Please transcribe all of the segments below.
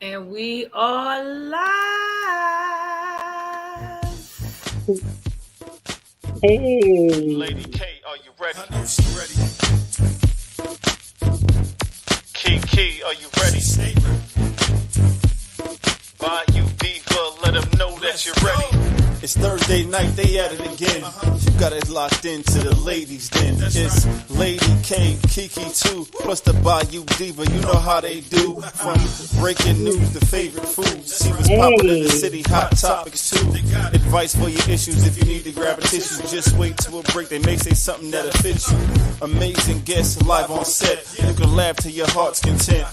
And we are live. Lady Hey. K, are you ready? I know she ready. Kiki, are you ready? Stay ready. Bayou Diva, let them know that you're ready. It's Thursday night, they at it again. You got it locked into the ladies then. It's Lady K, Kiki too, plus the Bayou Diva. You know how they do. From breaking news to favorite foods. See what's poppin' in the city, hot topics too. Advice for your issues if you need to grab a tissue. Just wait till a break, they may say something that'll fit you. Amazing guests live on set. You can laugh to your heart's content.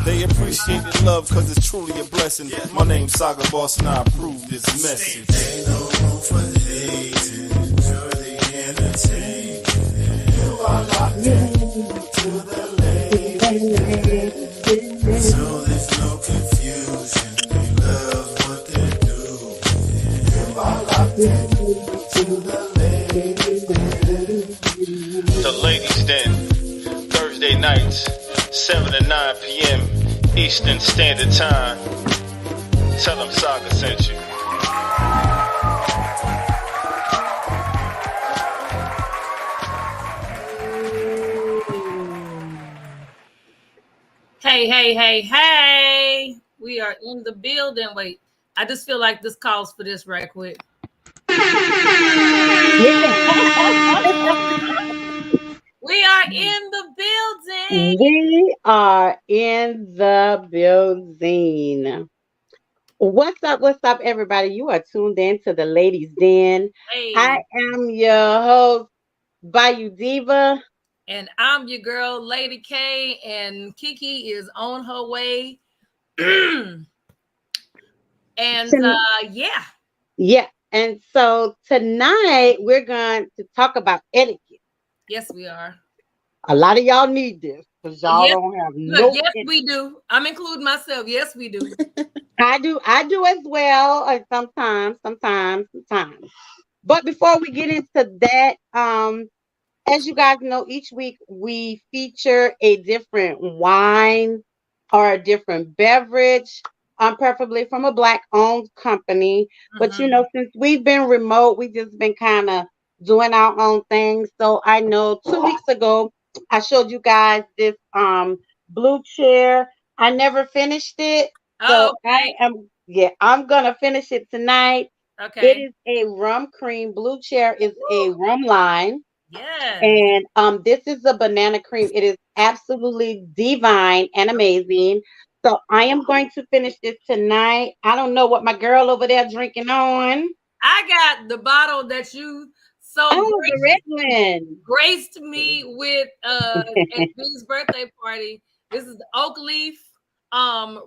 They appreciate the love cause it's truly a blessing. My name's Saga Boss and I approve this message. Ain't no room for hating. Enjoy the entertainment. You are locked into the ladies. So there's no confusion. They love what they're doing. You are locked into the ladies. The Ladies Den, Thursday nights, 7 to 9 p.m. Eastern Standard Time. Tell them Saga sent you. Hey. We are in the building. Wait, I just feel like this calls for this right quick. We are in the building. We are in the building. What's up, everybody? You are tuned in to the Ladies Den. Hey, I am your host, Bayou Diva. and I'm your girl, Lady K, and Kiki is on her way. And yeah. Yeah. And so tonight we're going to talk about etiquette. Yes, we are. A lot of y'all need this because y'all Yes. don't have Look, no yes, etiquette. we do. I'm including myself. Yes, we do. I do as well. Sometimes. But before we get into that, as you guys know, each week we feature a different wine or a different beverage, preferably from a Black-owned company. But Mhm. since we've been remote, we just been kind of doing our own thing. So I know 2 weeks ago I showed you guys this blue chair. I never finished it, Oh, so okay. I'm gonna finish it tonight. It Okay. is a rum cream. Blue chair is a rum line. Yes. And this is a banana cream. It is absolutely divine and amazing. So I am going to finish this tonight. I don't know what my girl over there drinking on. I got the bottle that you so Oh, the red one. graced me with at B's birthday party. This is the oak leaf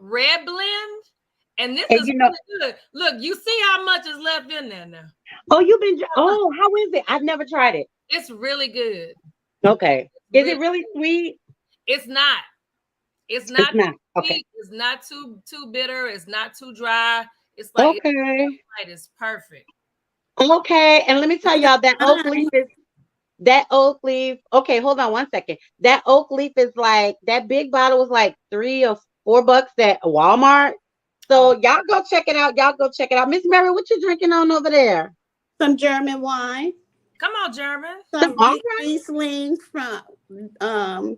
red blend. And this And is really good. Look, you see how much is left in there now. oh, how is it? I've never tried it. It's really good. Okay. Is it Really, really sweet? it's not. It's It's not not. too Okay. sweet. It's not too bitter. It's not too dry. It's like it's Okay. right. It's perfect. Okay. And let me tell y'all that oak leaf. Okay, hold on one second. That oak leaf is like that big bottle was like $3 or $4 at Walmart. So Oh, y'all go check it out. Y'all go check it out. Miss Mary, what you drinking on over there? Some German wine, come on, German. Some some all right. Riesling from um,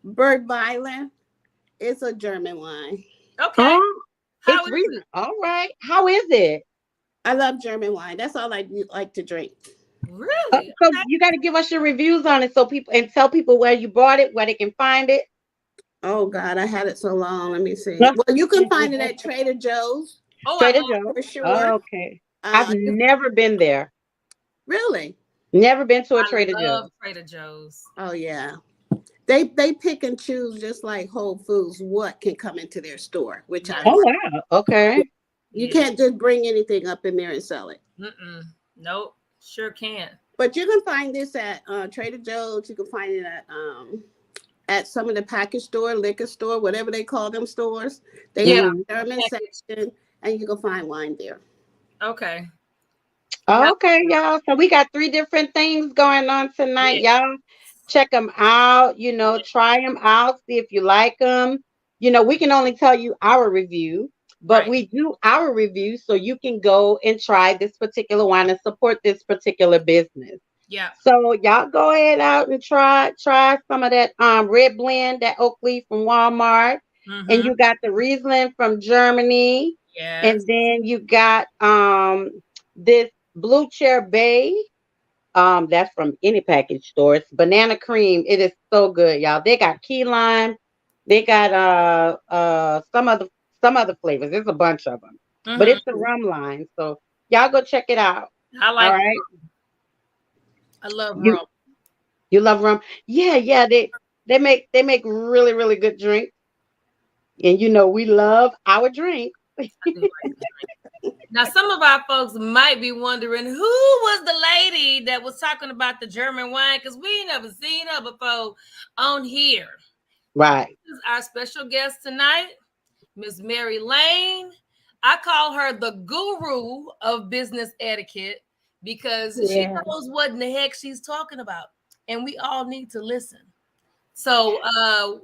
Bird Weiler. It's a German wine. Okay. Oh, How it's is reason. it? All right. How is it? I love German wine. That's all I like to drink. Really? So Okay. you got to give us your reviews on it so people and tell people where you bought it, where they can find it. Oh God, I had it so long. Let me see. Well, you can find it at Trader Joe's Oh, I Trader love Joe's. for sure. Okay. I've You never been there. really? Never been to a I Trader love Joe's. Trader Joe's. Oh yeah. They pick and choose just like Whole Foods what can come into their store, which I Yes. Oh like. wow. Okay. You Yeah. can't just bring anything up in there and sell it. Nope. Sure can't. But you can find this at Trader Joe's. You can find it at some of the package store, liquor store, whatever they call them stores. They Yeah. have Mhm. a German Package. section, and you can find wine there. Okay. Yep. Okay, y'all. So we got 3 different things going on tonight. Yeah. Y'all check them out, Yeah. try them out, see if you like them. we can only tell you our review, but Right. we do our review so you can go and try this particular wine and support this particular business. Yeah. So y'all go ahead out and try some of that red blend, that oak leaf from Walmart. And Mm-hmm. you got the Riesling from Germany. And Yes. then you got this Blue Chair Bay. That's from any package store. It's banana cream. It is so good, y'all. They got key lime. They got some other flavors. There's a bunch of them. But Mm-hmm. it's the rum line. So y'all go check it out. I All like. right. I love You rum. you love rum? Yeah, yeah. They make really, really good drinks. And we love our drinks. I do like to drink. Now, some of our folks might be wondering who was the lady that was talking about the German wine because we ain't never seen her before on here. Right. This is our special guest tonight, Miss Mary Lane. I call her the guru of business etiquette because she Yeah. knows what in the heck she's talking about, and we all need to listen. So,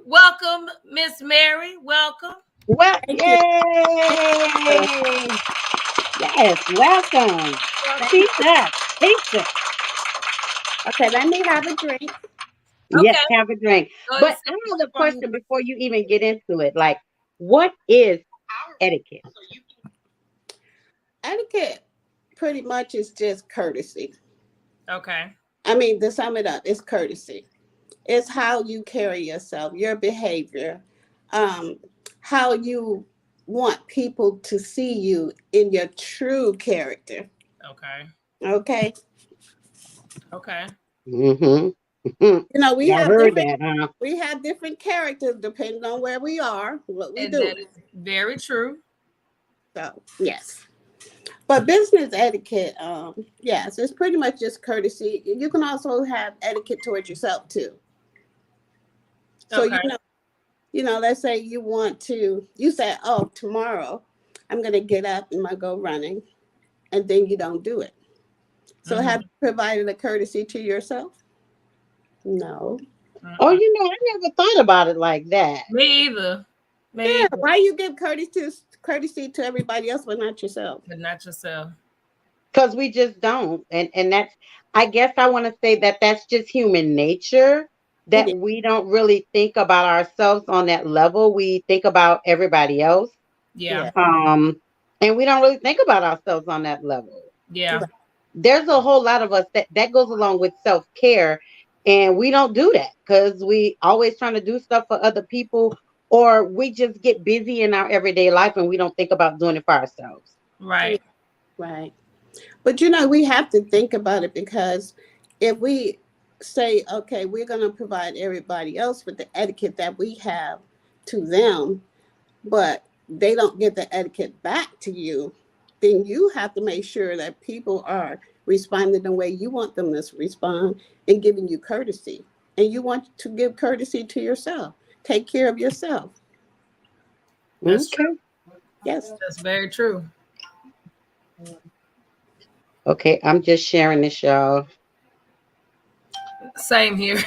welcome, Miss Mary. Welcome. What? Thank you. Yay! Yes, welcome. Thank you. Teach us. Teach us. Okay, let me have a drink. Yes, Okay, have a drink. go ahead and But sip, I have sip a on you. question before you even get into it. Like, what is etiquette? Etiquette pretty much is just courtesy. Okay. I mean, to sum it up, it's courtesy. It's how you carry yourself, your behavior, um, how you want people to see you in your true character. Okay. Okay. Okay. Mm-hmm. You know, Y'all heard that, huh? we have different characters depending on where we are, what we And that do. is very true. So yes. But business etiquette, yes, it's pretty much just courtesy. You can also have etiquette towards yourself too. So Okay. let's say you say, oh, tomorrow I'm gonna get up and I go running, and then you don't do it. So Mm-hmm. have you provided a courtesy to yourself? No. Oh, Mm-mm. I never thought about it like that. Me either. Me Yeah. either. Why you give courtesy to everybody else but not yourself? But not yourself. Because we just don't. And that's, I guess I want to say that that's just human nature, It that is. we don't really think about ourselves on that level. We think about everybody else. Yeah. Yeah. Um, and we don't really think about ourselves on that level. Yeah. Right. There's a whole lot of us that goes along with self-care, and we don't do that because we always trying to do stuff for other people, or we just get busy in our everyday life and we don't think about doing it for ourselves. Right. Right. But we have to think about it because if we say, okay, we're going to provide everybody else with the etiquette that we have to them, but they don't get the etiquette back to you, then you have to make sure that people are responding the way you want them to respond and giving you courtesy. And you want to give courtesy to yourself. Take care of yourself. That's true. Okay. Yes. That's very true. Okay, I'm just sharing this, y'all. Same here.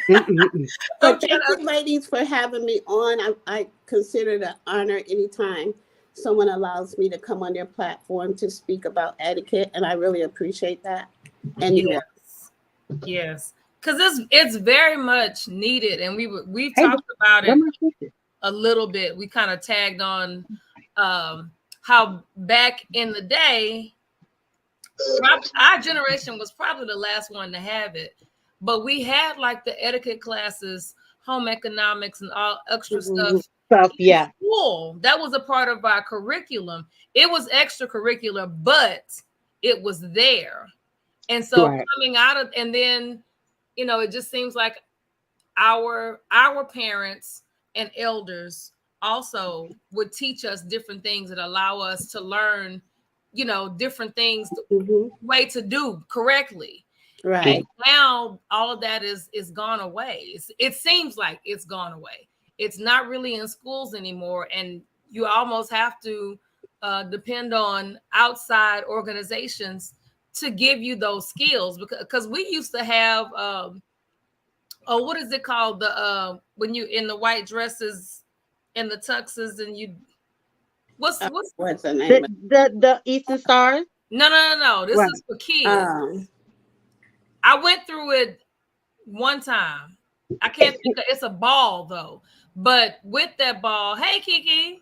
Mm-mm-mm. I'm But trying thank you, to. ladies, for having me on. I consider it an honor anytime someone allows me to come on their platform to speak about etiquette, and I really appreciate that. And you all. Yes. Yes. Because it's very much needed, and we Hey, talked about where it my sister? a little bit. We kind of tagged on how back in the day, our generation was probably the last one to have it, but we had like the etiquette classes, home economics, and all extra Mhm. stuff Stuff, in yeah. school. That was a part of our curriculum. It was extracurricular, but it was there. And so Right. coming out of, and then it just seems like our parents and elders also would teach us different things that allow us to learn different things, Hmm. way to do correctly. And Right. now all of that is gone away. It seems like it's gone away. It's not really in schools anymore, and you almost have to depend on outside organizations to give you those skills, because we used to have oh, what is it called, the when you in the white dresses, and the tuxes, and you what's What's the name The of the Eastern Stars. no. This Right. is for kids. um I went through it one time. I can't think of, it's a ball though. But with that ball, hey Kiki,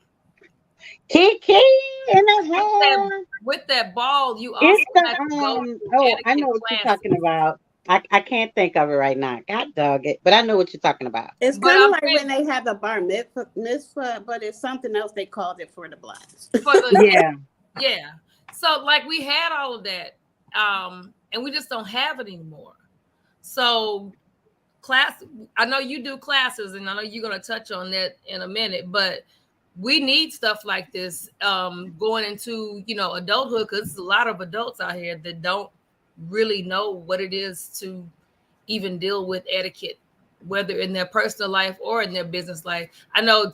Kiki in the with that house. with that ball, you It's also the had to go through oh, I know etiquette what you're classes. talking about. I can't think of it right now. God dog it. But I know what you're talking about. it's But kind of I'm like when saying they have the bar mitzvah, but it's something else they called it for the blacks. for the Yeah. yeah. So like we had all of that, and we just don't have it anymore. So class, I know you do classes, and I know you're gonna touch on that in a minute, but we need stuff like this going into adulthood, because there's a lot of adults out here that don't really know what it is to even deal with etiquette, whether in their personal life or in their business life. I know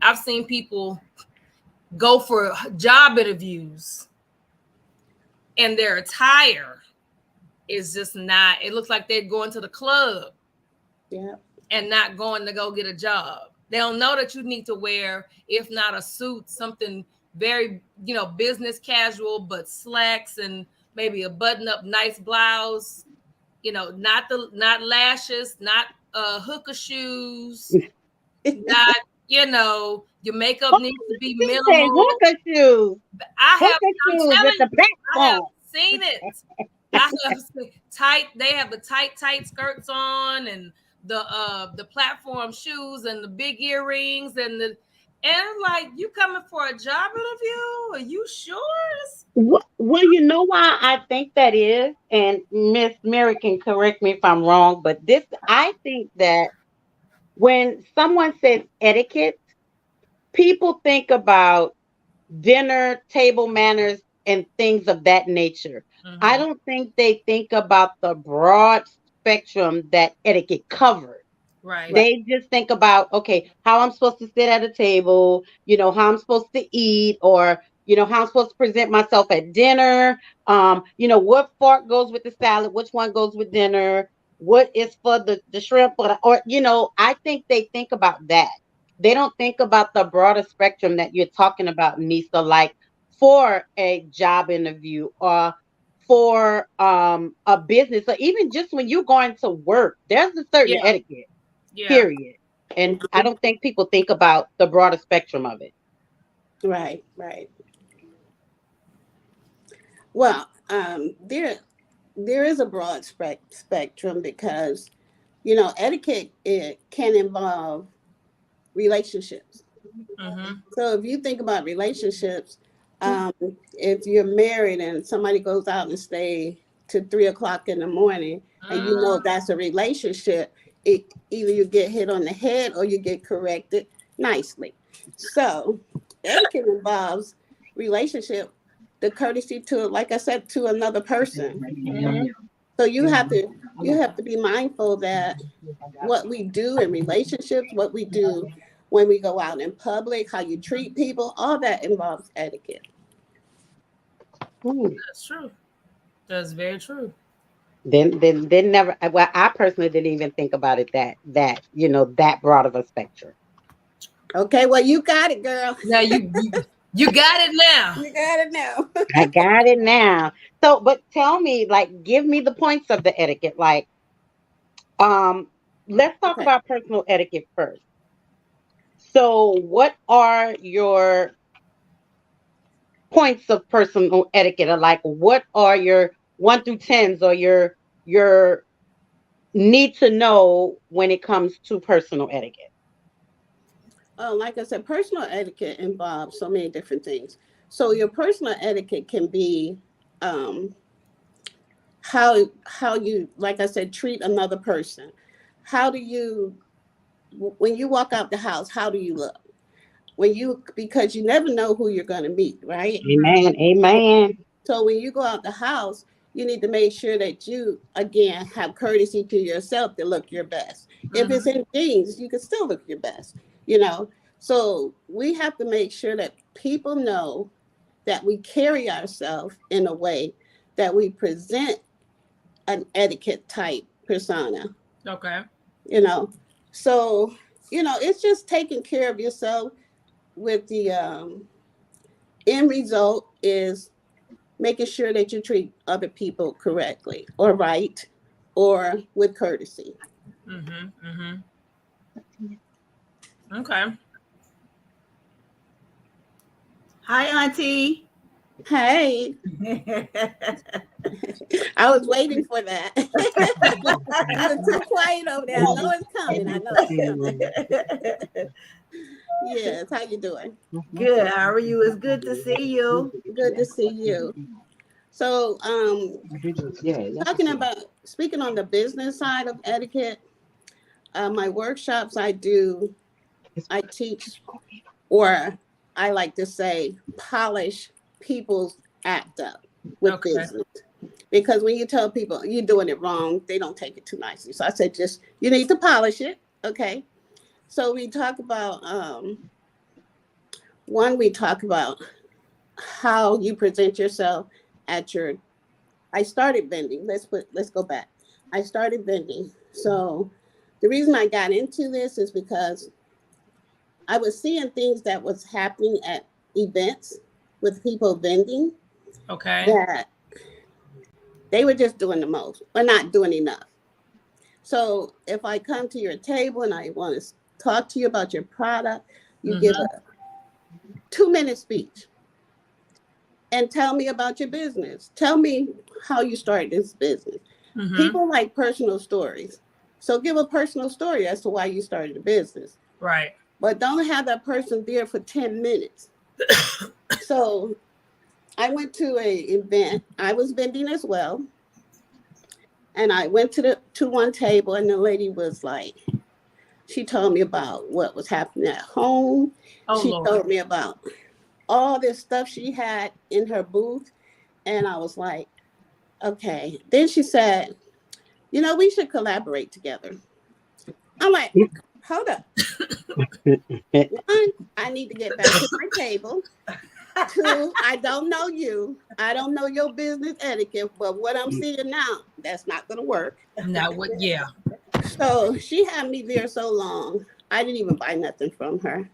I've seen people go for job interviews and their attire is just not, it looks like they're going to the club Yeah. and not going to go get a job. They don't know that you need to wear, if not a suit, something very, business casual, but slacks and maybe a button-up nice blouse. Not lashes, not hookah shoes, not your makeup What needs to be did you say? minimal. Hookah shoes. I have, Hookah I'm shoes with telling the you, I have platform. seen it. I have seen tight. They have the tight skirts on, and the platform shoes, and the big earrings, and I'm like, you coming for a job interview? Are you sure? Well, you know why I think that is, and Miss Mary can correct me if I'm wrong, but this I think that when someone says etiquette, people think about dinner table manners and things of that nature. I Mm-hmm. don't think they think about the broad spectrum that etiquette covers. Right. Right. They just think about, okay, how I'm supposed to sit at a table, how I'm supposed to eat, or, how I'm supposed to present myself at dinner. What fork goes with the salad, which one goes with dinner, what is for the shrimp, I think they think about that. They don't think about the broader spectrum that you're talking about, Nisa, like for a job interview or for a business, or even just when you're going to work, there's a certain Yeah. etiquette. Yeah. Period. And I don't think people think about the broader spectrum of it. Right. Right. Well, there is a broad spectrum because etiquette it can involve relationships. Mm-hmm. So if you think about relationships, if you're married and somebody goes out and stay to 3 o'clock in the morning, and that's a relationship, either you get hit on the head or you get corrected nicely. So etiquette involves relationship, the courtesy to, like I said, to another person. Mm-hmm. So you have to be mindful that what we do in relationships, what we do when we go out in public, how you treat people, all that involves etiquette. Hmm. That's true. That's very true. Then never. Well, I personally didn't even think about it that broad of a spectrum. Okay, well, you got it, girl. Now you got it now. You got it now. I got it now. So, but tell me, like, give me the points of the etiquette. Like, um, let's talk Okay. about personal etiquette first. So, what are your points of personal etiquette? Or like, what are your 1 through 10s, or your need to know when it comes to personal etiquette? Like I said, personal etiquette involves so many different things. So your personal etiquette can be um, how you, like I said, treat another person. How do you, when you walk out the house, how do you look? Because you never know who you're going to meet, right? Amen. So, Amen. so when you go out the house, you need to make sure that you again have courtesy to yourself to look your best. If it's Mm-hmm. in jeans, you can still look your best, you know. So we have to make sure that people know that we carry ourselves in a way that we present an etiquette type persona, Okay. you know. So it's just taking care of yourself with the end result is making sure that you treat other people correctly or right or with courtesy. Mm-hmm. Mm-hmm. Okay. Hi, Auntie. Hey, I was waiting for that. You were too quiet over there. I know it's coming. I know it's coming. Yes, how you doing? Good. How are you? It's good to see you. Good to see you. So, talking about speaking on the business side of etiquette, my workshops I teach, or I like to say, polish people's act up with Okay. business. Because when you tell people you're doing it wrong, they don't take it too nicely. So I said, just you need to polish it. Okay. So we talk about we talk about how you present yourself at your. I started vending. Let's go back. I started vending. So the reason I got into this is because I was seeing things that was happening at events with people vending Okay. that they were just doing the most, but not doing enough. So if I come to your table and I want to talk to you about your product, you give Mm-hmm. a 2-minute speech and tell me about your business. Tell me how you started this business. Mm-hmm. People like personal stories. So give a personal story as to why you started a business. Right. But don't have that person there for 10 minutes. So I went to a event. I was vending as well. And I went to one table and the lady was like, she told me about what was happening at home. Oh She Lord. told me about all this stuff she had in her booth. And I was like, okay. Then she said, we should collaborate together. I'm like, hold up. One, I need to get back to my table. Two, I don't know you. I don't know your business etiquette, but what I'm seeing now, that's not going to work. Now what? Yeah. So she had me there so long, I didn't even buy nothing from her.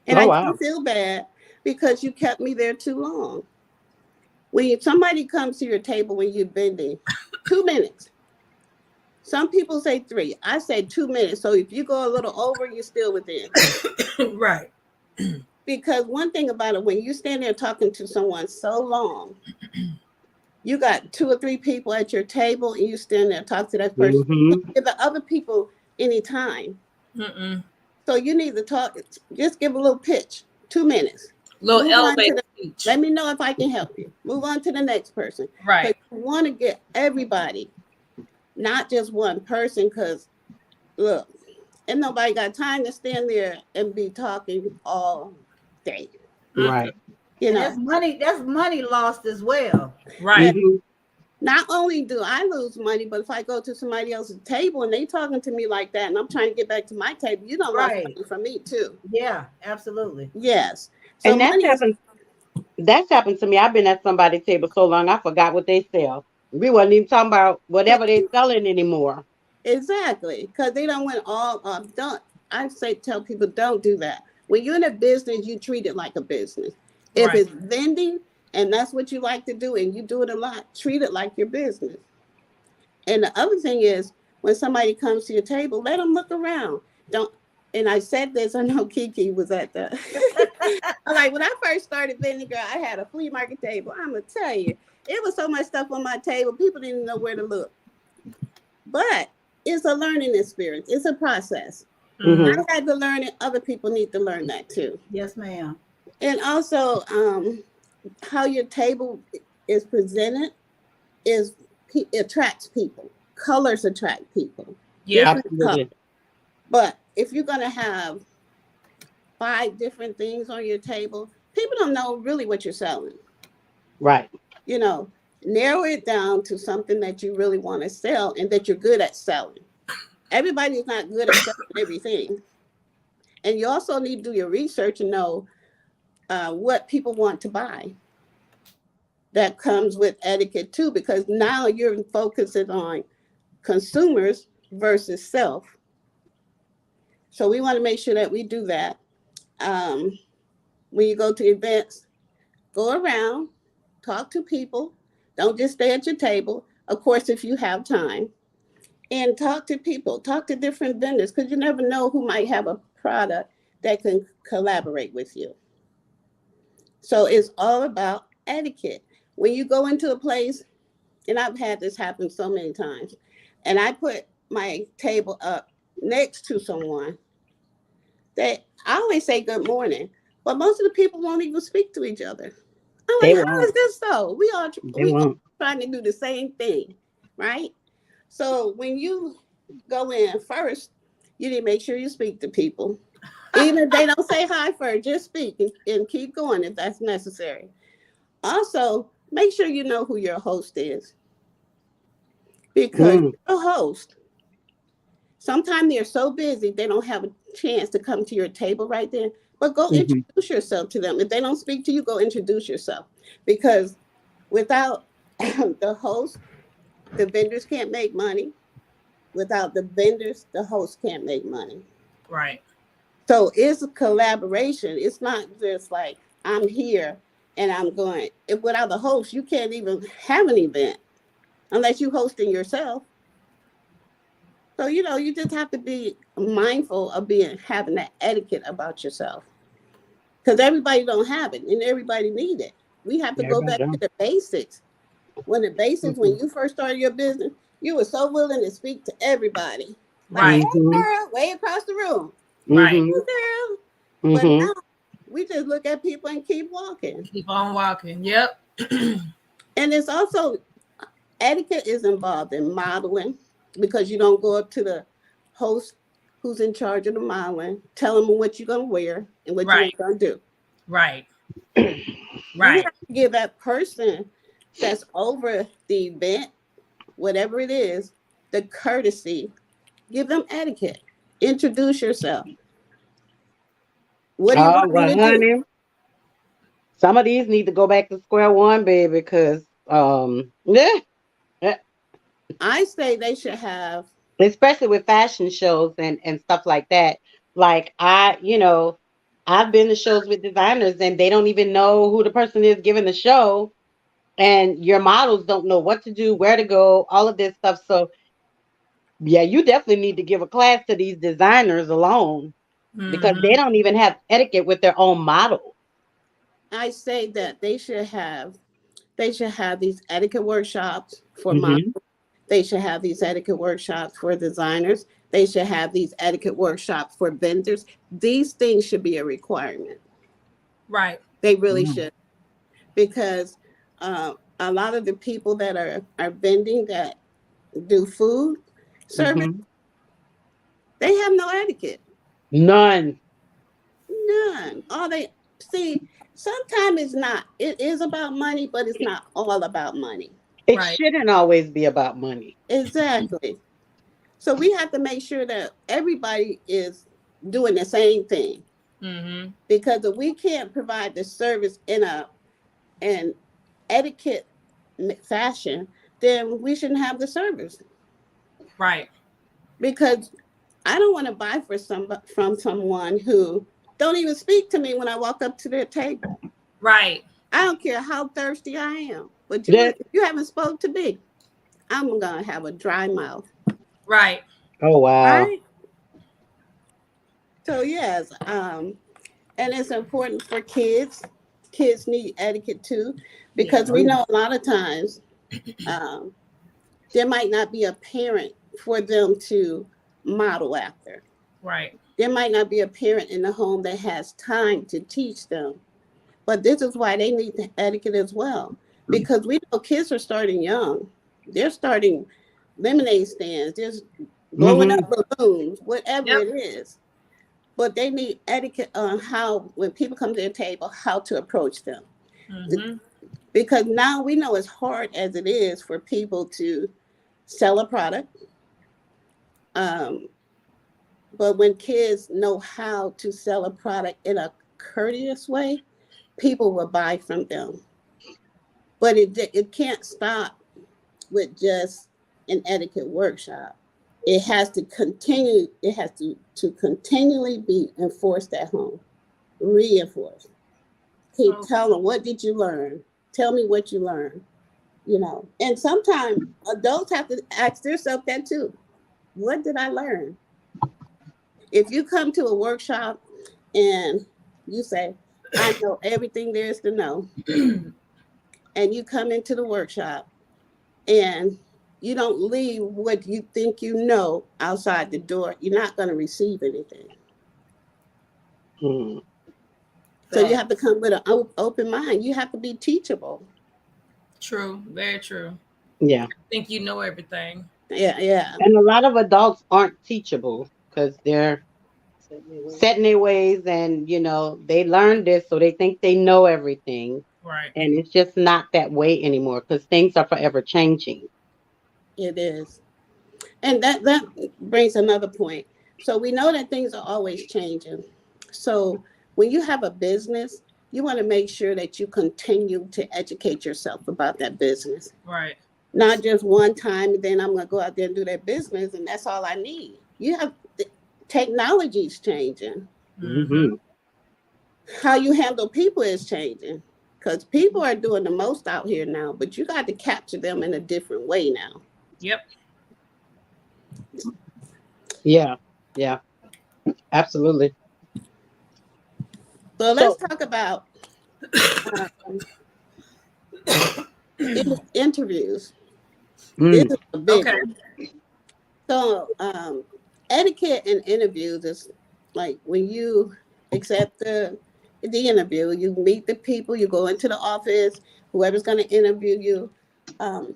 And I didn't feel bad because you kept me there too long. When somebody comes to your table when you're vending, 2 minutes. Some people say 3. I say 2 minutes. So if you go a little over, you're still within. Right. Because one thing about it, when you stand there talking to someone so long, you got 2 or 3 people at your table and you stand there talk to that person. Give the other people any time. Mm-mm. So you need to talk, just give a little pitch, 2 minutes. Little Move on to elevator speech. let me know if I can help you. Move on to the next person. Right. Because you want to get everybody, not just one person, because look, and nobody got time to stand there and be talking all day. Mm-mm. You And know, that's money lost as well. Right. not only do I lose money, but if I go to somebody else's table and they talking to me like that and I'm trying to get back to my table, you don't lost Right. money from me too. Yeah, absolutely. Yes. So money is That's happened to me. I've been at somebody's table so long, I forgot what they sell. We wasn't even talking about whatever they selling anymore. exactly because they don't want all don't I say tell people don't do that. When you're in a business, you treat it like a business. If Right. it's vending and that's what you like to do and you do it a lot, treat it like your business. And the other thing is, when somebody comes to your table, let them look around. Don't. And I said this. I know Kiki was at the. Like when I first started vending, girl, I had a flea market table. I'm gonna tell you, it was so much stuff on my table. People didn't know where to look. But it's a learning experience. It's a process. Mm-hmm. I had to learn it. Other people need to learn that too. Yes, ma'am. And also, how your table is presented is attracts people. Colors attract people. Yeah. Different colors. But if you're gonna have 5 different things on your table, people don't know really what you're selling. Right. You know, narrow it down to something that you really want to sell and that you're good at selling. Everybody's not good at selling everything. And you also need to do your research and know what people want to buy. That comes with etiquette too, because now you're focusing on consumers versus self. So we want to make sure that we do that. Um, when you go to events, go around, talk to people. Don't just stay at your table. Of course, if you have time, and talk to people, talk to different vendors, because you never know who might have a product that can collaborate with you. So it's all about etiquette. When you go into a place, and I've had this happen so many times, and I put my table up next to someone that I always say good morning, but most of the people won't even speak to each other. I'm They like, how is won't. this so? They We all won't. trying to do the same thing, right? So when you go in first, you need to make sure you speak to people. Even if they don't say hi first, just speak and keep going if that's necessary. Also, make sure you know who your host is because Mm, your host, sometimes they're so busy they don't have a chance to come to your table right then. But go hmm. introduce yourself to them. If they don't speak to you, go introduce yourself because without the host, the vendors can't make money. Without the vendors, the host can't make money. Right. So it's a collaboration. It's not just like I'm here and I'm going. If without the host, you can't even have an event unless you hosting yourself. So you just have to be mindful of being having that etiquette about yourself because everybody don't have it and everybody need it. We have to go Everybody back to done. the basics. When Hmm. you first started your business, you were so willing to speak to everybody. Like, Right. hey Hmm. girl, way across the room. Right. Hey Hmm. girl. But Hmm. now we just look at people and keep walking. Keep on walking. Yep. And it's also etiquette is involved in modeling because you don't go up to the host who's in charge of the modeling, tell them what you're gonna wear and what you Right. ain't gonna do. Right. You Right. have to give that person that's over the event, whatever it is, the courtesy. Give them etiquette. Introduce yourself. What do you Oh, want me well, to do? honey, some of these need to go back to square one, baby, because yeah, eh, I say they should have. especially with fashion shows and stuff like that. Like I've been to shows with designers and they don't even know who the person is giving the show, and your models don't know what to do, where to go, all of this stuff. So yeah, you definitely need to give a class to these designers alone because they Mm-hmm. don't even have etiquette with their own model. I say that they should have these etiquette workshops for models. Hmm. They should have these etiquette workshops for designers. They should have these etiquette workshops for vendors. These things should be a requirement. Right. They really should because a lot of the people that are vending that do food service, Hmm. they have no etiquette. None. None. All they see, sometimes it's not. It is about money, but it's not all about money. It Right. shouldn't always be about money. Exactly. So we have to make sure that everybody is doing the same thing. Mm-hmm. Because if we can't provide the service in an etiquette fashion, then we shouldn't have the service. Right. Because I don't want to buy from someone who don't even speak to me when I walk up to their table. Right. I don't care how thirsty I am, but That, you haven't spoke to me. I'm gonna have a dry mouth. Right. oh All wow. right. So yes, and it's important for kids. Kids need etiquette too, Yeah. because we know a lot of times um, there might not be a parent for them to model after. Right. There might not be a parent in the home that has time to teach them. But this is why they need the etiquette as well, because we know kids are starting young. They're starting lemonade stands, just blowing up Hmm. balloons, whatever Yep. it is. But they need etiquette on how, when people come to their table, how to approach them. Mm-hmm. Because now we know as hard as it is for people to sell a product, um, but when kids know how to sell a product in a courteous way, people will buy from them. But it can't stop with just an etiquette workshop. It has to continue. It has to continually be enforced at home, reinforced. Keep Okay. telling them, what did you learn? Tell me what you learned. And sometimes adults have to ask themselves that too. What did I learn? If you come to a workshop and you say, I know everything there is to know, and you come into the workshop and you don't leave what you think you know outside the door, you're not going to receive anything. Mm. So you have to Facts. come with an open mind. You have to be teachable. True. Very true. Yeah. Think you know everything. Yeah, yeah. And a lot of adults aren't teachable because they're set in their ways and, they learned this, so they think they know everything. Right. And it's just not that way anymore because things are forever changing. It is. And that brings another point. So we know that things are always changing. So when you have a business, you want to make sure that you continue to educate yourself about that business. Right. Not just one time and then I'm going to go out there and do that business and that's all I need. You have technology's changing. Mm-hmm. Hmm. How you handle people is changing because people are doing the most out here now, but you got to capture them in a different way now. Yep. Yeah. Yeah. Absolutely. So let's So, talk about um, interviews. This mm, is a big Okay. one. So etiquette in interviews is like when you accept the interview, you meet the people, you go into the office, whoever's going to interview you. Um,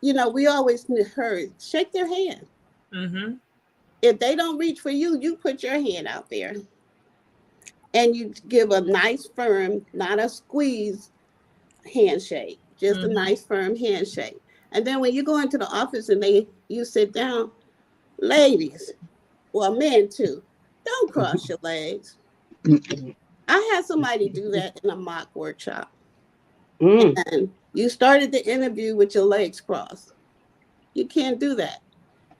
we always heard shake their hand. Mm-hmm. If they don't reach for you, you put your hand out there and you give a nice, firm, not a squeeze handshake, just a Mm-hmm. nice, firm handshake. And then when you go into the office and you sit down, ladies, well, men too, don't cross your legs. mm, I had somebody do that in a mock workshop, mm, and you started the interview with your legs crossed. You can't do that.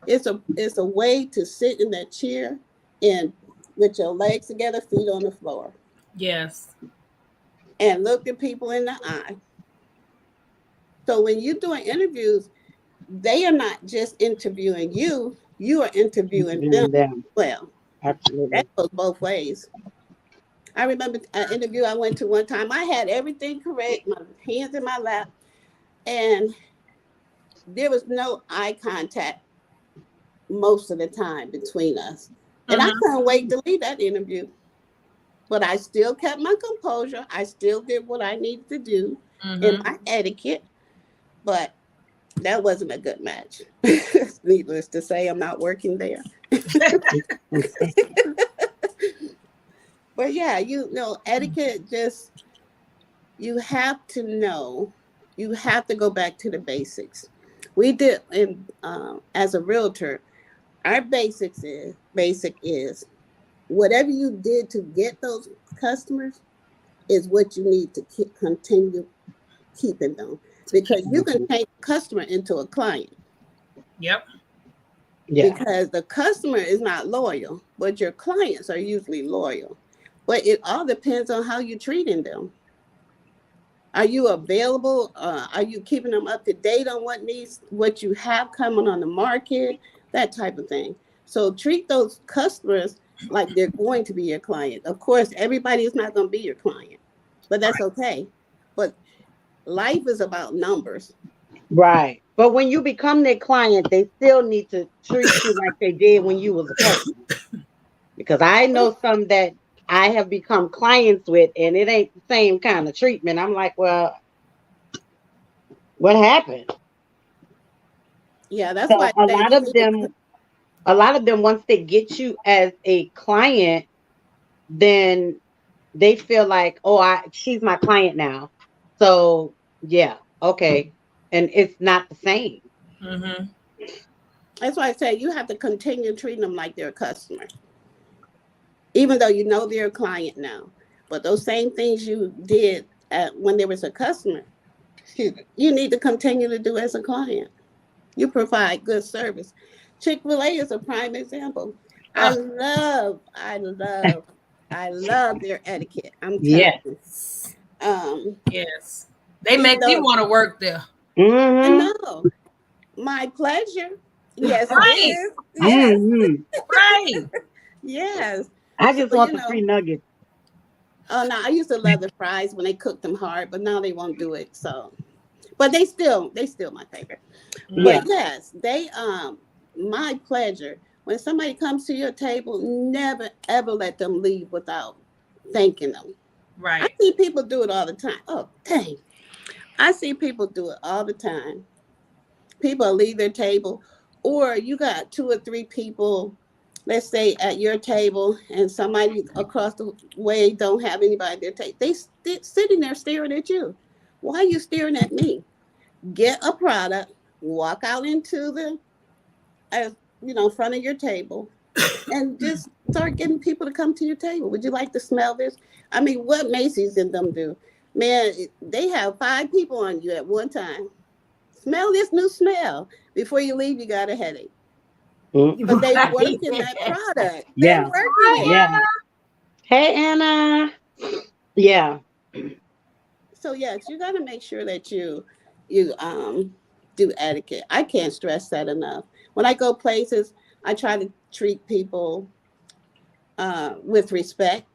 It's a way to sit in that chair and with your legs together, feet on the floor, Yes. and look at people in the eye. So when you're doing interviews, they are not just interviewing you, you are interviewing them. interviewing them. Well, that Absolutely. goes both ways. I remember an interview I went to one time. I had everything correct, my hands in my lap, and there was no eye contact most of the time between us. And I Mm-hmm. couldn't wait to leave that interview. But I still kept my composure. I still did what I needed to do in Mm-hmm. my etiquette, but that wasn't a good match. Needless to say, I'm not working there. But yeah, etiquette just, you have to know, you have to go back to the basics. We did, and as a realtor, our basic is whatever you did to get those customers is what you need to continue keeping them, To keep. because you can change a customer into a client, Yep. Yeah. because the customer is not loyal, but your clients are usually loyal. But it all depends on how you're treating them. Are you available? Are you keeping them up to date on what you have coming on the market, that type of thing? So treat those customers like they're going to be your client. Of course, everybody is not going to be your client, but that's okay. But life is about numbers. Right. But when you become their client, they still need to treat you like they did when you was a customer. Because I know some that I have become clients with, and it ain't the same kind of treatment. I'm like, well, what happened? Yeah, that's So why I say you need to. a lot of them, once they get you as a client, then they feel like, oh, she's my client now. So yeah, okay, and it's not the same. Mm-hmm. That's why I say you have to continue treating them like they're a customer, even though you know they're a client now. But those same things you did when there was a customer, you need to continue to do as a client. You provide good service. Chick-fil-A is a prime example. I Uh, love, I love, I love their etiquette. I'm telling Yeah. you. Um, yes. They even make me though want to work there. I Mm-hmm. know my pleasure. Yes, it Right. is. Yes, Mm-hmm. Right. yes. I So just want the free nuggets. oh no, I used to love the fries when they cooked them hard, but now they won't do it. So, but they still my favorite. Yeah. But Mm, yes, they my pleasure. When somebody comes to your table, never ever let them leave without thanking them. I right. see people do it all the time. Oh, dang. I see people do it all the time. People leave their table, or you got two or three people, let's say at your table, and somebody across the way don't have anybody at their table. Sitting there staring at you. Why are you staring at me? Get a product, walk out into the uh, front of your table, and just start getting people to come to your table. Would you like to smell this? I mean, what Macy's and them do, man? They have five people on you at one time. Smell this new smell before you leave. You got a headache, but Mm-mm. they Right. work in that product. They Yeah. working it. Yeah. Hey, Anna. Yeah. So yes, you got to make sure that you do etiquette. I can't stress that enough. When I go places, I try to treat people with respect,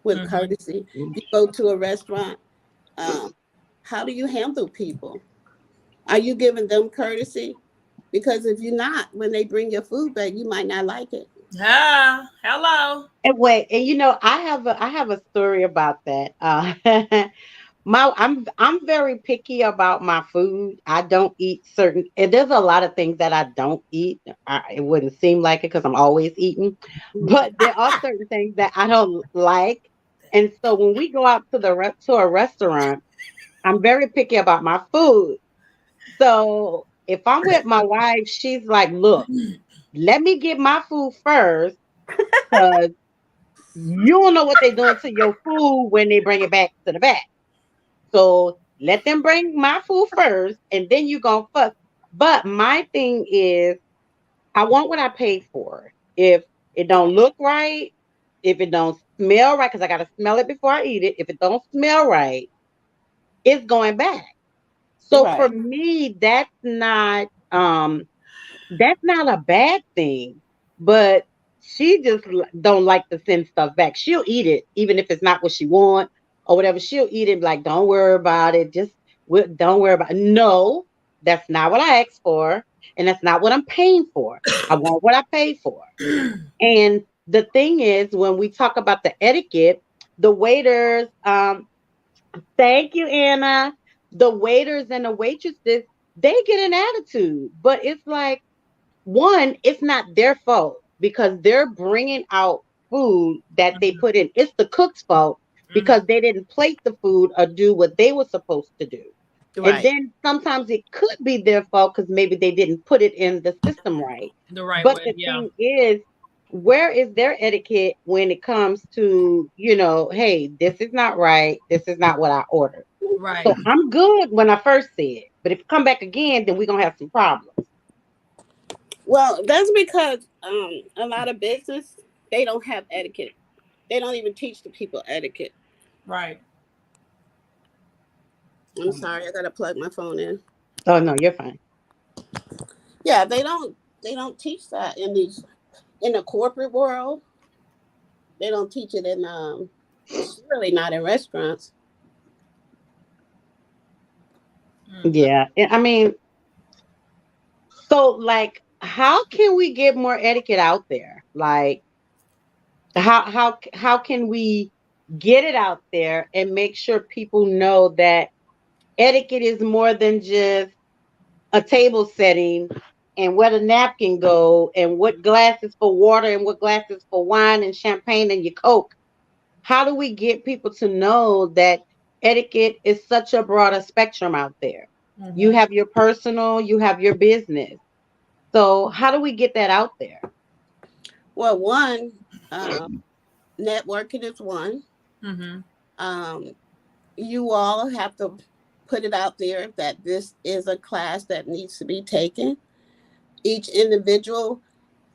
with Hmm. courtesy. You go to a restaurant, um, how do you handle people? Are you giving them courtesy? Because if you're not, when they bring your food back, you might not like it. Yeah. Hello. And wait, and I have a story about that. I'm very picky about my food. I don't eat certain, and there's a lot of things that I don't eat. It wouldn't seem like it because I'm always eating, but there are certain things that I don't like. And so when we go out to to a restaurant, I'm very picky about my food. So if I'm with my wife, she's like, "Look, let me get my food first, because you don't know what they're doing to your food when they bring it back to the back. So let them bring my food first, and then you gonna fuck." But my thing is, I want what I paid for. If it don't look right, if it don't smell right, because I gotta smell it before I eat it. If it don't smell right, it's going back. So for Right. me, that's not a bad thing, but she just don't like to send stuff back. She'll eat it even if it's not what she want or whatever. She'll eat it like, don't worry about it. Just don't worry about it. No, that's not what I asked for, and that's not what I'm paying for. I want what I paid for. And the thing is, when we talk about the etiquette, the waiters, thank you, Anna. The waiters and the waitresses, they get an attitude, but it's like, one, it's not their fault because they're bringing out food that they Hmm. put in. It's the cook's fault because Hmm. they didn't plate the food or do what they were supposed to do. And Right. then sometimes it could be their fault because maybe they didn't put it in the system right. The right But way. the Yeah. thing is, where is their etiquette when it comes to, hey, this is not right. This is not what I ordered. Right. So I'm good when I first said it. But if you come back again, then we're going to have some problems. Well, that's because a lot of business they don't have etiquette. They don't even teach the people etiquette. Right. I'm sorry, I gotta plug my phone in. Oh, no, you're fine. Yeah, they don't teach that in the corporate world. They don't teach it in surely not in restaurants. Hmm. Yeah. I mean, so like, how can we get more etiquette out there? Like, how can we get it out there and make sure people know that etiquette is more than just a table setting and where the napkin go and what glasses for water and what glasses for wine and champagne and your Coke. How do we get people to know that etiquette is such a broader spectrum out there? You Hmm. have your personal, you have your business. So how do we get that out there? Well, one, uh, networking is one. Hmm. Um, you all have to put it out there that this is a class that needs to be taken. Each individual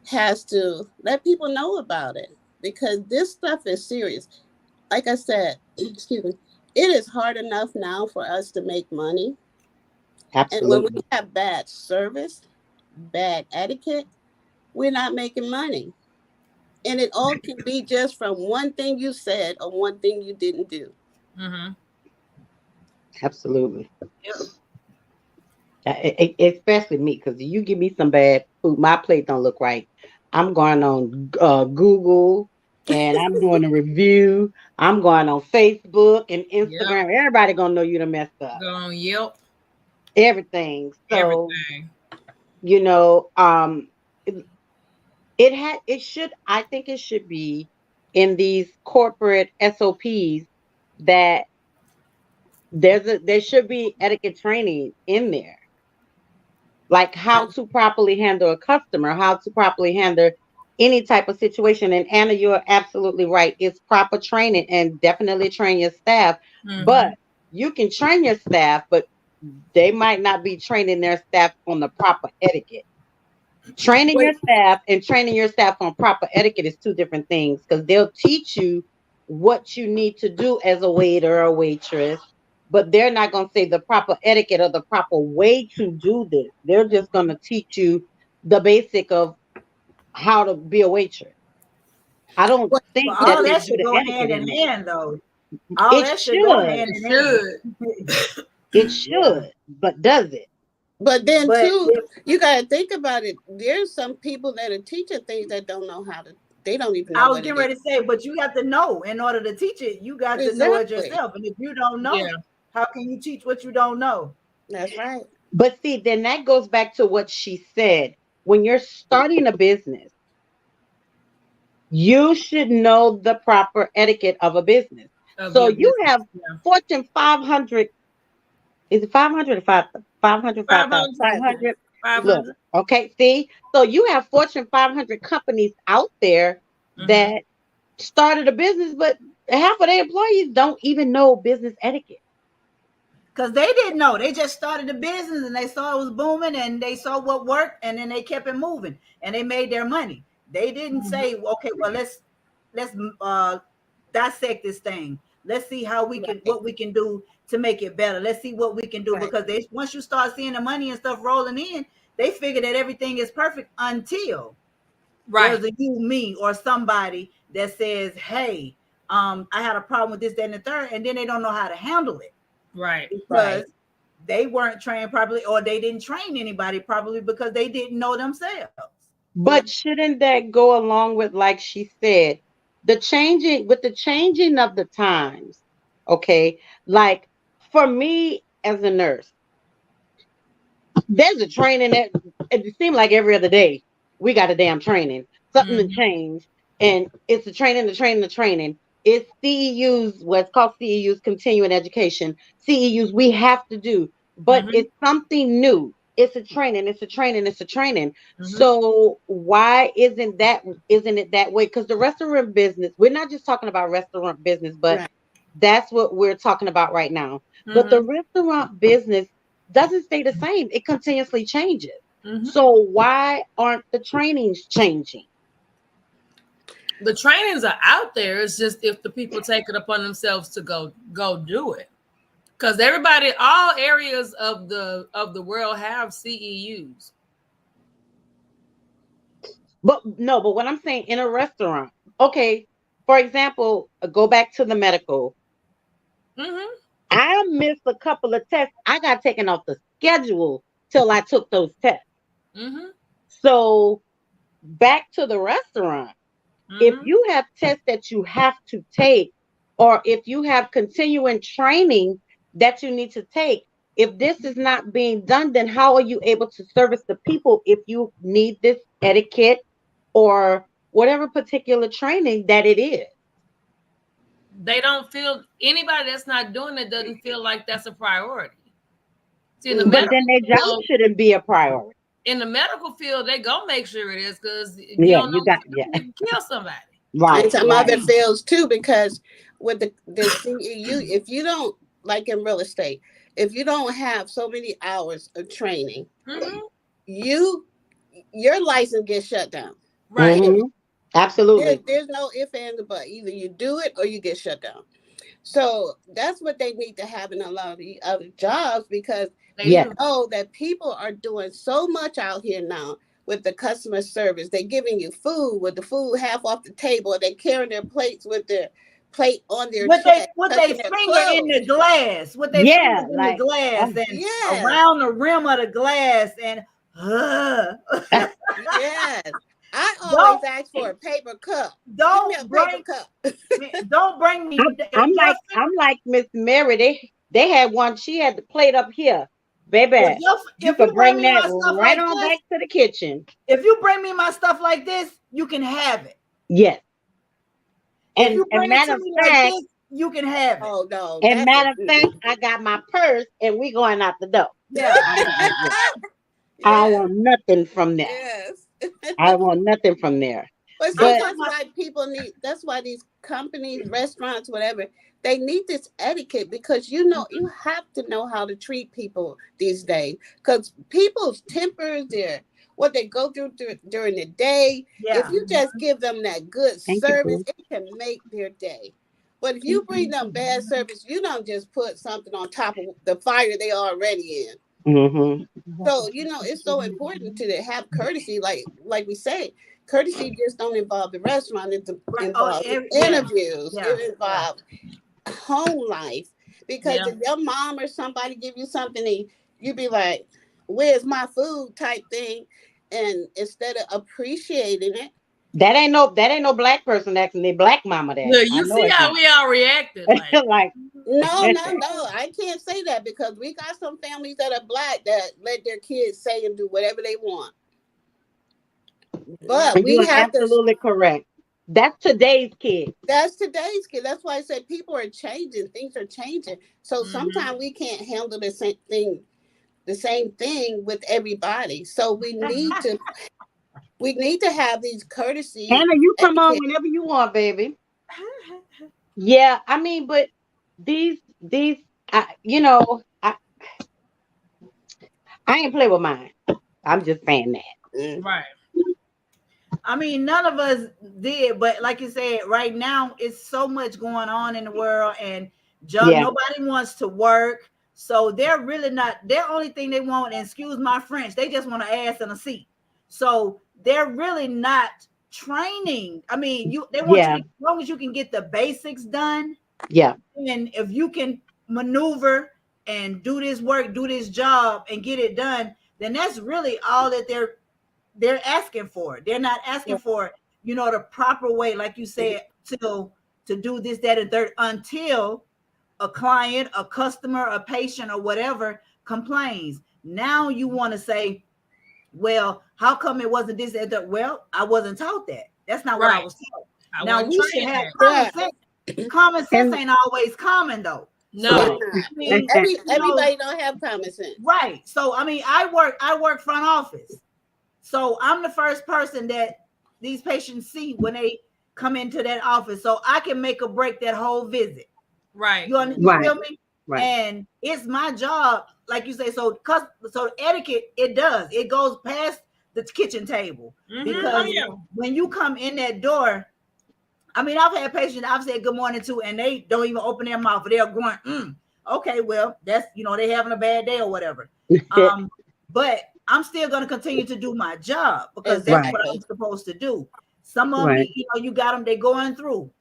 has to let people know about it because this stuff is serious. Like I said, excuse me, it is hard enough now for us to make money. And when we Absolutely. have bad service, bad etiquette, we're not making money. And it all can be just from one thing you said or one thing you didn't do. Mm-hmm. Absolutely. Yep. Especially me, because you give me some bad food, my plate don't look right. I'm going on Google and I'm doing a review. I'm going on Facebook and Yep. Instagram. Everybody gonna know you done messed up Go on Yelp. everything. So Everything. you know, it should. I think it should be in these corporate SOPs that there should be etiquette training in there, like how to properly handle a customer, how to properly handle any type of situation. And Anna, you're absolutely right. It's proper training and definitely train your staff. But Mm-hmm. you can train your staff, but they might not be training their staff on the proper etiquette. Training your Wait, staff and training your staff on proper etiquette is two different things because they'll teach you what you need to do as a waiter or waitress, but they're not going to say the proper etiquette or the proper way to do this. They're just going to teach you the basic of how to be a waitress. I don't What, think but that all what they that do should the go etiquette hand in in there. hand, though. All It that should go should. hand It in hand. should. It Yeah. should. But does it? but then But too, if you got to think about it. There's some people that are teaching things that don't know how to. They don't even know I was what it getting is. ready to say, but you have to know in order to teach it, you got to know it Exactly. yourself. And if you don't know, Yeah. how can you teach what you don't know? That's right. But see, then that goes back to what she said. When you're starting a business, you should know the proper etiquette of a business. Of So your you business. have Yeah. Fortune 500, is it 500 or 500, 5,000? 500. 500? Look, 500. okay, see? So you have Fortune 500 companies out there Mm-hmm. that started a business, but half of their employees don't even know business etiquette. Because they didn't know. They just started the business and they saw it was booming and they saw what worked and then they kept it moving and they made their money. They didn't Mhm. say, okay, well let's dissect this thing. Let's see how we can Right. what we can do to make it better. Let's see what we can do Right. because they once you start seeing the money and stuff rolling in, they figure that everything is perfect until Right. there's a you, me, or somebody that says, hey, I had a problem with this, that, and the third, and then they don't know how to handle it Right. because Right. they weren't trained properly or they didn't train anybody properly because they didn't know themselves. But shouldn't that go along with, like she said, the changing of the times? Okay. Like for me as a nurse, there's a training that it seems like every other day we got a damn training, something to Mm-hmm. change, and it's the training, the training, the training. It's CEUs, what's called CEUs, continuing education. CEUs we have to do, but Mm-hmm. it's something new. It's a training. It's a training. It's a training. Mm-hmm. So why isn't it that way? Because the restaurant business, we're not just talking about restaurant business, but Right. that's what we're talking about right now. But the Mm-hmm. restaurant business doesn't stay the same. It continuously changes. Mm-hmm. So why aren't the trainings changing? The trainings are out there. It's just if the people take it upon themselves to go do it. Because everybody, all areas of the world have CEUs. But no, but what I'm saying in a restaurant, okay, for example, go back to the medical. Mm-hmm. I missed a couple of tests. I got taken off the schedule till I took those tests. Mm-hmm. So back to the restaurant. If Mm-hmm. you have tests that you have to take, or if you have continuing training that you need to take, if this is not being done, then how are you able to service the people if you need this etiquette or whatever particular training that it is? They don't feel anybody that's not doing it doesn't feel like that's a priority. See, But then their job field, shouldn't be a priority. in the medical field, they gonna make sure it is because you Yeah, don't you know got, yeah, you can kill somebody. And right, some right, other fields too, because with the CEU, if you don't, like in real estate, if you don't have so many hours of training, Mm-hmm. you your license gets shut down. Right. Absolutely. There's no if and but. Either you do it or you get shut down. So that's what they need to have in a lot of the other jobs because They we Yeah. do. know that people are doing so much out here now with the customer service. They're giving you food with the food half off the table. They carrying their plates with their plate on their chest, with they touching their finger in the clothes. glass, with their Yeah. fingers in the Like, glass oh, and Yes, around the rim of the glass and uh, yes. I always don't ask for a paper cup. Give me a don't paper bring cup. me don't bring me if your I'm like Miss Mary. They had one. She had the plate up here, baby. You if you could bring bring me that my stuff right like on this, back to the kitchen. if you bring me my stuff like this, you can have it. Yes. If you And bring it to matter of me like fact, this, you can have it. Oh no, and that's a matter of fact, I got my purse, and we going out the door. Yeah. I don't yes, want nothing from there. yes. I don't want nothing from there. But see, I'm But talking that's about why people need, that's why these companies, restaurants, whatever, they need this etiquette because you know, you have to know how to treat people these days because people's tempers, what they go through during the day, if yeah. you just give them that good thank you, service, boo. it can make their day. But if Thank you bring you. them bad service, you don't just put something on top of the fire they already in. Mm-hmm. So you know, it's so important to have courtesy, like we say, courtesy just don't involve the restaurant. It Right. Oh, involves yeah. interviews. Yeah. It Yeah. involves home life. Because Yeah. if your mom or somebody give you something, and you be like, "Where's my food?" type thing, and instead of appreciating it, That ain't no black person asking their black mama that. Look, I you know see it's how not. we all reacted. Like, Like, no, no, no, I can't say that because we got some families that are black that let their kids say and do whatever they want. Yeah. But you we are have to. absolutely correct. That's today's kid. That's today's kid. That's why I said people are changing. Things are changing. So mhm. sometimes we can't handle the same thing with everybody. So we need to have these courtesy Hannah, you come on etiquette. whenever you want, baby. Yeah, I mean, but these, I ain't play with mine. I'm just saying that. Mm. Right. I mean, none of us did, but like you said, right now it's so much going on in the world, and job Yeah, nobody wants to work, so they're really not. Their only thing they want, and excuse my French, they just want an ass and a seat. So they're really not training. I mean, they want you yeah, to, as long as you can get the basics done, yeah, and if you can maneuver and do this work, do this job, and get it done, then that's really all that they're asking for. They're not Yeah. asking for, the proper way, like you said, to do this, that, and third until a client, a customer, a patient, or whatever complains. Now you want to say, well, how come it wasn't this, that, that? Well, I wasn't taught that. That's not what I Right. was taught. I Now wasn't we should trained have that. common Yeah. sense. Common sense and ain't always common though. No. So Right. I mean, Everybody don't have common sense. right. So I mean, I work front office. So I'm the first person that these patients see when they come into that office. So I can make or break that whole visit. Right. You right, feel me? right. And it's my job, like you say. So etiquette, it goes past the kitchen table, Oh because yeah. when you come in that door, I mean, I've had patients I've said good morning to, and they don't even open their mouth. They're going, okay, well, that's, they having a bad day or whatever. Um, but I'm still going to continue to do my job because that's Right, what I'm Exactly. supposed to do. Some of them, right, you got them, they're going through.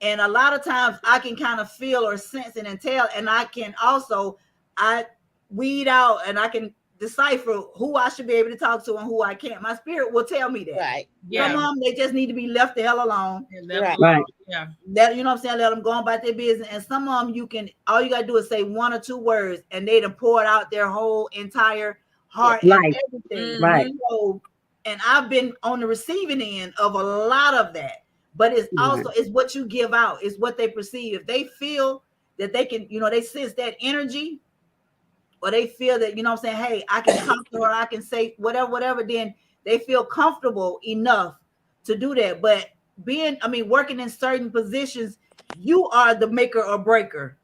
And a lot of times I can kind of feel or sense and tell, and I can also, I weed out and I can decipher who I should be able to talk to and who I can't. My spirit will tell me that. Right. Some Yeah. of them, they just need to be left the hell alone. And left Right. alone. right. Yeah. Let what I'm saying, let them go on about their business. And some of them, all you gotta do is say one or two words, and they done poured out their whole entire heart and Life, everything. right, Mm-hmm. So, and I've been on the receiving end of a lot of that. But it's right, also it's what you give out, it's what they perceive. If they feel that they can, they sense that energy, or they feel that, what I'm saying, hey, I can talk to her, I can say whatever, then they feel comfortable enough to do that. But working in certain positions, you are the maker or breaker.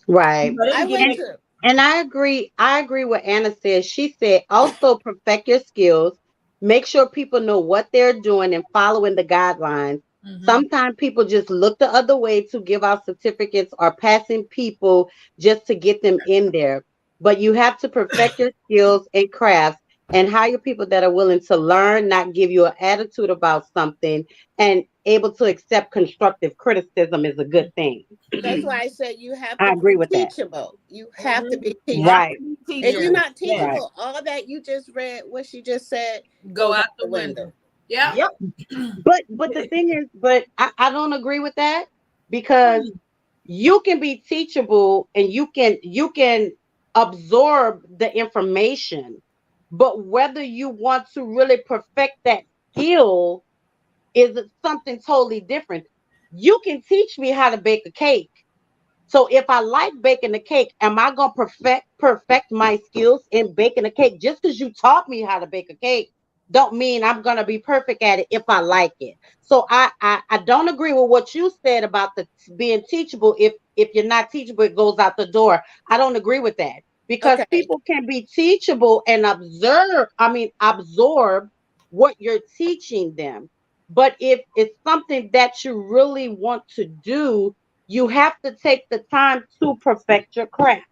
right. They I can get went And make to and I agree. I agree with Anna said. She said also perfect your skills, make sure people know what they're doing and following the guidelines. Mm-hmm. Sometimes people just look the other way to give out certificates or passing people just to get them in there. But you have to perfect your skills and crafts and hire people that are willing to learn, not give you an attitude about something, and able to accept constructive criticism is a good thing. That's why I said you have I to agree be with that. teachable. You have to Mhm. be You have teachable. Right, to be If you're Yeah. teachable. not Yes. right. teachable, all that you just read, what she just said, Go goes out out the the window. window. Yeah. Yep. But the thing is, but I don't agree with that because you can be teachable and you can absorb the information, but whether you want to really perfect that skill is something totally different. You can teach me how to bake a cake, so if I like baking the cake, am I gonna perfect my skills in baking a cake? Just because you taught me how to bake a cake, don't mean I'm gonna be perfect at it if I like it. So I don't agree with what you said about the being teachable. If you're not teachable, it goes out the door. I don't agree with that because Okay. people can be teachable and absorb what you're teaching them. But if it's something that you really want to do, you have to take the time to perfect your craft.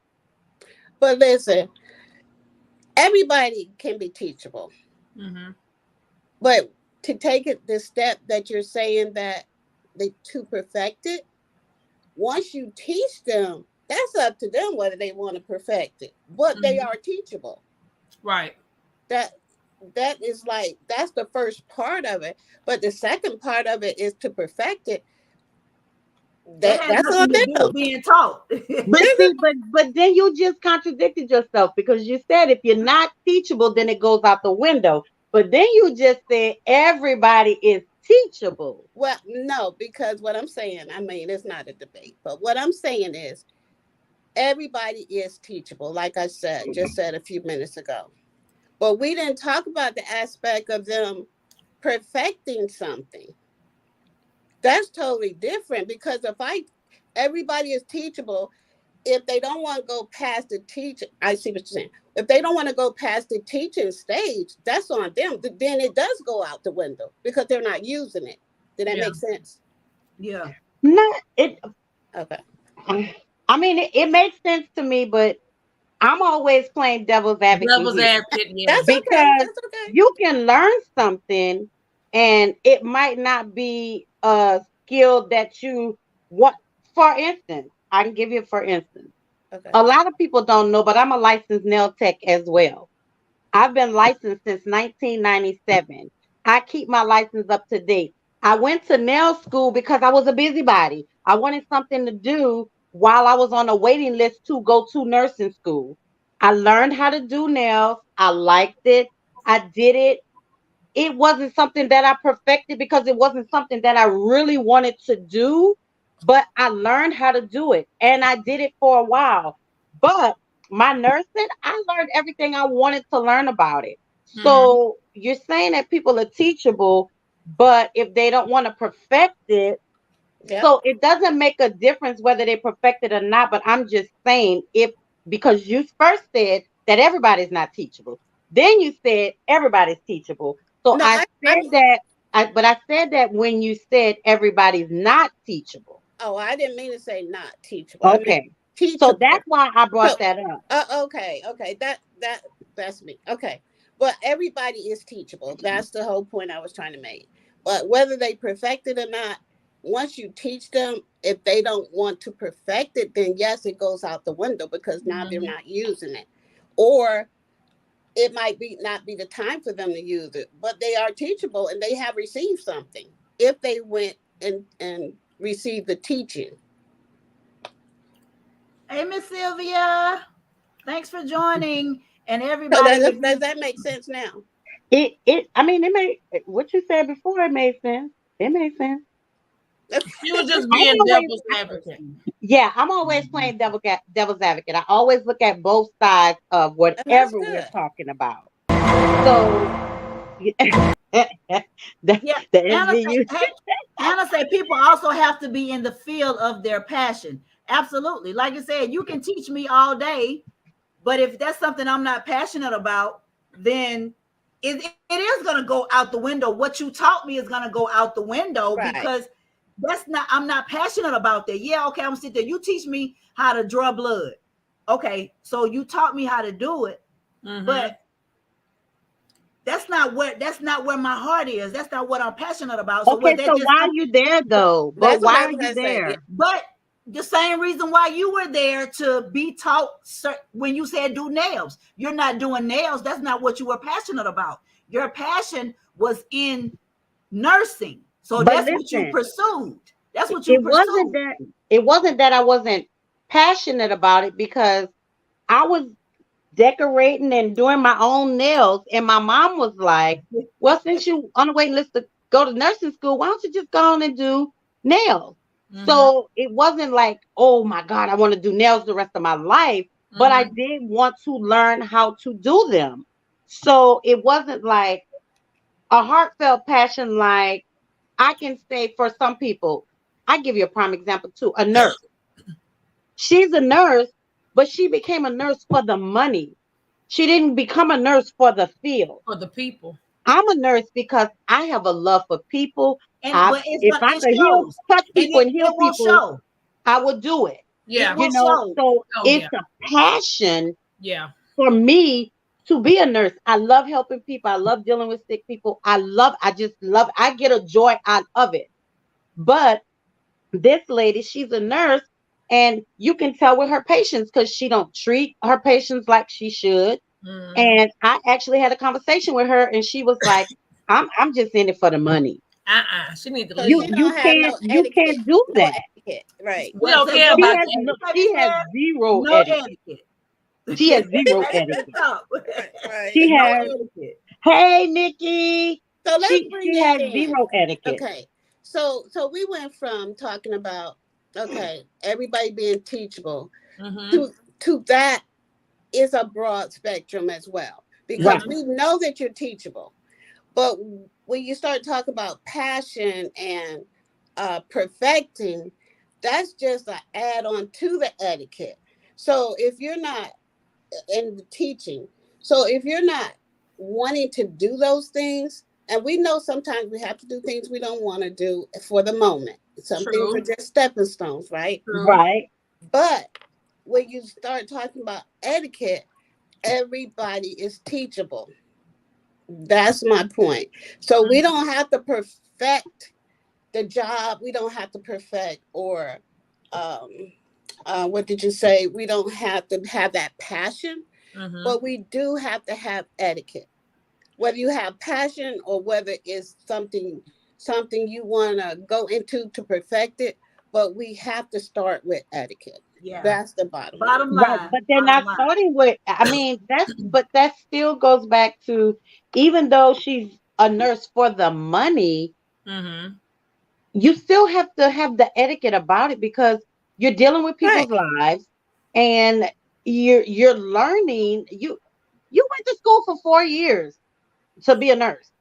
But listen, everybody can be teachable. Mm-hmm. But to take it the step that you're saying that they to perfect it, once you teach them, that's up to them whether they want to perfect it. But they Mm-hmm. are teachable. Right. That that is like that's the first part of it. But the second part of it is to perfect it. That has That's on nothing to do them. with being taught. But see, but then you just contradicted yourself because you said if you're not teachable, then it goes out the window. But then you just said everybody is teachable. Well, no, because what I'm saying, I mean, it's not a debate, but what I'm saying is everybody is teachable, like I said, just said a few minutes ago. But we didn't talk about the aspect of them perfecting something. That's totally different because everybody is teachable. If they don't want to go past the teach, I see what you're saying. If they don't want to go past the teaching stage, that's on them. Then it does go out the window because they're not using it. Did that Yeah. make sense? Yeah. Not it. Okay. I mean, it makes sense to me, but I'm always playing devil's advocate Devil's here advocate. Yeah. That's okay. because That's okay. you can learn something and it might not be a skill that you want. For instance, I can give you for instance. Okay. A lot of people don't know, but I'm a licensed nail tech as well. I've been licensed since 1997. I keep my license up to date. I went to nail school because I was a busybody. I wanted something to do while I was on a waiting list to go to nursing school. I learned how to do nails. I liked it. I did it. It wasn't something that I perfected because it wasn't something that I really wanted to do, but I learned how to do it and I did it for a while. But my nursing, I learned everything I wanted to learn about it. Mm-hmm. So you're saying that people are teachable, but if they don't want to perfect it, Yep. so it doesn't make a difference whether they perfect it or not. But I'm just saying, if because you first said that everybody's not teachable, then you said everybody's teachable. So No, I I said that, but I said that when you said everybody's not teachable. oh, I didn't mean to say not teachable. I meant Okay, so that's teachable. why I So, brought that up. okay, okay, that's me. Okay, but everybody is teachable. That's the whole point I was trying to make. But whether they perfect it or not, once you teach them, if they don't want to perfect it, then yes, it goes out the window because now they're Mm-hmm. not using it, or it might be not be the time for them to use it. But they are teachable and they have received something if they went and received the teaching. Hey, Miss Sylvia. Thanks for joining. And So everybody, if does you that make sense now? I mean, it made what you said before. It made sense. It made sense. She was just I'm being always, devil's advocate. yeah, I'm always playing devil's advocate. I always look at both sides of And that's whatever we're good. talking about. So the, yeah, the Anna said, SVU. hey, Anna said people also have to be in the field of their passion. Absolutely. Like I said, you can teach me all day, but if that's something I'm not passionate about, then it is going to go out the window. What you taught me is going to go out the window Right. because I'm not passionate about that. Yeah, okay, I'm gonna sit there. You teach me how to draw blood. Okay, so you taught me how to do it, but that's not where my heart is. That's not what I'm passionate about. So Okay, was that so just why are you there though? But That's what why I are was you gonna say. Yeah. there? but the same reason why you were there to be taught when you said do nails. You're not doing nails. That's not what you were passionate about. Your passion was in nursing. So But that's what you listen, pursued. That's what you it wasn't pursued. that it wasn't that I wasn't passionate about it because I was decorating and doing my own nails, and my mom was like, "Well, since you on the waiting list to go to nursing school, why don't you just go on and do nails?" So it wasn't like, "Oh my God, I want to do nails the rest of my life," but I did want to learn how to do them. So it wasn't like a heartfelt passion like I can say for some people. I give you a prime example too. A nurse. She's a nurse, but she became a nurse for the money. She didn't become a nurse for the field. For the people. I'm a nurse because I have a love for people. And but If I it could heal, shows, touch and people and heal it will people, show. I would do it. It Yeah. will You know, show. so Oh it's yeah. a passion Yeah. for me to be a nurse. I love helping people. I love dealing with sick people. I just love, I get a joy out of it. But this lady, she's a nurse, and you can tell with her patients because she don't treat her patients like she should. Mm. And I actually had a conversation with her, and she was like, I'm just in it for the money. She need to So You she leave. don't you have can't no you etiquette. can't do No that. etiquette. Right. We don't So, care so She about has the no, etiquette. you she has said zero no etiquette. etiquette. She has zero That's at the etiquette. top. Right. Right. She No has, etiquette. hey Nikki. So let's bring She that has in. zero etiquette. Okay. So we went from talking about okay, everybody being teachable Mm-hmm. to that is a broad spectrum as well because Right. we know that you're teachable. But when you start talking about passion and perfecting, that's just an add on to the etiquette. So if you're not in the teaching, so if you're not wanting to do those things, and we know sometimes we have to do things we don't want to do for the moment. Some things are True. just stepping stones, right? True. Right. But when you start talking about etiquette, everybody is teachable. That's my point. So we don't have to perfect the job. We don't have to perfect or um, what did you say? We don't have to have that passion, Mm-hmm. but we do have to have etiquette. Whether you have passion or whether it's something you want to go into to perfect it, but we have to start with etiquette. Yeah. That's the bottom line. Bottom Right. line. But they're Bottom not line. starting with, I mean, but that still goes back to, even though she's a nurse for the money, Mm-hmm. you still have to have the etiquette about it because you're dealing with Right. people's lives, and you're learning. You went to school for 4 years to be a nurse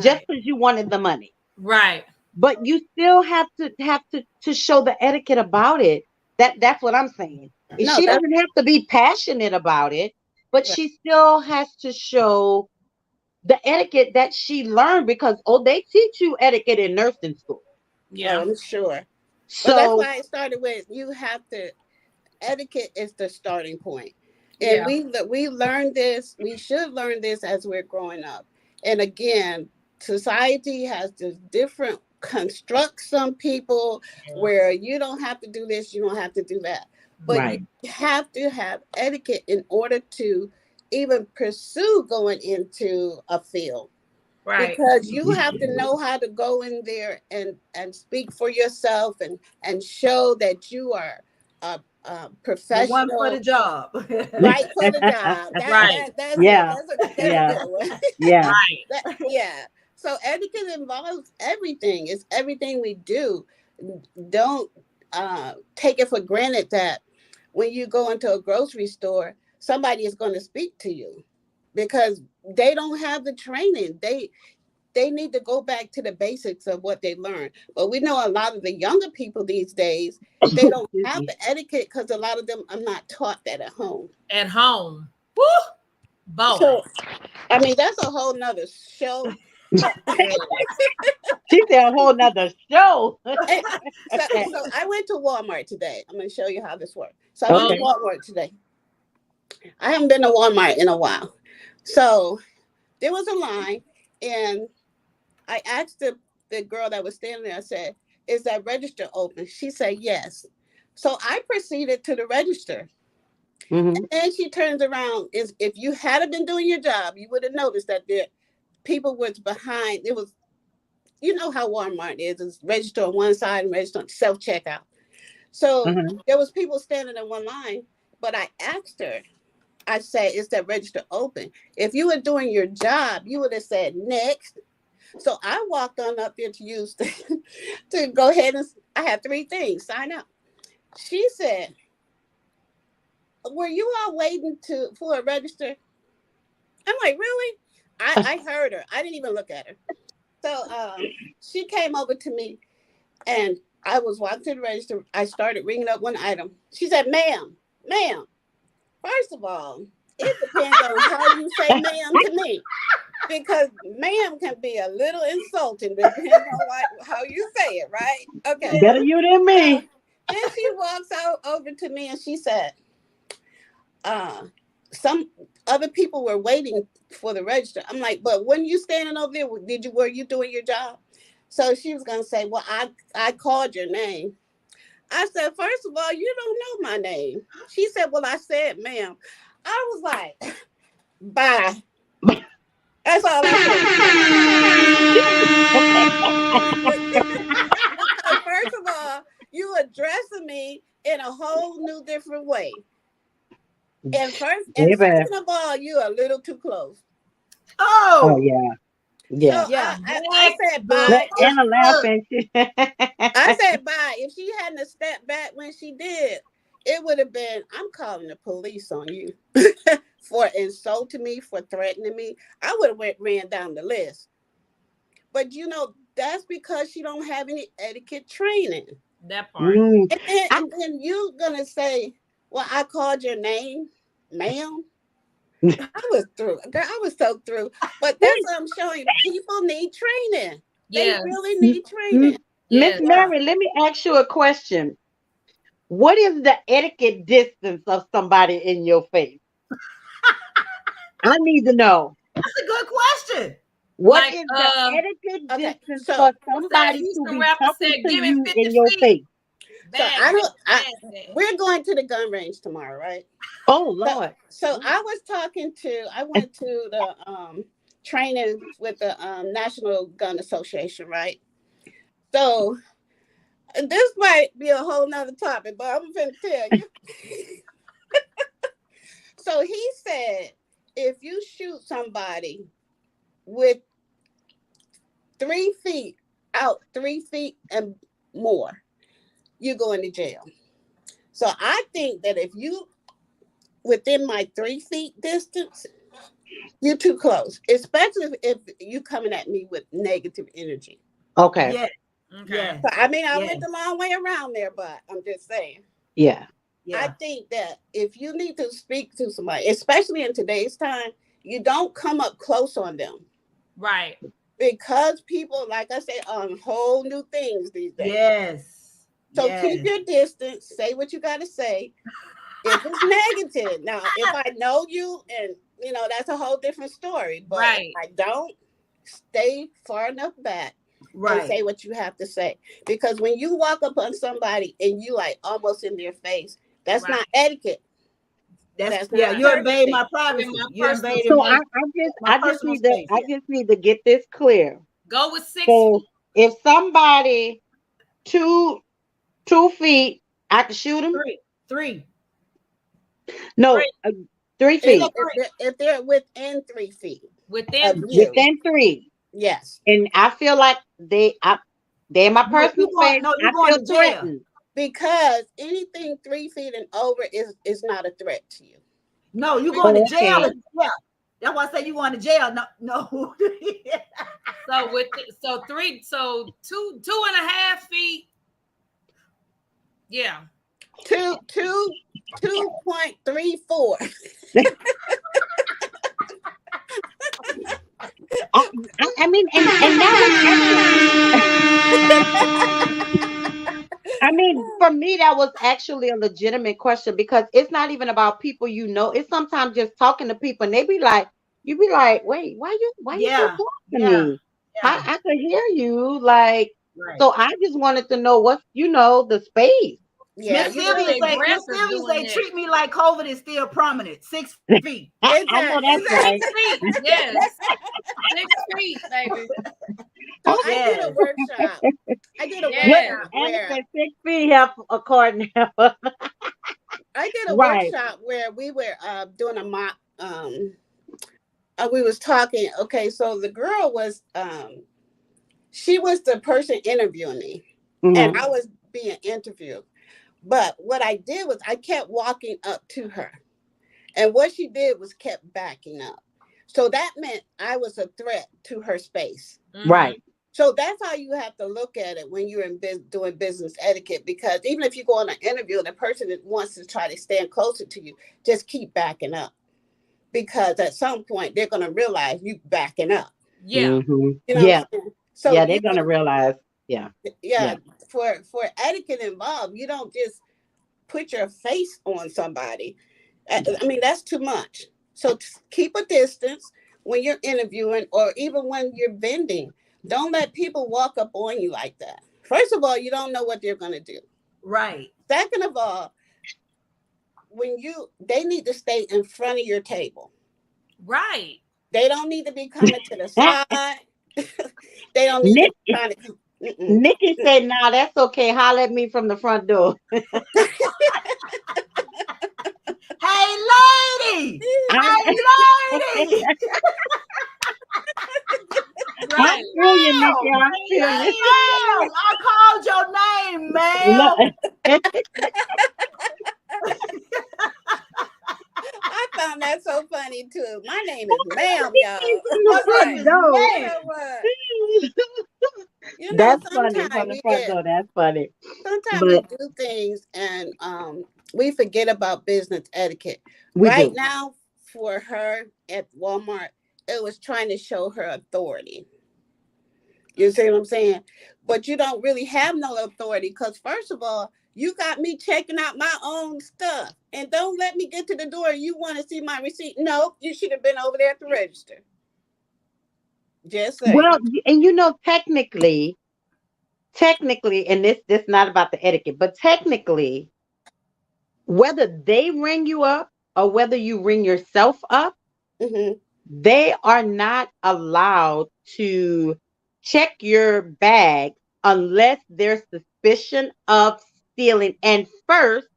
just Right. because you wanted the money, Right. but you still have to show the etiquette about it. That's what I'm saying. No, She that's doesn't have to be passionate about it, but right. she still has to show the etiquette that she learned because they teach you etiquette in nursing school. Oh, Yeah. I'm sure. But that's So why I started with you have to etiquette is the starting point. And Yeah. we learn this, we should learn this as we're growing up. And again, society has this different construct some people where you don't have to do this, you don't have to do that. But you right. have to have etiquette in order to even pursue going into a field Right. because you have to know how to go in there and speak for yourself and show that you are a The one for the professional job. right for the job. Right. That's it. Yeah, That's a yeah, good one. yeah. Right. Yeah. So etiquette involves everything. It's everything we do. Don't take it for granted that when you go into a grocery store, somebody is going to speak to you because they don't have the training. They need to go back to the basics of what they learned. But we know a lot of the younger people these days, they don't Excuse have me. the etiquette because a lot of them are not taught that at home. At home. Woo! So Boy. I mean, that's a whole nother show. But She said a whole nother show. and so I went to Walmart today. I'm going to show you how this works. So I went to Okay. Walmart today. I haven't been to Walmart in a while. So there was a line, and I asked the girl that was standing there, I said, "Is that register open?" She said, "Yes." So I proceeded to the register. Hmm. And she turns around. Is if you hadn't been doing your job, you would have noticed that there people was behind. It was, you know how Walmart is. It's register on one side and register on self checkout. So Hmm. there was people standing in one line, but I asked her, I said, "Is that register open?" If you were doing your job, you would have said next. So I walked on up there to use to go ahead and I had three things. Sign up. She said, "Were you all waiting to for a register?" I'm like, "Really?" I heard her. I didn't even look at her. So she came over to me and I was walking to the register. I started ringing up one item. She said, ma'am, first of all, it depends on how you say ma'am to me. Because ma'am can be a little insulting, depending on how you say it, right? Okay. Better you than So me. then she walks out over to me and she said, uh, some other people were waiting for the register. I'm like, but when you standing over there, were you doing your job? So she was gonna say, well, I called your name. I said, first of all, you don't know my name. She said, well, I said, ma'am. I was like, bye. That's all I said. Because first of all, you addressing me in a whole new different way. And Baby. second of all, you a little too close. Oh Oh, yeah. So Yeah. yeah. I said Look, bye. Anna laughing. I said bye. If she hadn't have stepped back when she did, it would have been, I'm calling the police on you for insulting me, for threatening me. I would have ran down the list. But that's because she don't have any etiquette training. That part. Mm. And then, I, and then you gonna say, well, I called your name, ma'am. I was through. Girl, I was so through. But that's what I'm showing you. People need training. They Yes. really need training. Miss Yes. Yeah. Mary, let me ask you a question. What is the etiquette distance of somebody in your face? I need to know. That's a good question. What Like is the etiquette Okay, distance so for what's that somebody to Houston be rapper talking said? to Give me you 50 in your feet. face? so Bad, I bad, don't. bad. We're going to the gun range tomorrow, right? Oh So, Lord. so I was talking to. I went to the training with the National Gun Association, right? So this might be a whole nother topic, but I'm going to tell you. So he said, if you shoot somebody with 3 feet out, 3 feet and more, you go into jail. So I think that if you within my 3 feet distance, you're too close, especially if you coming at me with negative energy. Okay. Yes. Okay. Yes. So, I mean, I Yes. went the long way around there, but I'm just saying. Yeah. I Yeah. think that if you need to speak to somebody, especially in today's time, you don't come up close on them Right. because people, like I say, on whole new things these days. Yes. So keep Yes. your distance. Say what you got to say. If it's negative, now if I know you and that's a whole different story. But if Right. I don't, stay far enough back and Right. say what you have to say. Because when you walk up on somebody and you like almost in their face, that's Right. not etiquette. That's That's yeah. not You invade courtesy. my In privacy. my You personal invaded So space. my I just personal need to space. I just need to get this clear. Go with 6 feet. So if somebody 2 feet, I can shoot them. Three. Three. No, Three. three If, No, feet if, three. they're, if they're within 3 feet Within of 3 you, feet. within three, yes. and I feel like they're in my No, personal space. you I going feel to jail. threatened. Because anything 3 feet and over is not a threat to you. No, you going to Oh, jail. okay. Yeah. That's why I say you going to jail. No, no. So with so three, so 2.5 feet. Yeah. 2.34. that was actually a legitimate question because it's not even about people you know. It's sometimes just talking to people and they be like, you be like, wait, why you just Yeah, talking to yeah, me? yeah. I could hear you. Like, Right. so I just wanted to know what's, the space. Yeah, Miss you Because know, Sylvia their say, breath Miss is Sylvia doing say, that. treat me like COVID is still prominent. 6 feet. I know exactly, that's right. 6 feet, yes. 6 feet, baby. So I did a Yes. workshop. I did a What Yes. workshop Alice where said 6 feet have a cord now. I did a Right. workshop where we were doing a mock. We was talking. Okay, so the girl was she was the person interviewing me, and Hmm. I was being interviewed. But what I did was I kept walking up to her, and what she did was kept backing up. So that meant I was a threat to her space. Mm-hmm. Right. So that's how you have to look at it when you're in doing business etiquette. Because even if you go on an interview and the person that wants to try to stand closer to you, just keep backing up. Because at some point they're going to realize you backing up. Yeah. Hmm. You know what Yeah. I'm saying? So Yeah, they're gonna realize. Yeah. yeah, Yeah. for etiquette involved, you don't just put your face on somebody. I mean, that's too much. So keep a distance when you're interviewing or even when you're vending. Don't let people walk up on you like that. First of all, you don't know what they're going to do. Right. Second of all, they need to stay in front of your table. Right. They don't need to be coming to the side. They don't need to Nick be trying to come. Mm-mm. Nikki said, "Nah, that's okay. Holler at me from the front door." Hey, lady. I, Hey, lady. I Right. feel you, Nikki. I Hey, feel you. ma'am. I called your name, ma'am. Look, I found that so funny too. My name is Ma'am, y'all. from the Your All name right. front is door. You ma'am. know what? That's funny Sometimes from the front door. That's funny. we But do things and we forget about business etiquette. we Right do. now, for her at Walmart, it was trying to show her authority. You see what I'm saying? But you don't really have no authority because, first of all, you got me checking out my own stuff and don't let me get to the door. You want to see my receipt? No, you should have been over there at the register. Just Well, saying. and technically, and this not about the etiquette, but technically, whether they ring you up or whether you ring yourself up, Hmm. they are not allowed to check your bag unless there's suspicion of stealing. And first,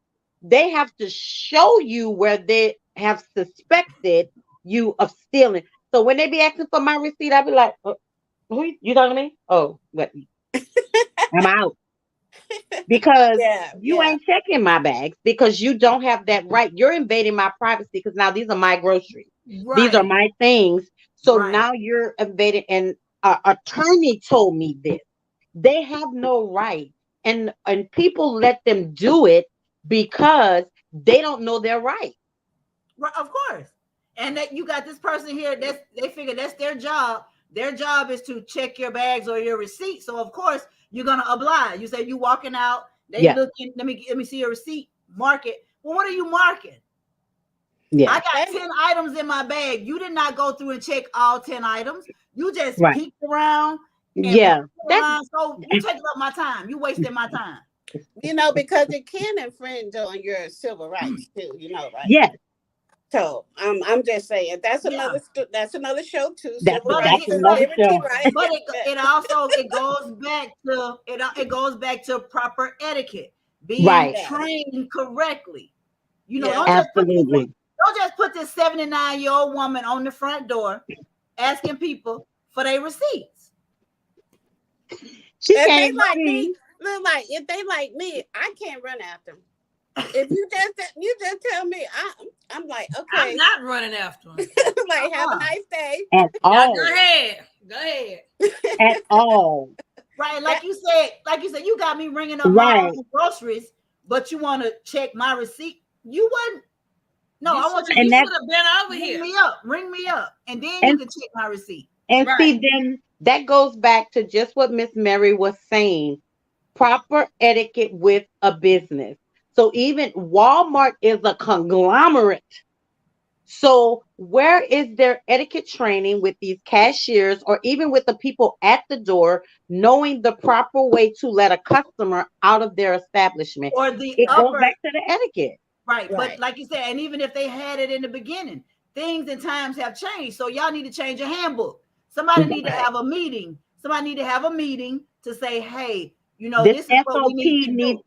they have to show you where they have suspected you of stealing. So when they be asking for my receipt, I be like, who you talking to me? Oh, what? I'm out because Yeah, you yeah, ain't checking my bags because you don't have that right. You're invading my privacy because now these are my groceries. These are Right. my things. So Right. now you're invading. And attorney told me this. They have no right, and people let them do it because they don't know their right. Right. Of course. And that you got this person here. They figure that's their job. Their job is to check your bags or your receipt. So of course you're gonna oblige. You say you walking out. They Yeah, looking. Let me see your receipt. Mark it. Well, what are you marking? I yeah, got 10 items in my bag. You did not go through and check all 10 items. You just right. peeked around and Yeah, moved that's around. So you taking up my time. You wasting my time. because it can infringe on your civil rights too. Right? yes. So I'm just saying Yeah. that's another show too. That's Civil But that's rights it, and but another liberty, show. right? but it also it goes back to it goes back to proper etiquette, being Right. Yeah, trained correctly. yeah. Absolutely. Don't just put this 79-year-old woman on the front door asking people for their receipts. She If they can't like me, see. look like if they like me, I can't run after them. If you just tell me, I'm like I'm okay, not running after him. like have a Uh-uh. nice day. At Now go all. ahead. Go ahead. At all. Right, That like you said, you got me ringing up my Right. own groceries, but you want to check my receipt. You wouldn't. No, You I want should you have to you And that should have been over here. ring me up, and then you and can check my receipt. and Right. see then that goes back to just what Miss Mary was saying. Proper etiquette with a business. So even Walmart is a conglomerate. So where is their etiquette training with these cashiers or even with the people at the door knowing the proper way to let a customer out of their establishment? Or the It goes upper, back to the etiquette. right. But Right. like you said, and even if they had it in the beginning, things and times have changed. So y'all need to change your handbook. Somebody need to Right. have a meeting. Somebody need to have a meeting to say, hey, This this is what we need SOP to needs do.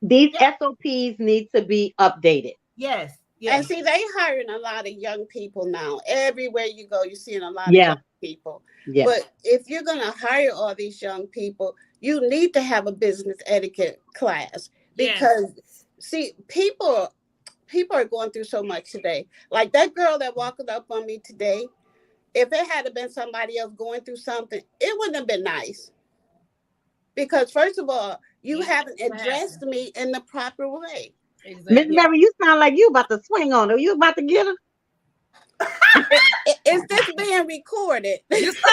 these Yeah. SOPs need to be updated. Yes. And Yes. see, they hiring a lot of young people now. Everywhere you go, you're seeing a lot of Yeah, young people. yeah, But if you're going to hire all these young people, you need to have a business etiquette class Yes. because, see, people are going through so much today. Like that girl that walked up on me today. If it had been somebody else going through something, it wouldn't have been nice. Because first of all, you It haven't needs to addressed happen. me in the proper way. Miss Exactly. Yeah. Mary, you sound like you about to swing on her. You about to get her? Is this being recorded? You saw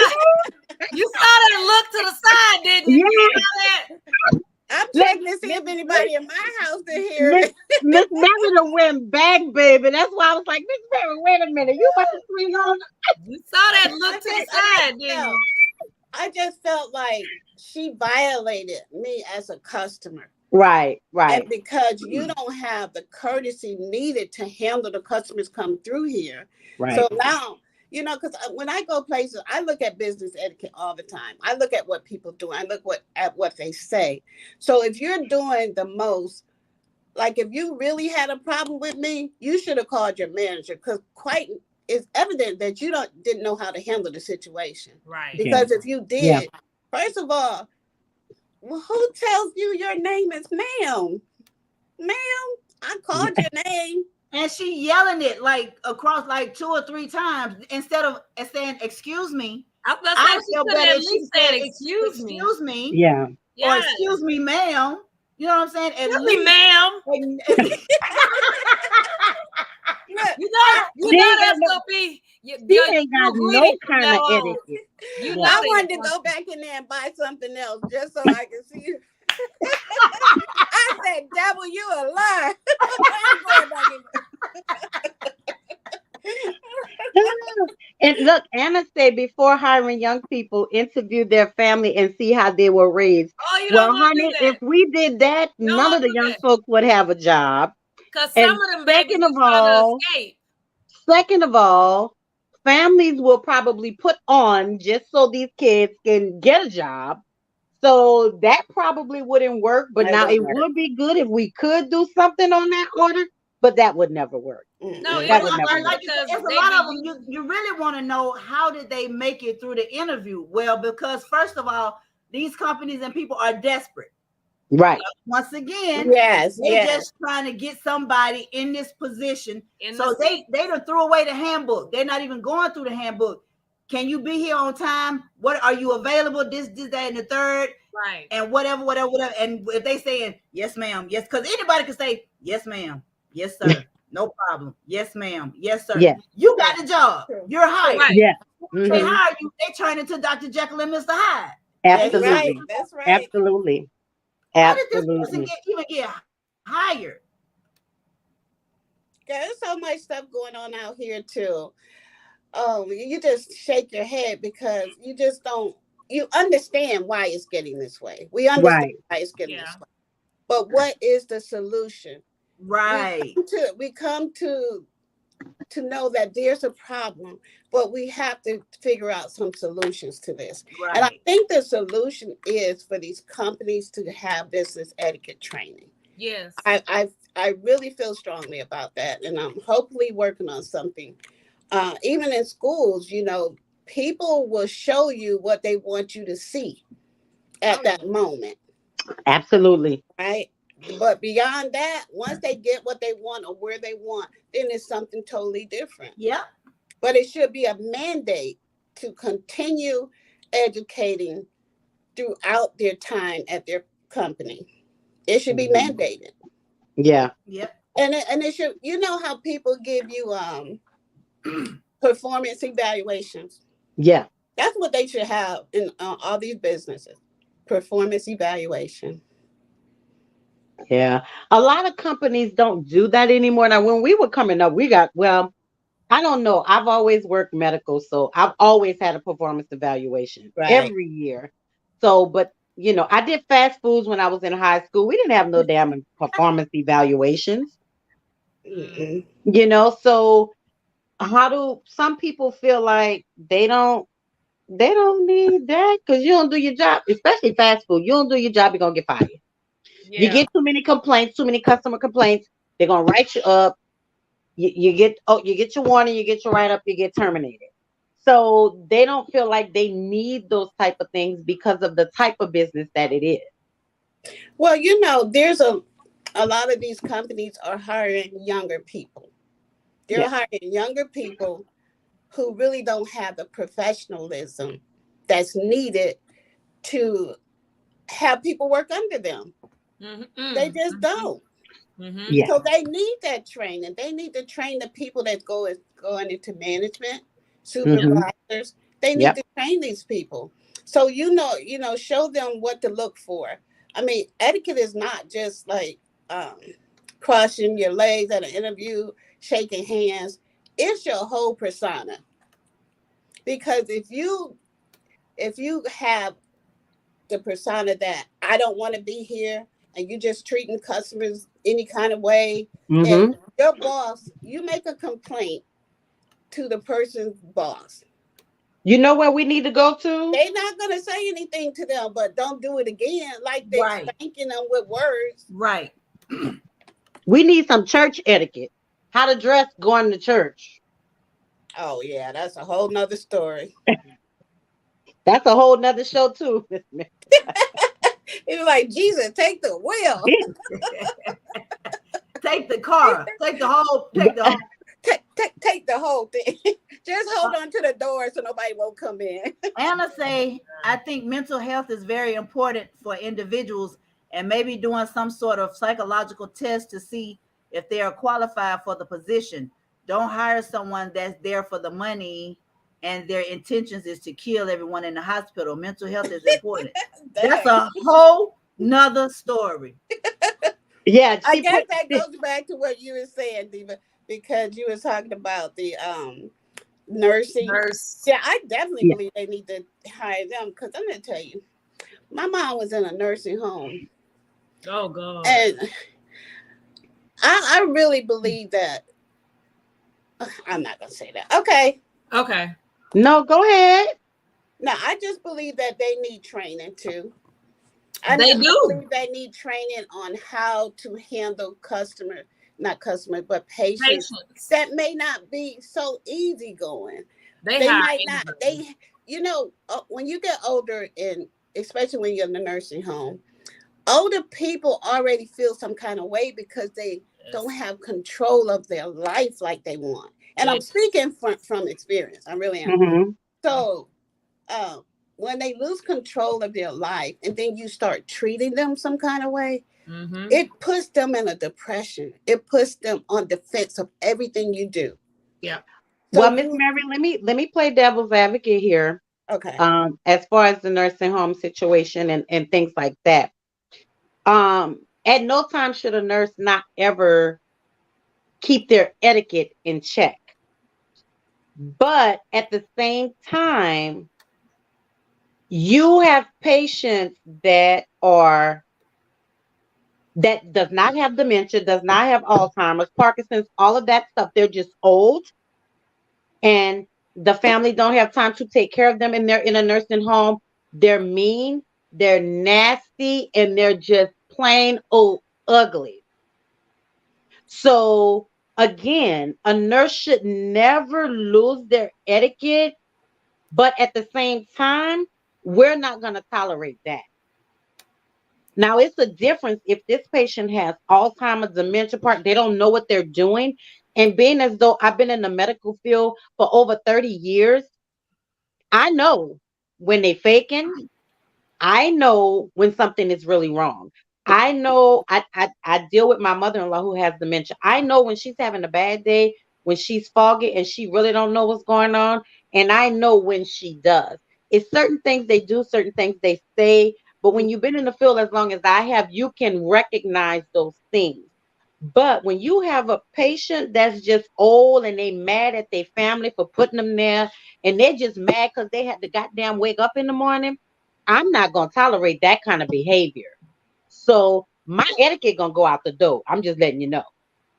you saw that look to the side, didn't you? You Yeah. saw that? I'm Let checking to see Miss if anybody in my house can hear Miss me. Miss Mary done went back, baby. That's why I was like, Miss Mary, wait a minute. You about to swing on her? You saw that look I to the just, side, didn't felt, you? I just felt like she violated me as a customer. Right, And right, because you don't have the courtesy needed to handle the customers come through here. So right. now, because when I go places, I look at business etiquette all the time. I look at what people do. I look at what they say. So if you're doing the most, like if you really had a problem with me, you should have called your manager because quite it's evident that you didn't know how to handle the situation. Right. Yeah, Because if you yeah. did, first of all, well, who tells you your name is ma'am? Ma'am, I called your name. And she yelling it like across like 2 or 3 times instead of saying, excuse me. I was gonna I say she feel could better have at if she least said, said, "Excuse me." excuse me, Yeah. or Yes. excuse me, ma'am. You know what I'm saying? At Excuse me, least. ma'am. Look, She ain't That got no SOP. she Your ain't got true no greeting from kind now of on. etiquette. You know Yeah. I they wanted to supposed go to. back in there and buy something else just so I can see you. I said, devil, you a lie. I ain't going back in And look, Anna said before hiring young people, interview their family and see how they were raised. Oh, you don't Well, want to do honey, if that. we did that, You don't none want of to the do young that. folks would have a job. Because some And of them babies second of be trying to all, escape. second of all, families will probably put on just so these kids can get a job. So that probably wouldn't work. But there. It now wouldn't it work. would be good if we could do something on that order, but that would never work. No, Mm-mm. it That would wouldn't never work work. Like you said, because it's a they lot be of them. You using. you really want to know how did they make it through the interview? Well, because first of all, these companies and people are desperate. Right. Once again, Yes, they yes. just trying to get somebody in this position. In the So they seat. they done threw away the handbook. They're not even going through the handbook. Can you be here on time? What are you available? This, that, and the third, Right. and whatever. And if they saying yes, ma'am, yes, because anybody can say yes, ma'am, yes, sir, no problem, yes, ma'am, yes, sir. Yeah. You got the job. True. You're hired. Right. Yeah. They Hmm. hire you. They turn into Dr. Jekyll and Mr. Hyde. That's These are right. Absolutely. people. That's right. Absolutely. How did this person Absolutely. even get hired? There's so much stuff going on out here too. You just shake your head because you just don't. You understand why it's getting this way. We understand Right. why it's getting Yeah. this way. But what is the solution? Right. We come to know that there's a problem, but we have to figure out some solutions to this. And I Right. think the solution is for these companies to have business etiquette training. Yes. I really feel strongly about that, and I'm hopefully working on something. Even in schools, people will show you what they want you to see Oh, at yeah. that moment, Absolutely. right? But beyond that, once they get what they want or where they want, then it's something totally different. Yep. But it should be a mandate to continue educating throughout their time at their company. It should be Mhm. mandated. Yeah. Yep. And it should, how people give you performance evaluations. Yeah. That's what they should have in all these businesses. Performance evaluation. Yeah. A lot of companies don't do that anymore. Now, when we were coming up, we got, well, I don't know. I've always worked medical, so I've always had a performance evaluation Right. every year. So, but I did fast foods when I was in high school. We didn't have no damn performance evaluations, Mm. Mm-mm. so how do some people feel like they don't need that because you don't do your job, especially fast food. You don't do your job, you're gonna get fired. You Yeah. get too many complaints, too many customer complaints, they're gonna write you up. You get your warning, you get your write up, you get terminated. So they don't feel like they need those type of things because of the type of business that it is. Well, there's a lot of these companies are hiring younger people. They're Yeah. hiring younger people who really don't have the professionalism that's needed to have people work under them. They Mm-hmm. just don't. Mm-hmm. Yeah. So they need that training. They need to train the people that going into management, Yeah. Hmm. supervisors. They need Yep. to train these people. So show them what to look for. I mean, etiquette is not just like um, crossing your legs at an interview, shaking hands. It's your whole persona. Because if you have the persona that I don't want to be here, and you just treating customers any kind of way, and Hmm. your boss, you make a complaint to the person's boss. You know where we need to go to? They're not gonna say anything to them, but don't do it again. Like they Right. spanking them with words. Right. We need some church etiquette. How to dress going to church. Oh yeah, that's a whole nother story. That's a whole nother show too. It's like Jesus, take the wheel. Take the car. Take the whole. Take the whole thing. Just hold Uh, on to the door so nobody won't come in. Anna say, I think mental health is very important for individuals, and maybe doing some sort of psychological test to see if they are qualified for the position. Don't hire someone that's there for the money and their intentions is to kill everyone in the hospital. Mental health is important. That's Dang. a whole nother story. Yeah, I she guess put. that goes back to what you were saying, Diva, because you were talking about the nursing. Nurse. Yeah, I definitely Yeah. believe they need to hire them because I'm gonna tell you, my mom was in a nursing home, Oh God. and I really believe that. I'm not gonna say that. Okay, Okay. No, go ahead. no, I just believe that they need training too. They I do. believe they need training on how to handle not customer, but patients Patience. that may not be so easygoing. They They hire might not, anybody. when you get older, and especially when you're in the nursing home, older people already feel some kind of way because they don't Yes. have control of their life like they want. And I'm They. speaking from experience. I really am. Hmm. So uh, when they lose control of their life and then you start treating them some kind of way, Mm-hmm. it puts them in a depression. It puts them on defense of everything you do. Yeah. So Well, Miss Mary, let me play devil's advocate here. okay. As far as the nursing home situation and things like that. At no time should a nurse not ever keep their etiquette in check. But at the same time, you have patients that does not have dementia, does not have Alzheimer's, Parkinson's, all of that stuff. They're just old and the family don't have time to take care of them and they're in a nursing home. They're mean, they're nasty, and they're just plain old ugly. So again, a nurse should never lose their etiquette, but at the same time, we're not going to tolerate that. Now, it's a difference if this patient has Alzheimer's, dementia part, they don't know what they're doing. And being as though I've been in the medical field for over 30 years, I know when they faking, I know when something is really wrong. I know I deal with my mother-in-law who has dementia. I know when she's having a bad day, when she's foggy and she really don't know what's going on, and I know when she does. It's certain things they do, certain things they say, But when you've been in the field as long as I have, you can recognize those things. But when you have a patient that's just old and they mad at their family for putting them there, and they're just mad because they had to goddamn wake up in the morning, I'm not gonna tolerate that kind of behavior. So my etiquette gonna go out the door. I'm just letting you know.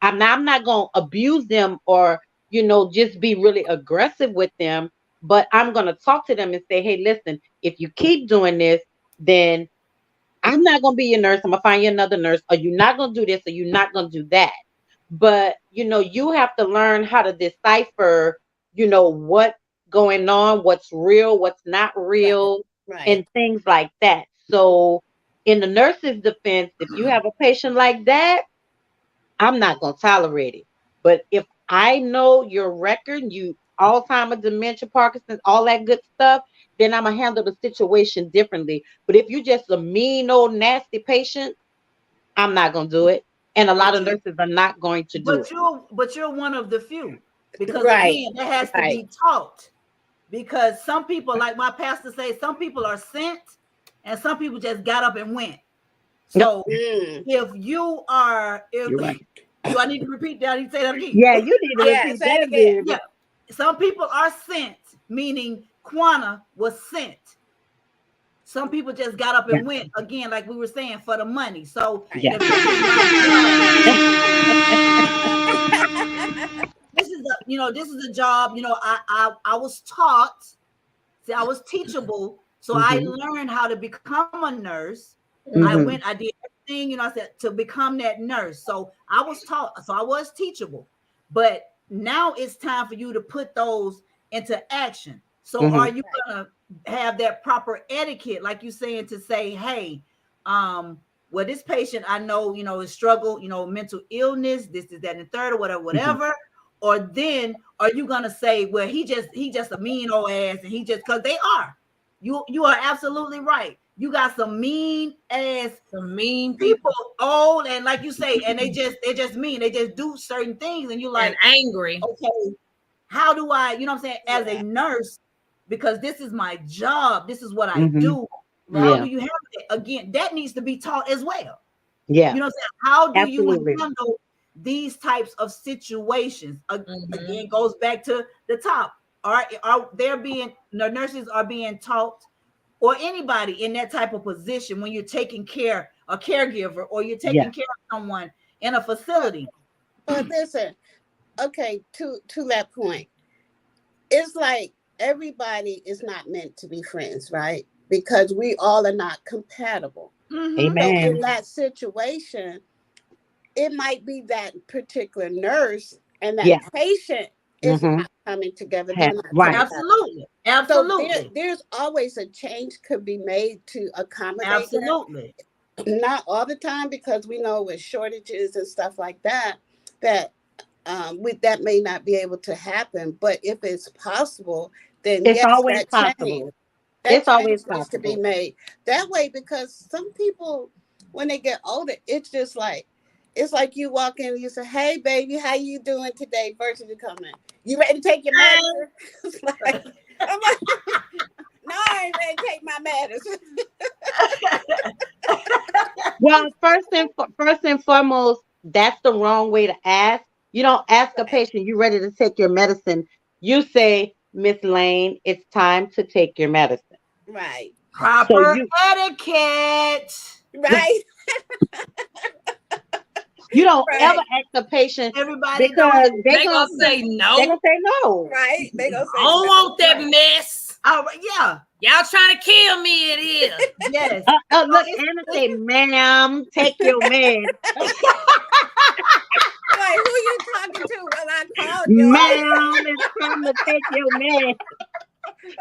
I'm not gonna abuse them or just be really aggressive with them, but I'm gonna talk to them and say, hey, listen, if you keep doing this, then I'm not gonna be your nurse. I'm gonna find you another nurse, or you're not gonna do this, or you're not gonna do that. But you have to learn how to decipher, what's going on, what's real, what's not Right. real, Right. and things like that. So, in the nurse's defense, if you have a patient like that, I'm not gonna tolerate it. But if I know your record, you Alzheimer's, dementia, Parkinson's, all that good stuff, then I'm gonna handle the situation differently. But if you just a mean old nasty patient, I'm not gonna do it. And a lot But of you, nurses are not going to do it. but you're one of the few, because Right. again, that has to Right. be taught. Because some people, like my pastor say, some people are sent, and some people just got up and went. Yep. So if you are, if You're right. do I need to repeat that? I need to say that again. Yeah, you need to Yeah, repeat say it that, again. baby. Yeah. Some people are sent, meaning Quana was sent. Some people just got up Yeah, and went, again, like we were saying, for the money. So yeah. if this is my job, this is a job. I was taught. See, I was teachable, so I Hmm. learned how to become a nurse. Hmm. I did everything, I said, to become that nurse. So I was taught, so I was teachable. But now it's time for you to put those into action. So Hmm. are you gonna have that proper etiquette, like you saying, to say, hey, well, this patient I know, is struggle, mental illness, this is that and the third, or whatever, Hmm. whatever. Or then are you gonna say, well, he just a mean old ass, and he just, because they are. You are absolutely right. You got some mean ass Some mean people, people old, and like you say, and they're just mean. They just do certain things, and you're and like, angry. okay, how do I, what I'm saying, as a Yeah. nurse, because this is my job, this is what I Hmm. do. How Yeah, do you handle it? Again, that needs to be taught as well. yeah, What I'm saying? How do you absolutely. handle these types of situations? Mhm. Again, goes back to the top. Are there being, the nurses are being taught, or anybody in that type of position, when you're taking care, a caregiver, or you're Yeah, taking care of someone in a But, facility? but listen, okay, to that point, it's like everybody is not meant to be friends, right? Because we all are not compatible. Mm-hmm. So in amen. that situation, it might be that particular nurse and that Yeah. patient is Hmm. not coming together. They're not Right. compatible. Absolutely. So Absolutely. there's always a change could be made to accommodate that. Absolutely. Not all the time, because we know with shortages and stuff like that, that with that may not be able to happen. But if it's possible, then It's yes, always that change possible. that It's always change needs to be possible. made that way, because some people, when they get older, it's like you walk in and you say, hey baby, how you doing today, versus you come in, you ready to take your medicine? It's like, I'm like, no, I ain't ready to take my medicine. Well, first and foremost, that's the wrong way to ask. You don't ask a patient, you ready to take your medicine. You say, Miss Lane, it's time to take your medicine. Right. So Proper you etiquette. Right. you don't ever Right. ask a patient Everybody don't. because they're They gonna gonna say they're gonna no. say no. Right. They gonna I say don't no. want that Right. mess. All right, yeah. Y'all trying to kill me in here. Yes. So Look, Anna say, ma'am, take your meds. Like, who you talking to? Well, I called your Ma'am, it's time to take your meds.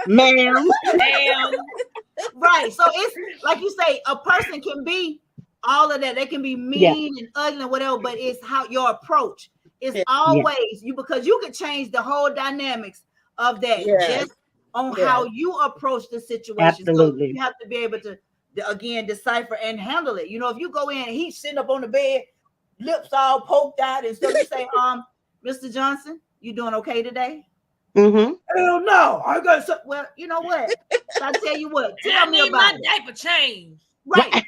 Ma'am. Damn. right. So it's like you say, a person can be all of that. They can be Yeah, mean and ugly and whatever, but it's how your approach is yeah. yeah, always you, because you can change the whole dynamics of that Yes. just on Yes. how you approach the situation. So absolutely. you have to be able to again decipher and handle it. If you go in and he's sitting up on the bed, lips all poked out and stuff, you say, Mr. Johnson, you doing okay today? Mm-hmm. Hell no, I got so. Well, you know what? I tell you what, I tell me need my about it. diaper changed. Right.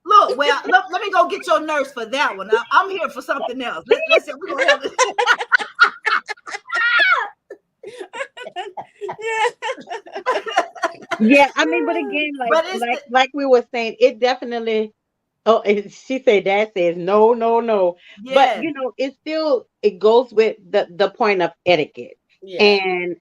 Look, well, let me go get your nurse for that one. I'm here for something else. Let's see. We're gonna have this. Yeah, I mean, but again, But it's like we were saying, it definitely. Oh, and she said, Dad says no, no, no. But yes. it still it goes with the point of etiquette. Yeah.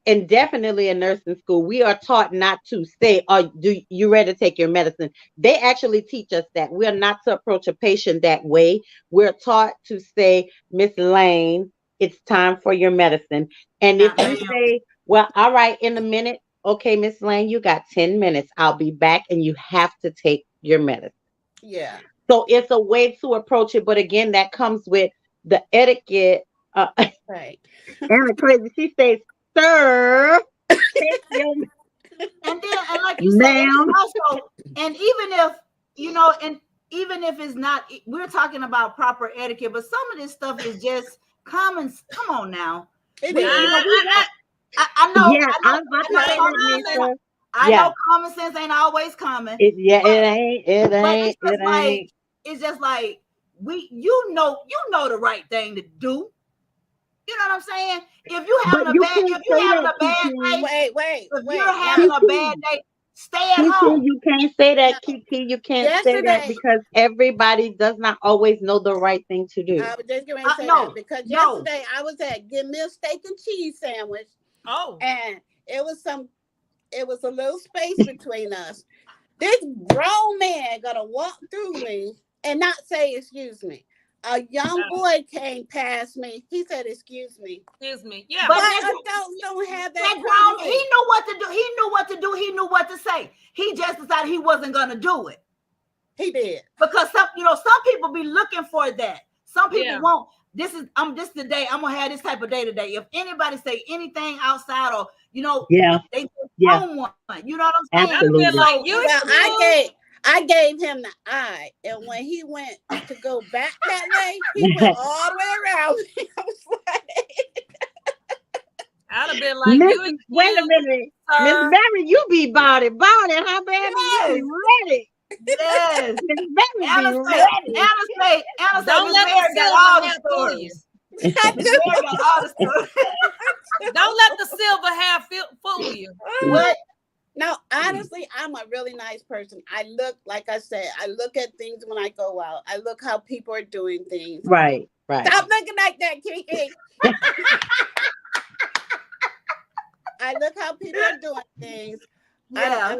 And definitely in nursing school, we are taught not to say, "Oh, do you ready to take your medicine?" They actually teach us that we are not to approach a patient that way. We're taught to say, "Miss Lane, it's time for your medicine." And if Now, you ma'am. say, "Well, all right, in a minute," okay, Miss Lane, you got 10 minutes. I'll be back, and you have to take your medicine. Yeah. So it's a way to approach it, but again, that comes with the etiquette. Right. Anna crazy. She says, "Sir, take your And like you said, and it's ma'am." also, and even if and even if it's not, we're talking about proper etiquette, but some of this stuff is just common. Come on now, It we is. we want. Yeah, I I was about know, to say that, common sense. Nisa. I Yeah, know common sense ain't always common, yeah, but it ain't, it's it just like ain't. you know the right thing to do. You know what I'm saying? But you can't If you say having that, a bad Kiki. day, if you're Wait. having Now, a bad Kiki, day, stay at Kiki, home. you can't say now, that, Kiki. You can't say that yesterday, because everybody does not always know the right thing to do. I was just going to say that No, because no. yesterday I was at Give Me a Steak and Cheese sandwich, Oh, and it was a little space between us. This grown man gonna walk through me and not say excuse me. A young boy came past me. He said excuse me. excuse me. Yeah, But but But that adults don't have that that grown, he courtesy. knew what to do. He knew what to do. He knew what to say. He just decided he wasn't gonna do it He did. because some people be looking for that. Some people yeah, won't. This is the day I'm gonna have this type of day today. If anybody say anything outside or Yeah, they just yeah, own one. You know what I'm saying? that'd have been absolutely. like So you Well, excuse. I gave him the eye, and when he went to go back that way, he went all the way around. I was like, I'd have been like you Mrs. Wait a excuse, minute. Miss sir. Mary, you be body. How bad do you be yes, ready? yes. Miss Mary be Anna say, ready. Don't Miss let the Mary got silver all the hair fool you. stories. Miss Mary got all the stories. Don't let the silver hair fool you. What? no, honestly, I'm a really nice person. I look, like I said, I look at things when I go out. I look how people are doing things. Right, right. Stop looking like that, Kiki. I look how people are doing things. Yeah.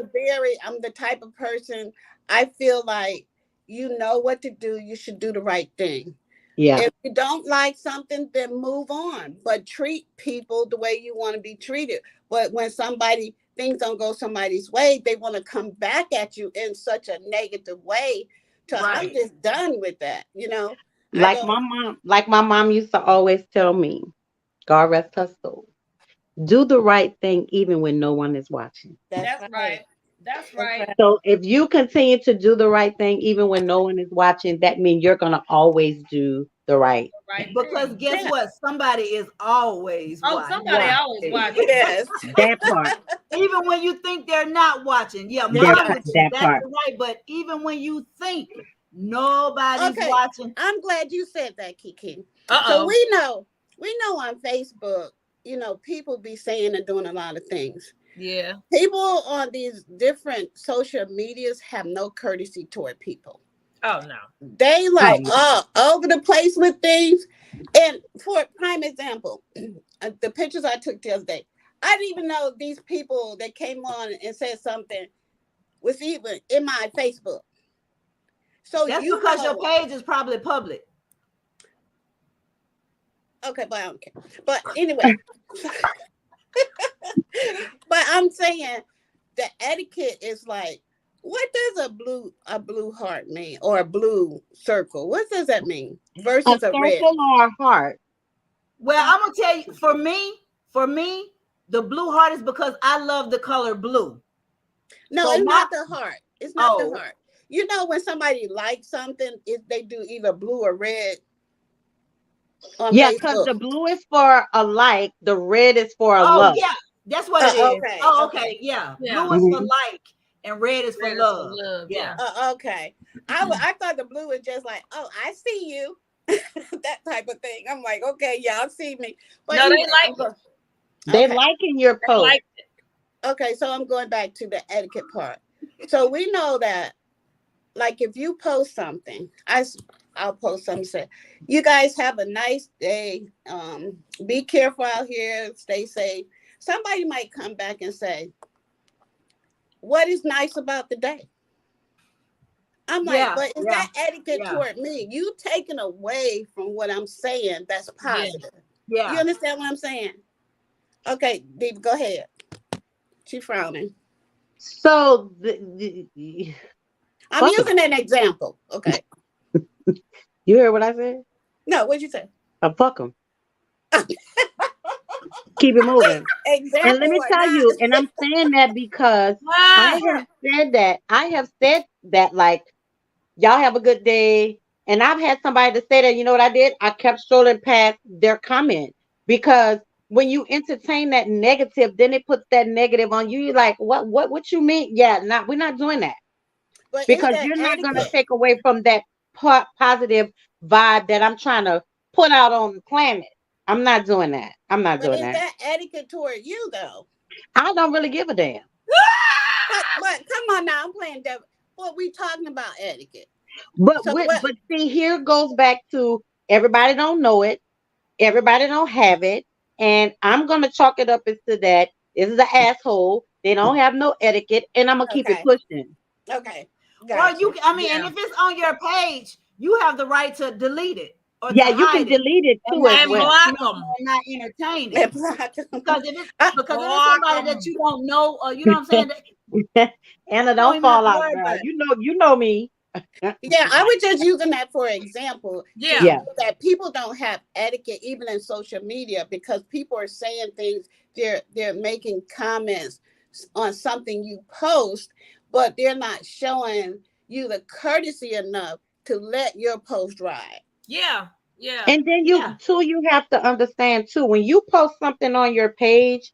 I'm the type of person, I feel like you know what to do. You should do the right thing. Yeah. If you don't like something, then move on. But treat people the way you want to be treated. But when things don't go somebody's way, they want to come back at you in such a negative way. I'm Right. just done with that. I Like don't. my mom used to always tell me, God rest her soul. Do the right thing even when no one is watching. That's That's right. right. That's That's right. right. So if you continue to do the right thing even when no one is watching, that means you're gonna always do the right Right thing. Because thing. guess Yeah. what? Somebody is always Oh, somebody watching. Watch always watching. Yes. that part. Even when you think they're not watching. Yeah, That's That mom right. part. with you. That That's part. right. But even when you think nobody's Okay. watching, I'm glad you said that, Kiki. Uh So oh. we know on Facebook, people be saying and doing a lot of things. Yeah. People on these different social medias have no courtesy toward people. Oh no. They Oh like yeah. over the place with things. And for prime example, the pictures I took the other day, I didn't even know these people that came on and said something was even in my Facebook. So that's because your page is probably public. okay, but I don't care. But anyway, but I'm saying the etiquette is like, what does a blue heart mean, or a blue circle? What does that mean A versus a red? circle or a heart. Well, I'm gonna tell you, for me, the blue heart is because I love the color blue. No, So it's my not the heart. It's not the oh heart. When somebody likes something, if they do either blue or red on Yeah, because Facebook. the blue is for a like, the red is for a oh love. yeah, that's what it is. Okay, Oh, okay. okay, yeah. Yeah. Blue is for Mhm. like, and red is for Red is for love. love. Yeah. Yeah. Okay. I thought the blue was just like, oh, I see you. That type of thing. I'm like, okay, y'all see me. But No, they anyway, like it. They okay. liking your They post. like it. Okay, so I'm going back to the etiquette part. So we know that, like, if you post something, I'll post something. Say, you guys have a nice day. Be careful out here. Stay safe. Somebody might come back and say, "What is nice about the day?" I'm like, Yeah. but is Yeah. that etiquette Yeah. toward me? You taking away from what I'm saying that's Yeah. positive. You Yeah. understand what I'm saying? Okay, Dee, go ahead. She frowning. So I'm fuck 'em. using an example. Okay. You heard what I said? No, what'd you say? Fuck them. Keep it moving. And let Example me or tell not? you, and I'm saying that because I Ah, have said that. I have said that, like, y'all have a good day. And I've had somebody to say that, you know what I did? I kept scrolling past their comment because when you entertain that negative, then it puts that negative on you. You're like, what you mean? Yeah, not we're not doing that But is because that you're not gonna etiquette? take away from that positive vibe that I'm trying to put out on the planet. I'm not doing that. I'm not But doing is that. that etiquette toward you though? I don't really give a damn. But come on now, I'm playing devil. What we talking about etiquette? But So what? but see, here goes back to everybody don't know it, everybody don't have it, and I'm gonna chalk it up as to that. This is an asshole. They don't have no etiquette, and I'm gonna keep it Okay, pushing. okay, Well, gotcha. I mean, and yeah. if it's on your page, you have the right to delete it or to Yeah, you can hide it delete it and too as not And well. block entertain them. or not entertain it. And block 'em. Because if it's I- because if it's Block somebody that them. you don't know, or you know what I'm saying, that Anna, you don't don't even have fall to out, worry girl. about it. You know me. yeah, I was just using that for example to Yeah. Yeah. show that people don't have etiquette even in social media because people are saying things. They're making comments on something you post, but they're not showing you the courtesy enough to let your post ride. Yeah. Yeah. And then Yeah. you have to understand too, when you post something on your page,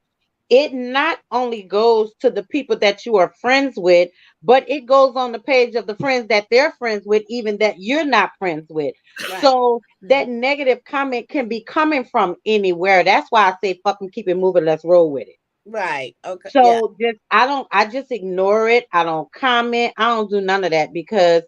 it not only goes to the people that you are friends with, but it goes on the page of the friends that they're friends with, even that you're not friends with. Right, So that negative comment can be coming from anywhere. That's why I say fuck 'em, keep it moving, let's roll with it. right. Okay, yeah, So I just ignore it. I don't comment. I don't do none of that because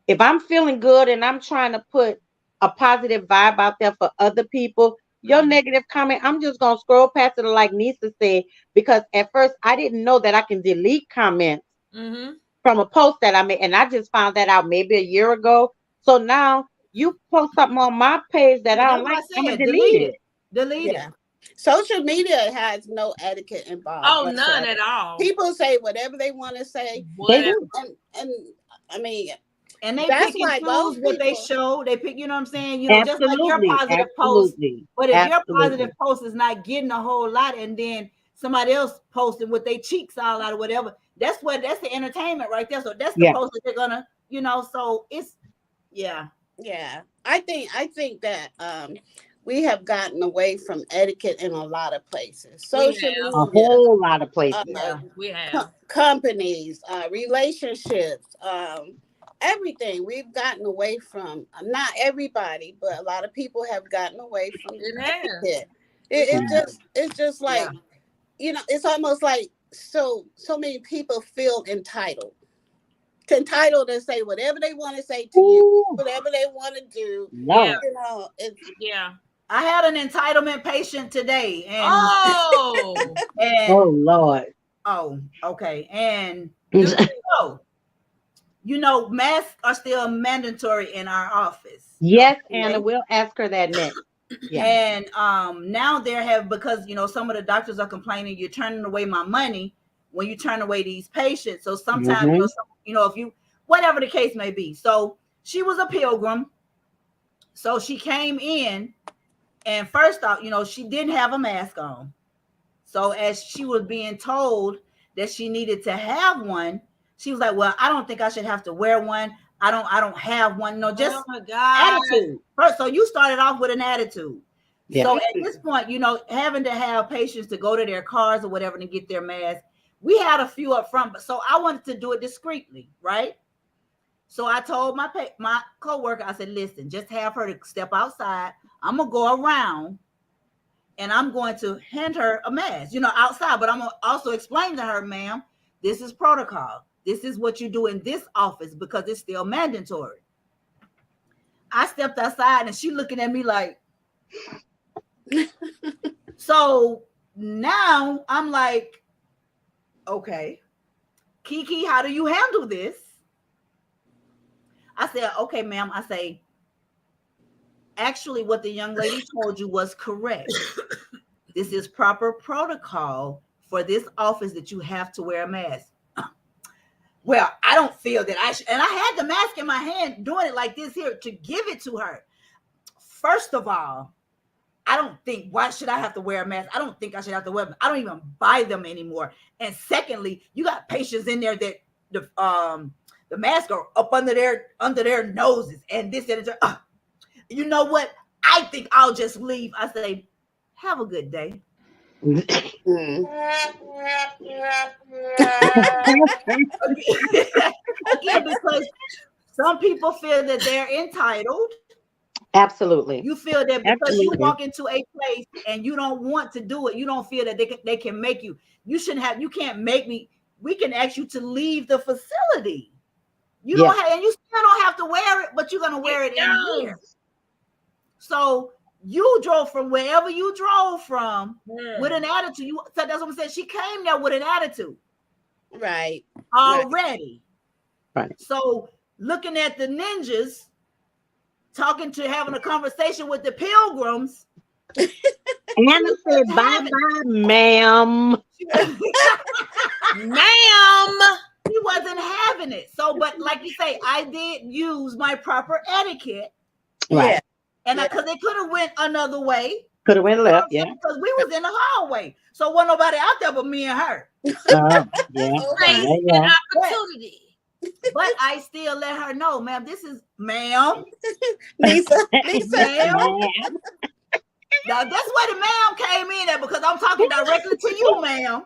if I'm feeling good and I'm trying to put a positive vibe out there for other people, your Mhm. negative comment, I'm just gonna scroll past it like Nisa said, because at first I didn't know that I can delete comments Mhm. from a post that I made, and I just found that out maybe a year ago. So now you post something on my page that Yeah, I that's don't what like, I I'm gonna said. delete Delete it. it. Delete it. yeah. Social media has no etiquette involved Oh, none whatsoever. at all. People say whatever they want to say, They Whatever. do. and I mean And they that's pick and why those choose what they people. show. They pick, you know what I'm saying? Just like your Absolutely, positive post. absolutely, But if your positive absolutely. post is not getting a whole lot, and then somebody else posting with their cheeks all out or whatever, that's the entertainment right there. So that's the Yeah. post that they're gonna, so it's yeah. Yeah, I think that we have gotten away from etiquette in a lot of places. We Social have. A media, whole lot of uh, places. Yeah. We have. companies, relationships, everything. We've gotten away from. Not everybody, but a lot of people have gotten away from It has. etiquette. We have. It's just Yeah. like it's almost like so many people feel entitled to say whatever they want to say to you, Ooh, whatever they want to do. Yeah. Lord. It's Yeah. I had an entitlement patient today, and Oh, Oh and Lord. oh, okay. And do so, masks are still mandatory in our office. Yes, Anna, Okay. we'll ask her that next. Yeah. And now there have, because some of the doctors are complaining you're turning away my money when you turn away these patients. So sometimes Mm-hmm. if you, whatever the case may be. So she was a pilgrim. So she came in, and first off, she didn't have a mask on. So as she was being told that she needed to have one, she was like, "Well, I don't think I should have to wear one. I don't have one. No, oh just my God. attitude." First, so you started off with an attitude. Yeah. So at this point, having to have patients to go to their cars or whatever to get their mask, We had a few up front, but so I wanted to do it discreetly, right? So I told my coworker, I said, listen, just have her to step outside. I'm gonna go around and I'm going to hand her a mask, outside. But I'm gonna also explain to her, ma'am, this is protocol. This is what you do in this office because it's still mandatory. I stepped outside and she looking at me like, so now I'm like, okay, Kiki, how do you handle this? I said, okay, ma'am. I say, actually, what the young lady told you was correct. This is proper protocol for this office that you have to wear a mask. Well, I don't feel that I should. And I had the mask in my hand doing it like this here to give it to her. First of all, I don't think, why should I have to wear a mask? I don't think I should have to wear them. I don't even buy them anymore. And secondly, you got patients in there that the masks are up under their noses and this and that. You know what? I think I'll just leave. I say, have a good day. Mm. Again, because some people feel that they're entitled. Absolutely. You feel that because you Absolutely. walk into a place and you don't want to do it, you don't feel that they can make you. You can't make me. We can ask you to leave the facility. You don't have, and you still don't have to wear it, but you're gonna wear it in here. So you drove from wherever you drove from with an attitude. So that's what I'm saying. She came there with an attitude. Right. Already. Right. So looking at the ninjas, having a conversation with the pilgrims. Anna said, bye-bye, ma'am. Ma'am. She wasn't having it. So, but like you say, I did use my proper etiquette. Right. And because they could have went another way. Could have went left, yeah. Because we was in the hallway. So wasn't nobody out there but me and her. Yeah. An opportunity. But I still let her know, ma'am, this is ma'am. Lisa. Ma'am. Now that's where the ma'am came in at, because I'm talking directly to you, ma'am.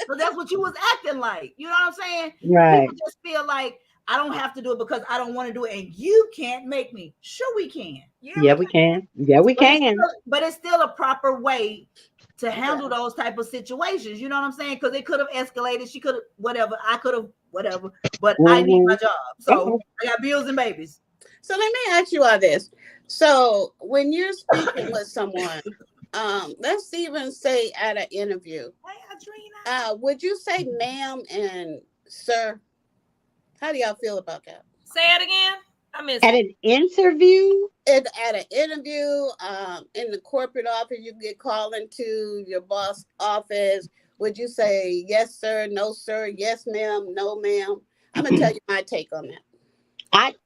So that's what you was acting like. You know what I'm saying? Right. People just feel like I don't have to do it because I don't want to do it, and you can't make me. Sure, we can. Yeah, we can. Yeah, we can. But it's still a proper way to handle those type of situations. You know what I'm saying? Because it could have escalated. She could have whatever. I could have whatever. But I need my job, so I got bills and babies. So let me ask you all this. So when you're speaking with someone, let's even say at an interview, would you say ma'am and sir? How do y'all feel about that? Say it again. I missed at an interview. At an interview, in the corporate office, you get called into your boss' office. Would you say yes, sir, no, sir, yes, ma'am, no, ma'am? I'm gonna tell you my take on that.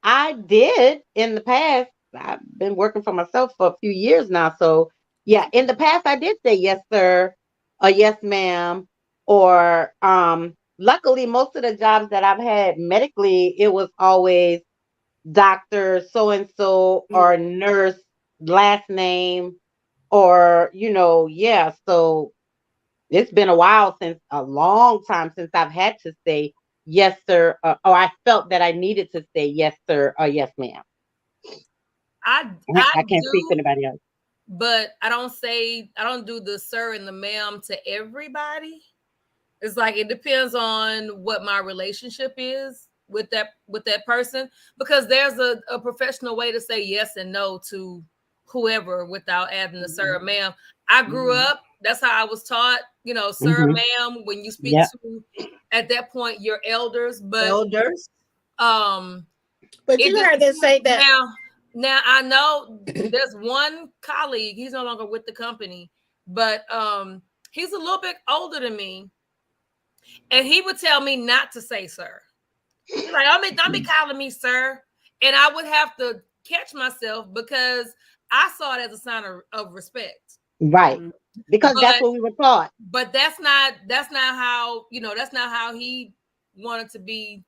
I did in the past. I've been working for myself for a few years now. So yeah, in the past I did say yes, sir, or yes, ma'am, or luckily most of the jobs that I've had medically, it was always doctor so and so or nurse last name, or yeah. So it's been a long time since I've had to say yes, sir, or I felt that I needed to say yes, sir, or yes, ma'am. I can't speak to anybody else. But I don't do the sir and the ma'am to everybody. It's like it depends on what my relationship is with that person, because there's a professional way to say yes and no to whoever without adding the sir or ma'am. I grew up, that's how I was taught, sir, ma'am, when you speak to, at that point, your elders. But you heard them say that. Now I know there's one colleague, he's no longer with the company, but he's a little bit older than me, and he would tell me not to say sir. He's like, don't be calling me sir. And I would have to catch myself because I saw it as a sign of respect. Right. Because that's what we were taught. But that's not how, that's not how he wanted to be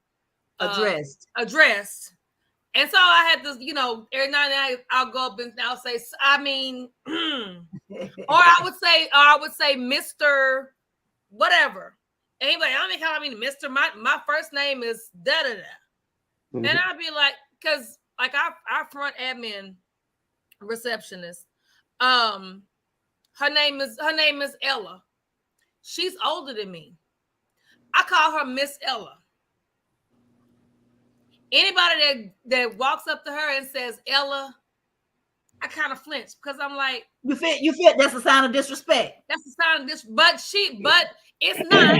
addressed. And so I had to, every now and then I'll go up and I'll say, I mean, or I would say Mr. whatever. And he's like, I don't call me Mr. My first name is da da da. Mhm. And I'd be like, because like our front admin receptionist, her name is Ella. She's older than me. I call her Miss Ella. Anybody that walks up to her and says Ella, I kind of flinch because I'm like, you feel that's a sign of disrespect. that's a sign of this, but it's not,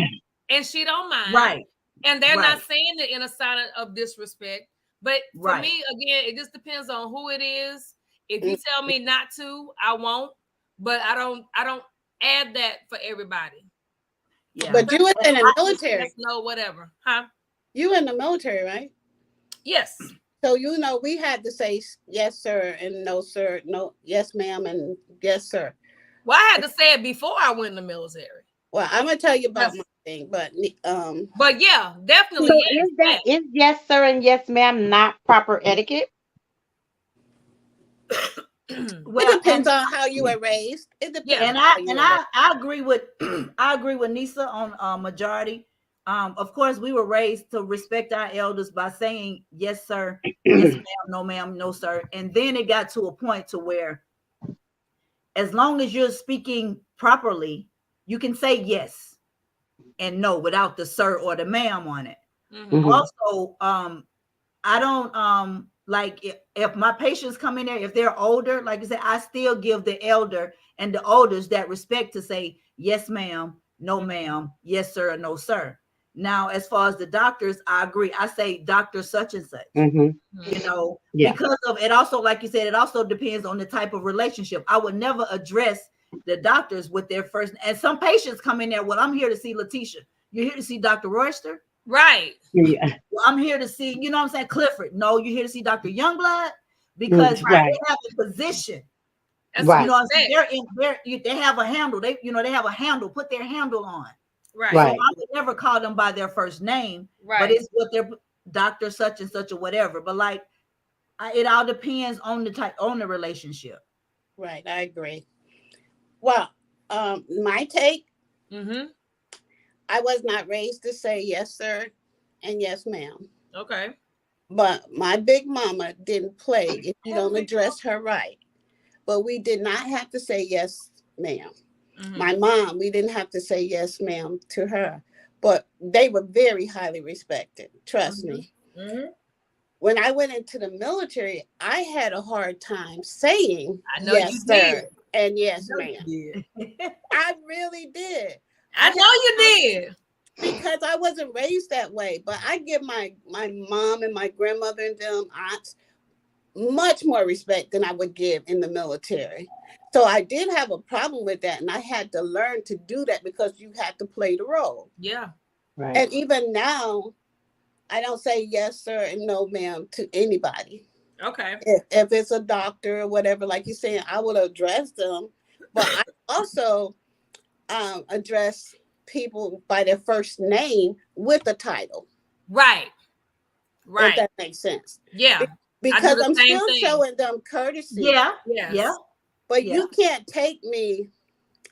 and she don't mind. Right. And they're Right. not saying it in a sign of disrespect. But for Right. me, again, it just depends on who it is. If you tell me not to, I won't. But I don't add that for everybody. Yeah. But you was in the military. Yes, no, whatever. Huh? You in the military, right? Yes. So you know we had to say yes, sir, and no, sir, no, yes, ma'am, and yes, sir. Well, I had to say it before I went in the military. Well, I'm gonna tell you about my thing, but yeah, definitely. So Yes, is yes, sir, and yes, ma'am not proper etiquette? Well, it depends on how you were raised. It depends. Yeah, and I agree with I agree with Nisa on majority. Of course, we were raised to respect our elders by saying yes, sir, yes, ma'am, no, sir. And then it got to a point to where, as long as you're speaking properly, you can say yes and no without the sir or the ma'am on it. Mm-hmm. Also, I don't like if my patients come in there, if they're older, like I said, I still give the elder and the olders that respect to say yes, ma'am, no, ma'am, yes, sir, or no, sir. Now, as far as the doctors, I agree. I say doctor such and such. Mm-hmm. You know, Yeah. because of it. Also, like you said, it also depends on the type of relationship. I would never address the doctors with their first. And some patients come in there. Well, I'm here to see Letitia. You're here to see Dr. Royster. Right. Yeah. Well, I'm here to see, you know what I'm saying, Clifford. No, you're here to see Dr. Youngblood because they have a position. Right. You know what I'm saying? They have a handle. They have a handle. Put their handle on. Right. So I would never call them by their first name. Right. But it's what their doctor such and such or whatever. But like, it all depends on the type, on the relationship. Right. I agree. Well, my take. Mm-hmm. I was not raised to say yes, sir, and yes, ma'am. Okay. But my big mama didn't play if you don't address her right. But we did not have to say yes, ma'am. Mm-hmm. My mom, we didn't have to say yes, ma'am, to her. But they were very highly respected. Trust me. Mm-hmm. When I went into the military, I had a hard time saying yes, sir, and yes, ma'am. I really did. I know you did. Because I wasn't raised that way. But I give my mom and my grandmother and them aunts much more respect than I would give in the military. So I did have a problem with that. And I had to learn to do that because you had to play the role. Yeah. Right. And even now, I don't say yes, sir, and no, ma'am to anybody. Okay. If it's a doctor or whatever, like you're saying, I would address them. But I also address people by their first name with a title. Right. Right. If that makes sense. Yeah. Because I'm still showing them courtesy. Yeah. Yes. Yeah. But you can't take me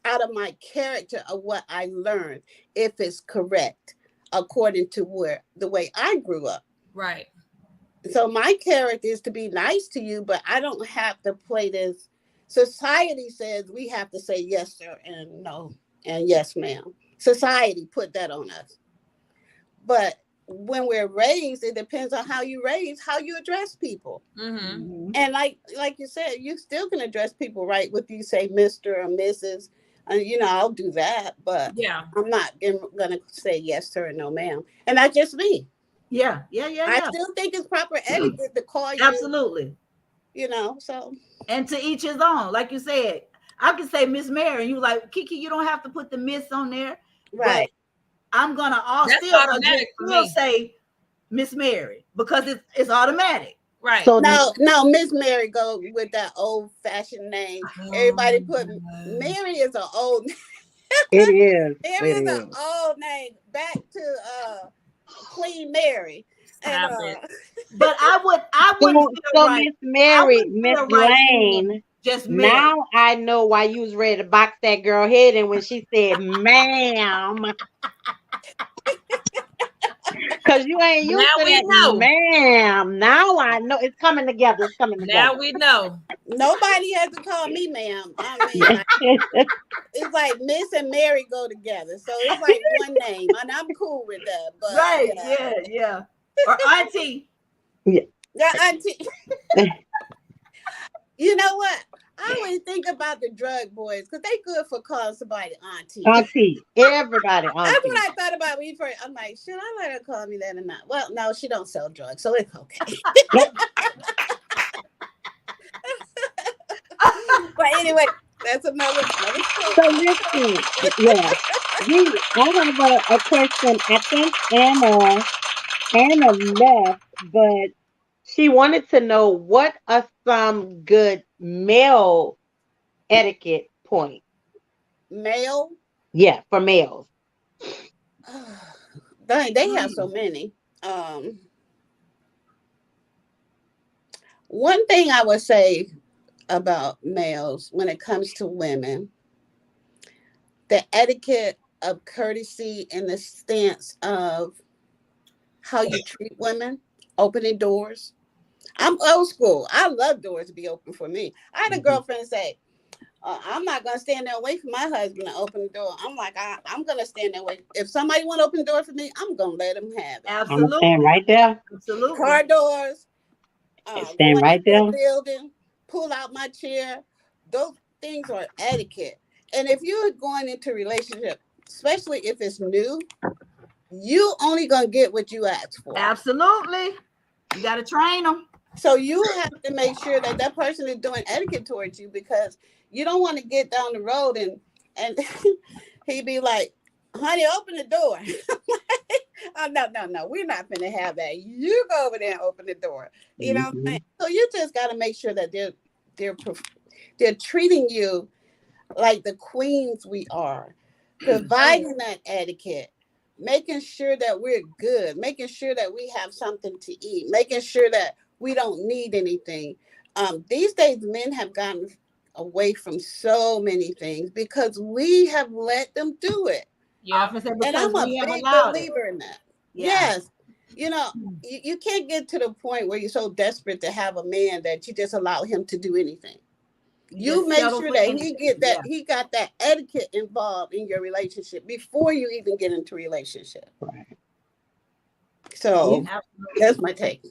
out of my character of what I learned if it's correct according to the way I grew up. Right. So my character is to be nice to you, but I don't have to play this. Society says we have to say yes, sir, and no, and yes, ma'am. Society put that on us. But when we're raised, it depends on how you raise, how you address people. Mm-hmm. And like you said, you still can address people right with you say Mr. or Mrs. And I'll do that, but I'm not gonna say yes, sir, and no, ma'am. And that's just me. Yeah. I still think it's proper etiquette to call you. Absolutely. So. And to each his own. Like you said, I can say Miss Mary, and you like, Kiki, you don't have to put the Miss on there. Right. I'm gonna still say Miss Mary because it's automatic. Right. So no, Miss Mary go with that old fashioned name. Everybody put Mary is an old name. It is. Mary is an old name. Back to Queen Mary. And, but I would so Miss Mary, Miss Lane Just Mary. Now I know why you was ready to box that girl head in when she said, "Ma'am," because you ain't used Now to we that, know. ma'am. Now I know it's coming together. It's coming Now together. we know. Nobody has to call me ma'am. I mean, Yeah. like, it's like Miss and Mary go together, so it's like one name, and I'm cool with that. But Right. yeah, Yeah. Yeah. Or auntie. yeah, auntie. You know what? I always think about the drug boys because they good for calling somebody auntie. Auntie, everybody, That's what auntie. I thought about when you first. I'm like, should I let her call me that or not? Well, no, she don't sell drugs, so it's okay. But anyway, that's another story. So listen, yeah, I have a question. I think Anna left, but she wanted to know what are some good male etiquette points. Male, Yeah, for males. they have so many. Um, One thing I would say about males when it comes to women, the etiquette of courtesy and the stance of how you treat women, opening doors. I'm old school. I love doors to be open for me. I had a Mhm. girlfriend say, I'm not going to stand there and wait for my husband to open the door. I'm like, I'm going to stand there and wait. If somebody want to open the door for me, I'm going to let them have it. I'm gonna stand Absolutely. right there. Absolutely. Car doors, Stand going right into a there. building, pull out my chair. Those things are etiquette. And if you're going into a relationship, especially if it's new, you only going to get what you ask for. Absolutely. You got to train them. So you have to make sure that that person is doing etiquette towards you because you don't want to get down the road and he be like, "Honey, open the door." Oh no, we're not gonna have that. You go over there and open the door. You know what I'm saying? Mhm. So you just got to make sure that they're they're treating you like the queens we are, providing that etiquette, making sure that we're good, making sure that we have something to eat, making sure that we don't need anything. These days, men have gotten away from so many things because we have let them do it. I Yep. often say And because I'm a we have big allowed it. believer in that. Yeah. Yes. You know, you can't get to the point where you're so desperate to have a man that you just allow him to do anything. You You just make settle sure for that anything. Yeah. he got that etiquette involved in your relationship before you even get into a relationship. Right. So Absolutely. that's my take.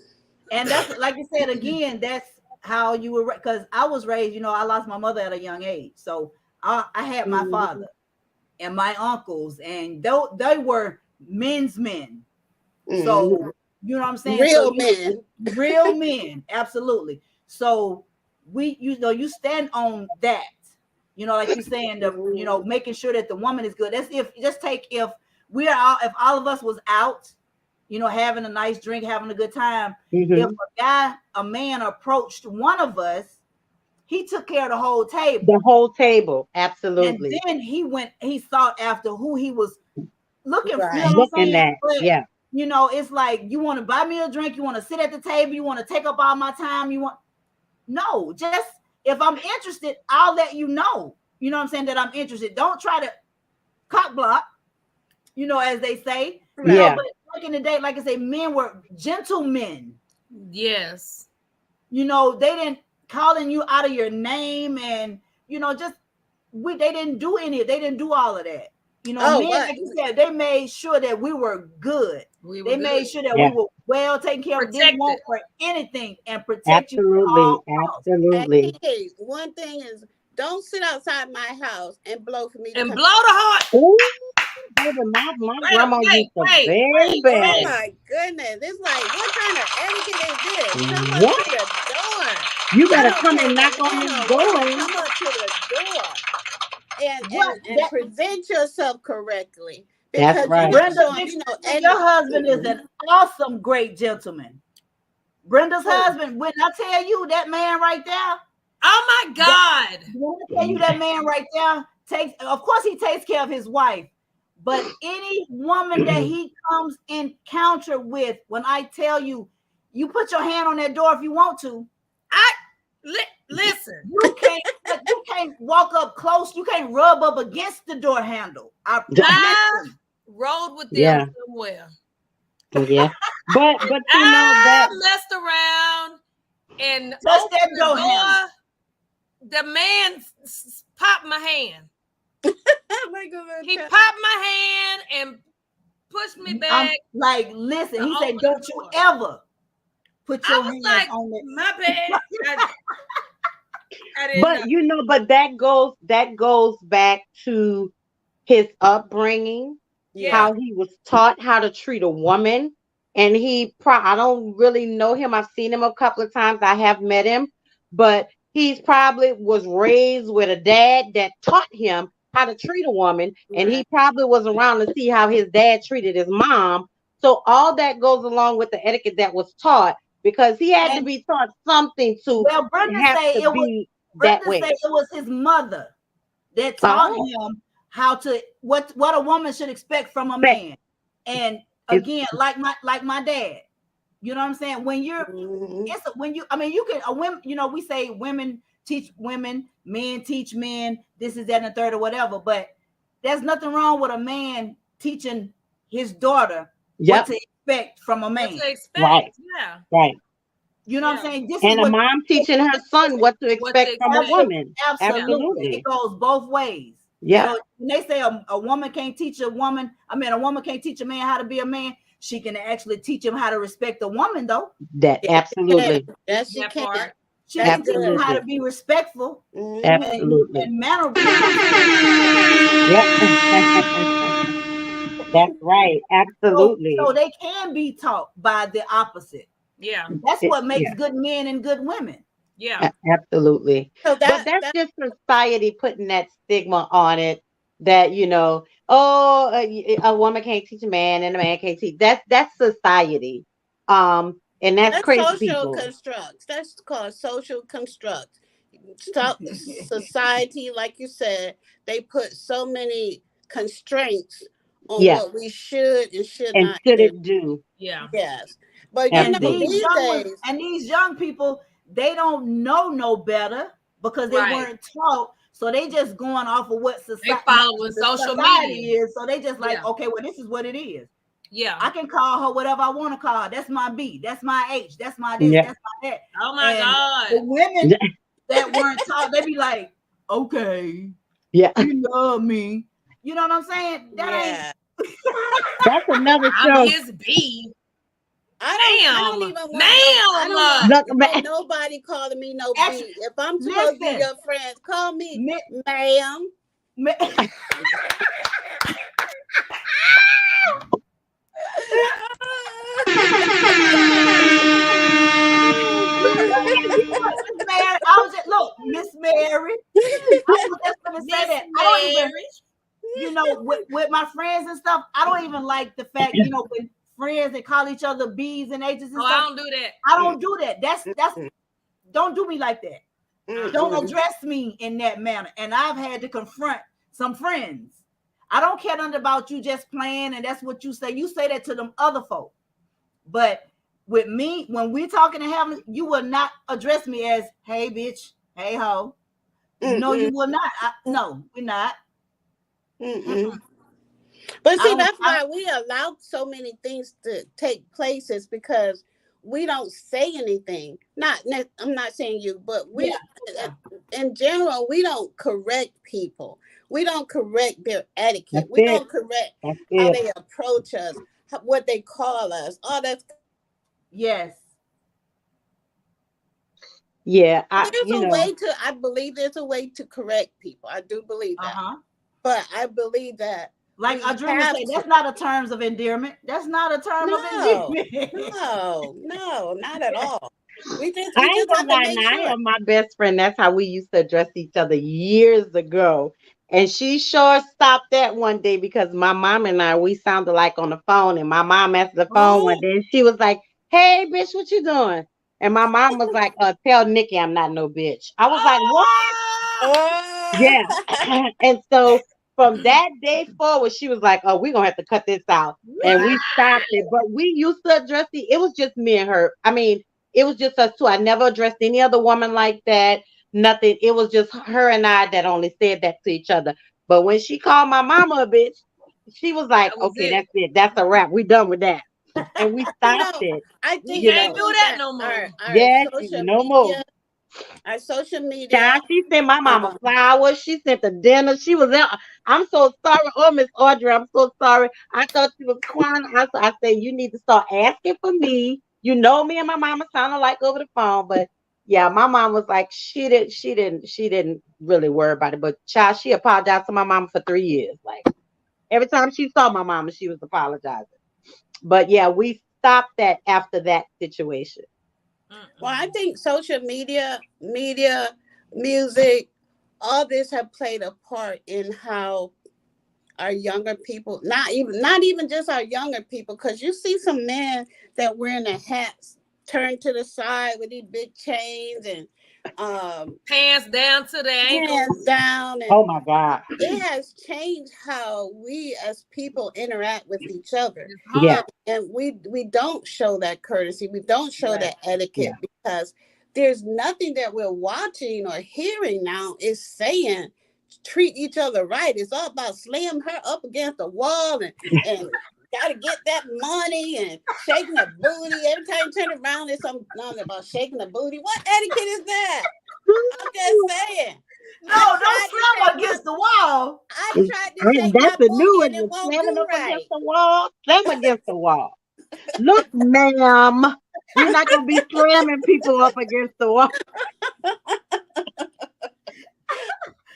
And that's like you said again, that's how you were because I was raised, I lost my mother at a young age. So I had my Mhm. father and my uncles, and they were men's men. Mhm. So you know what I'm saying? So Real men. real men, absolutely. So you stand on that, like you're saying, Mhm. making sure that the woman is good. That's if if all of us was out, having a nice drink, having a good time. If Mhm. a man approached one of us, he took care of the whole The table. whole table, And absolutely. then he sought after who he was looking for, you know Right. what I'm Looking saying? at, But yeah, it's like you want to buy me a drink, you want to sit at the table, you want to take up all my time, no, just if I'm interested, I'll let you know. You know what I'm saying? That I'm interested. Don't try to cock block, as they say. Right. yeah, But back in the day, like I say, men were gentlemen. Yes. They didn't calling you out of your name and just they didn't do they didn't do all of that. Oh, Men, what? like you said, they made sure that we were good. We were They made good. sure that we yeah, were well taken care of, didn't Protected. want for anything and protect you at absolutely, all costs. And absolutely. hey, one thing is, don't sit outside my house and blow for me to And come. blow the horn. Ooh, baby, my grandma Wait, used to, wait, wait, Oh baby, wait. my goodness. It's like, what kind of etiquette is this? Come up what? to the door. You I better don't come care and if knock a on man this or a woman, door. come up to the door What and that present yourself correctly That's because you're right. not Brenda, showing, big sister, your etiquette. husband is Mm-mm. an awesome, great gentleman. Brenda's Who? husband, when I tell you that man right there, Oh my that God. when I tell you that man right there of course he takes care of his wife, but any woman that he comes encounter with, when I tell you, you put your hand on that door if you want to. I Listen, you can't walk up close. You can't rub up against the door handle. I Listen. rode with them Yeah, somewhere. yeah. But you know I that messed around and Touch opened that the door handle. door. The man popped my hand. Oh my God. He popped my hand and pushed me I'm back like, listen. to He open said, the "Don't you door. ever put I your was hands like, on it." my bad. I didn't know. but you know, but that goes back to his upbringing, Yeah. Yeah. how he was taught how to treat a woman. And I don't really know him. I've seen him a couple of times. I have met him, but he's probably was raised with a dad that taught him how to treat a woman. And he Right. probably was around to see how his dad treated his mom. So all that goes along with the etiquette that was taught because he had to And be taught something to well, have to be that Brenda way. say it was his mother that taught Oh, him how to what a woman should expect from a respect man. And is again, like my dad, you know what I'm saying? When you're Mhm. it's when you I mean you can a women, we say women teach women, men teach men, this is that and the third or whatever, but there's nothing wrong with a man teaching his daughter what yep, to expect from a What man. to expect. right, Yeah. right. You know what I'm Yeah. saying? This is And a what mom teaching her son what to What to expect from a expect. woman. Yeah. absolutely. It Absolutely. goes both ways. Yep. So when they say a woman can't teach a woman, a woman can't teach a man how to be a man, she can actually teach him how to respect a woman, though. That Yeah, she can. absolutely. Yes, she That can. part. She That's can teach him good. how to Absolutely. be respectful Hmm. Absolutely. and manner. You know what I'm saying? Yep. That's right. So Absolutely. they can be taught by the opposite. Yeah. That's what makes Yeah, good men and good women. Yeah. absolutely. So But that's just society putting that stigma on it that, oh, a woman can't teach a man and a man can't teach. That's society. And that's that's crazy social people. constructs. That's called social constructs. Society, like you said, they put so many constraints on Yeah. what we should and should And not should do. it do? Yeah. Yes. But And Absolutely. these these young ones days, and these young people, they don't know no better because they Right. weren't taught. So they just going off of what They society following the social media. society is. So they just like, Yeah. okay, well, this is what it is. Yeah. I can call her whatever I want to call her. That's my B. That's my H. That's my this. Yeah. That's my that. Oh my And God. the women that weren't taught, they be like, okay, Yeah. you love me. You know what I'm saying? That ain't. yeah. That's another I'm show. his B. I don't Ma'am. even want no I don't Ma'am. Look, want nobody calling me no B. Actually, If I'm supposed to be listen, your friend, call me mi- ma'am. mi- Miss Mary, I was just look, Miss Mary. I was just gonna say Miss that. I don't even, Mary. with my friends and stuff, I don't even like the fact, when friends that call each other B's and H's and Oh, I stuff. don't do that. I don't do that. That's don't do me like that. Don't Mm-mm. address me in that manner. And I've had to confront some friends. I don't care nothing about you just playing, and that's what you say. You say that to them other folk. But with me, when we talking and having, you will not address me as, hey, bitch, hey, ho. No, you Mm-mm. will not. No, we're not. Mm-mm. Mm-mm. But I see, don't. that's why we allow so many things to take place is because we don't say anything. I'm not saying you, but Yeah. uh, Yeah. in general, we don't correct people. We don't correct their etiquette. that's We it. don't correct That's how it. they approach us, what they call us. All that. Yes. Yeah. There's a way to. I believe there's a way to correct people. I do believe Uh that, huh. but I believe that Like we Adrena have said, to. that's not a terms of endearment. That's not a term of No, endearment. no, not at all. I We ain't just gonna have to lie, make Naya, sure. my best friend, that's how we used to address each other years ago. And she sure stopped that one day because my mom and I, we sounded like on the phone. And my mom answered the phone one Oh, day and she was like, hey, bitch, what you doing? And my mom was like, tell Nikki I'm not no bitch. I was like, what? oh, Yeah. And so from that day forward, she was like, oh, we're going to have to cut this out. And we stopped it. But we used to address it was just me and her. I mean, it was just us two. I never addressed any other woman like that. nothing. It was just her and I that only said that to each other. But when she called my mama a bitch, she was like, That was "Okay, it. that's it. That's a wrap. We done with that." And we You stopped know, it. We You can't know, do think that that no more. yes, no more. our social media, Child, she sent my mama um, flowers. She sent the dinner. She was there. I'm so sorry. Oh, Miss Audrey, I'm so sorry. I thought she was crying. I said, you need to start asking for me. You know me and my mama sounded like over the phone, but yeah, my mom was like, she didn't really worry about it. But child, she apologized to my mama for 3 years. Like every time she saw my mama, she was apologizing. But yeah, we stopped that after that situation. well, I Mm-mm. think social media, music, all this have played a part in how our younger people, not even just our younger people, because you see some men that wearing their hats turned to the side with these big chains and um Pants down to the hands ankles. down, and Oh my God. it has changed how we as people interact with each other. It's Yeah, hard. And we don't show that courtesy, we don't show Right. that etiquette, yeah. because there's nothing that we're watching or hearing now is saying treat each other right. It's all about slam her up against the wall and gotta get that money and shaking the booty. Every time you turn around, there's something about shaking the booty. What etiquette is that? I'm just saying. No, I don't tried to shake slam my against the wall. I tried to And shake that's my a new booty one. and it You're won't slamming do up against right. the wall. Slam against the wall. Look, ma'am, you're not gonna be slamming people up against the wall.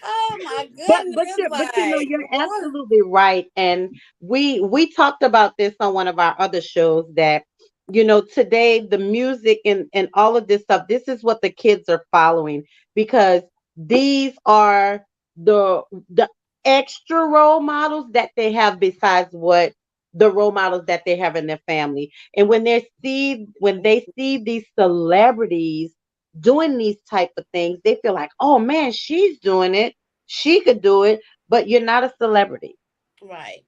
Oh my But goodness. but It's you but you know like, you're what? absolutely right. And we talked about this on one of our other shows that today the music and all of this stuff, this is what the kids are following because these are the extra role models that they have besides what the role models that they have in their family. And when they see these celebrities doing these type of things, they feel like, oh man, she's doing it, she could do it, but you're not a celebrity. Right.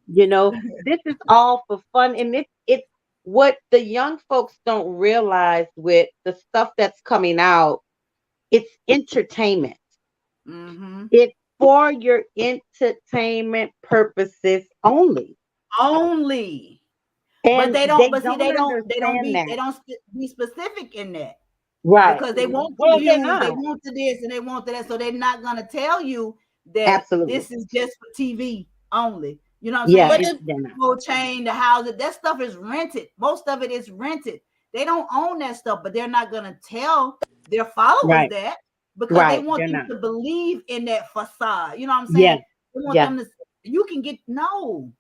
This is all for fun. And it's what the young folks don't realize with the stuff that's coming out, it's entertainment. Mm-hmm. It's for your entertainment purposes only. Only. But And they don't. they But see, don't they don't. They don't understand be. They that. don't be specific in that Right. because they want the Well, they're views. They not. want the this and they want the that. So they're not gonna tell you that Absolutely. this is just for TV only. You know what I'm Yeah, But saying? the they're not. Whole chain, the houses, that stuff is rented. Most of it is rented. They don't own that stuff, but they're not gonna tell their followers Right. that because they Right. want They're them not. to believe in that facade. You know what I'm saying? Yes. They want Yeah. them to. You can get no.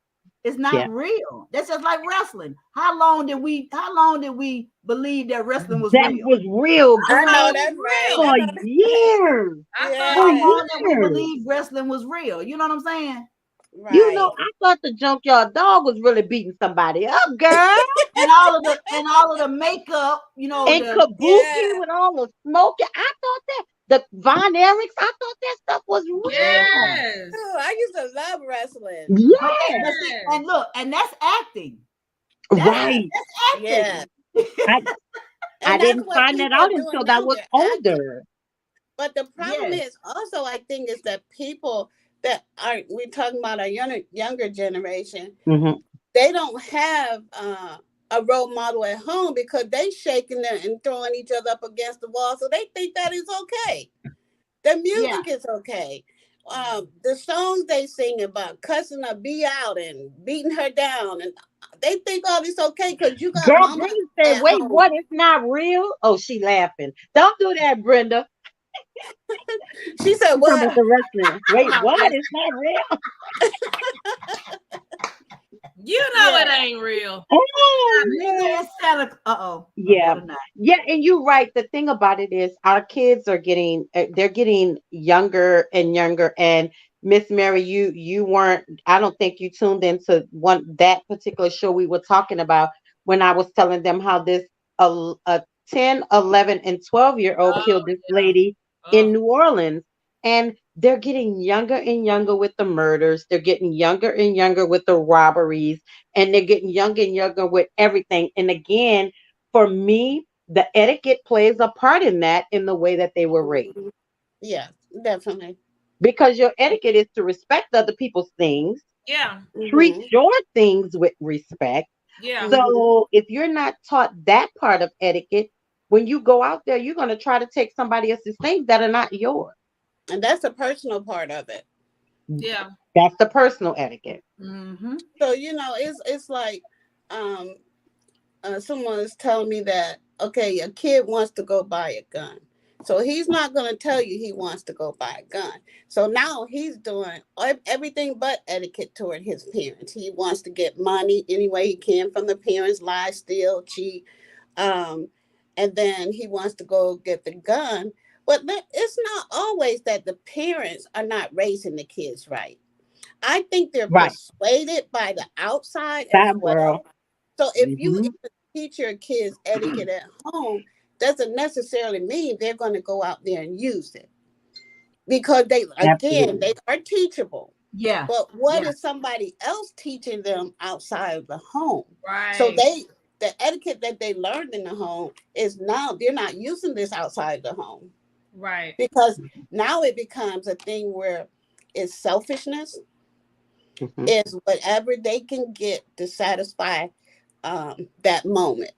It's not Yeah. real. That's just like wrestling. How long did we believe that wrestling was That real? was real, I know girl. that's right. For I know years. I thought For How yeah. long did we years. believe wrestling was real? You know what I'm saying? Right. I thought the junkyard dog was really beating somebody up, girl. And all of the makeup, And the Kabuki Yeah. with all the smoke. I thought the Von Erichs, I thought that stuff was real. yes. Oh, I used to love wrestling. but see, Yes. and look, and that's acting. That's Yeah. Right. Yeah. acting. I I And that's didn't what find that people out are doing until I now. was They're acting. older. But the problem Yes. is also, I think, is that people that are, we're talking about our younger generation, Hmm. they don't have a role model at home because they shaking and throwing each other up against the wall. So they think that is okay. The Yeah. music is okay. The songs they sing about cussing a bee out and beating her down, and they think all this okay because you got Girl, mama Brenda said, at wait, home. what? It's not real? Oh, she laughing. Don't do that, Brenda. She said, She's talking about "What? the wrestling. Wait, Oh, what? listen, It's not real? you know it Yeah, ain't real. Oh, Nigga is Santa. Uh-oh. Oh, yeah. better not. Yeah, and you're right. The thing about it is our kids are they're getting younger and younger. And Miss Mary, you weren't, I don't think you tuned into that particular show we were talking about when I was telling them how this a 10, 11, and 12-year-old Oh killed this yeah. lady in Oh. New Orleans. And they're getting younger and younger with the murders. They're getting younger and younger with the robberies, and they're getting younger and younger with everything. And again, for me, the etiquette plays a part in that in the way that they were raised. Yes, definitely. because your etiquette is to respect other people's things, Yeah. treat Mm-hmm. your things with respect. Yeah. Mm-hmm. So if you're not taught that part of etiquette, when you go out there, you're going to try to take somebody else's things that are not yours. And that's a personal part of it. Yeah. That's the personal etiquette. Mm-hmm. So it's like um someone is telling me that okay, a kid wants to go buy a gun. So he's not going to tell you he wants to go buy a gun. So now he's doing everything but etiquette toward his parents. He wants to get money any way he can from the parents, lie, steal, cheat. Um, and then he wants to go get the gun. But it's not always that the parents are not raising the kids right. I think they're Right. persuaded by the outside as That girl. well. So if you Hmm. even teach your kids etiquette at home, doesn't necessarily mean they're going to go out there and use it because they again Absolutely. they are teachable. Yeah. But what Yeah. is somebody else teaching them outside of the home? So Right. the etiquette that they learned in the home is now they're not using this outside the home Right. because now it becomes a thing where it's selfishness, Hmm. is whatever they can get to satisfy that moment.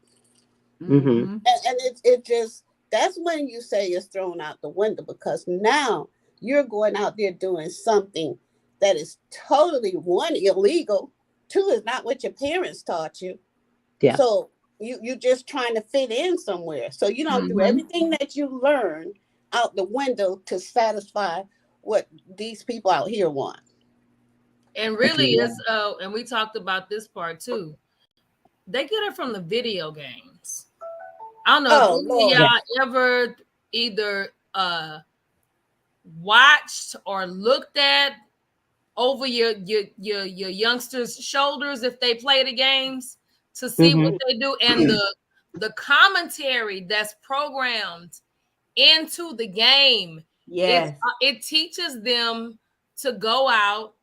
Hmm. Mm-hmm. And it just, that's when you say it's thrown out the window because now you're going out there doing something that is totally, one, illegal, two, is not what your parents taught you. Yeah. So you just trying to fit in somewhere. So you don't do Mm-hmm. everything that you learn out the window to satisfy what these people out here want. And really Yeah. is and we talked about this part too. They get it from the video games. I don't know if Oh any of Lord. Yeah. y'all ever either watched or looked at over your youngsters' shoulders if they play the games to see what Hmm. they do, and the commentary that's programmed into the game is Yes. it teaches them to go out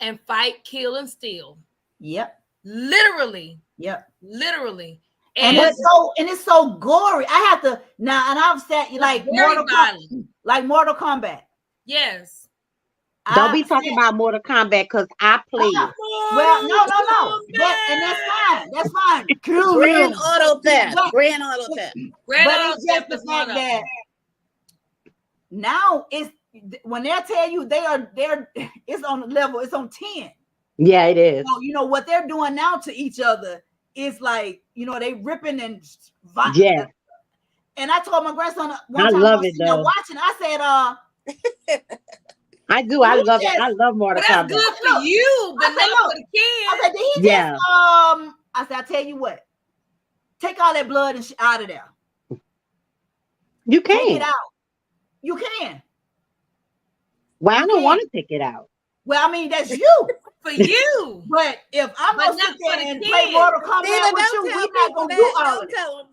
and fight, kill, and steal. Yep. Literally, Yep. literally, And and But it's so gory. I have to now, and I've said it's like very violent. Mortal Kombat. Yes. don't I be talking said, about Mortal Kombat because I play ah, it. well, Mortal no. And that's fine. Kombat. That's fine. Kill Grand him. auto theft. But Grand auto theft. Red Auto it's just Theft the is one fact of that them. now it's when they tell you they're it's on the level, it's on 10. Yeah, it is. So what they're doing now to each other is like, they ripping and Yeah, and I told my grandson one I time I love was it sitting there though. watching, I said, I do. I did he love it. just I love Well, Mortal that's Kombat. good for look, you, but I said, not for look, the I said, kids. did he just Yeah, I said, I tell you what, take all that blood and out of there. you Take it can. out. You can. Well, I You don't can. want to take it out. Well, I mean, that's you. For you, But if I'm but gonna not sit for there the and play kids. Mortal Kombat Steven, with don't you, tell we're not people gonna do that. all of Don't that. tell them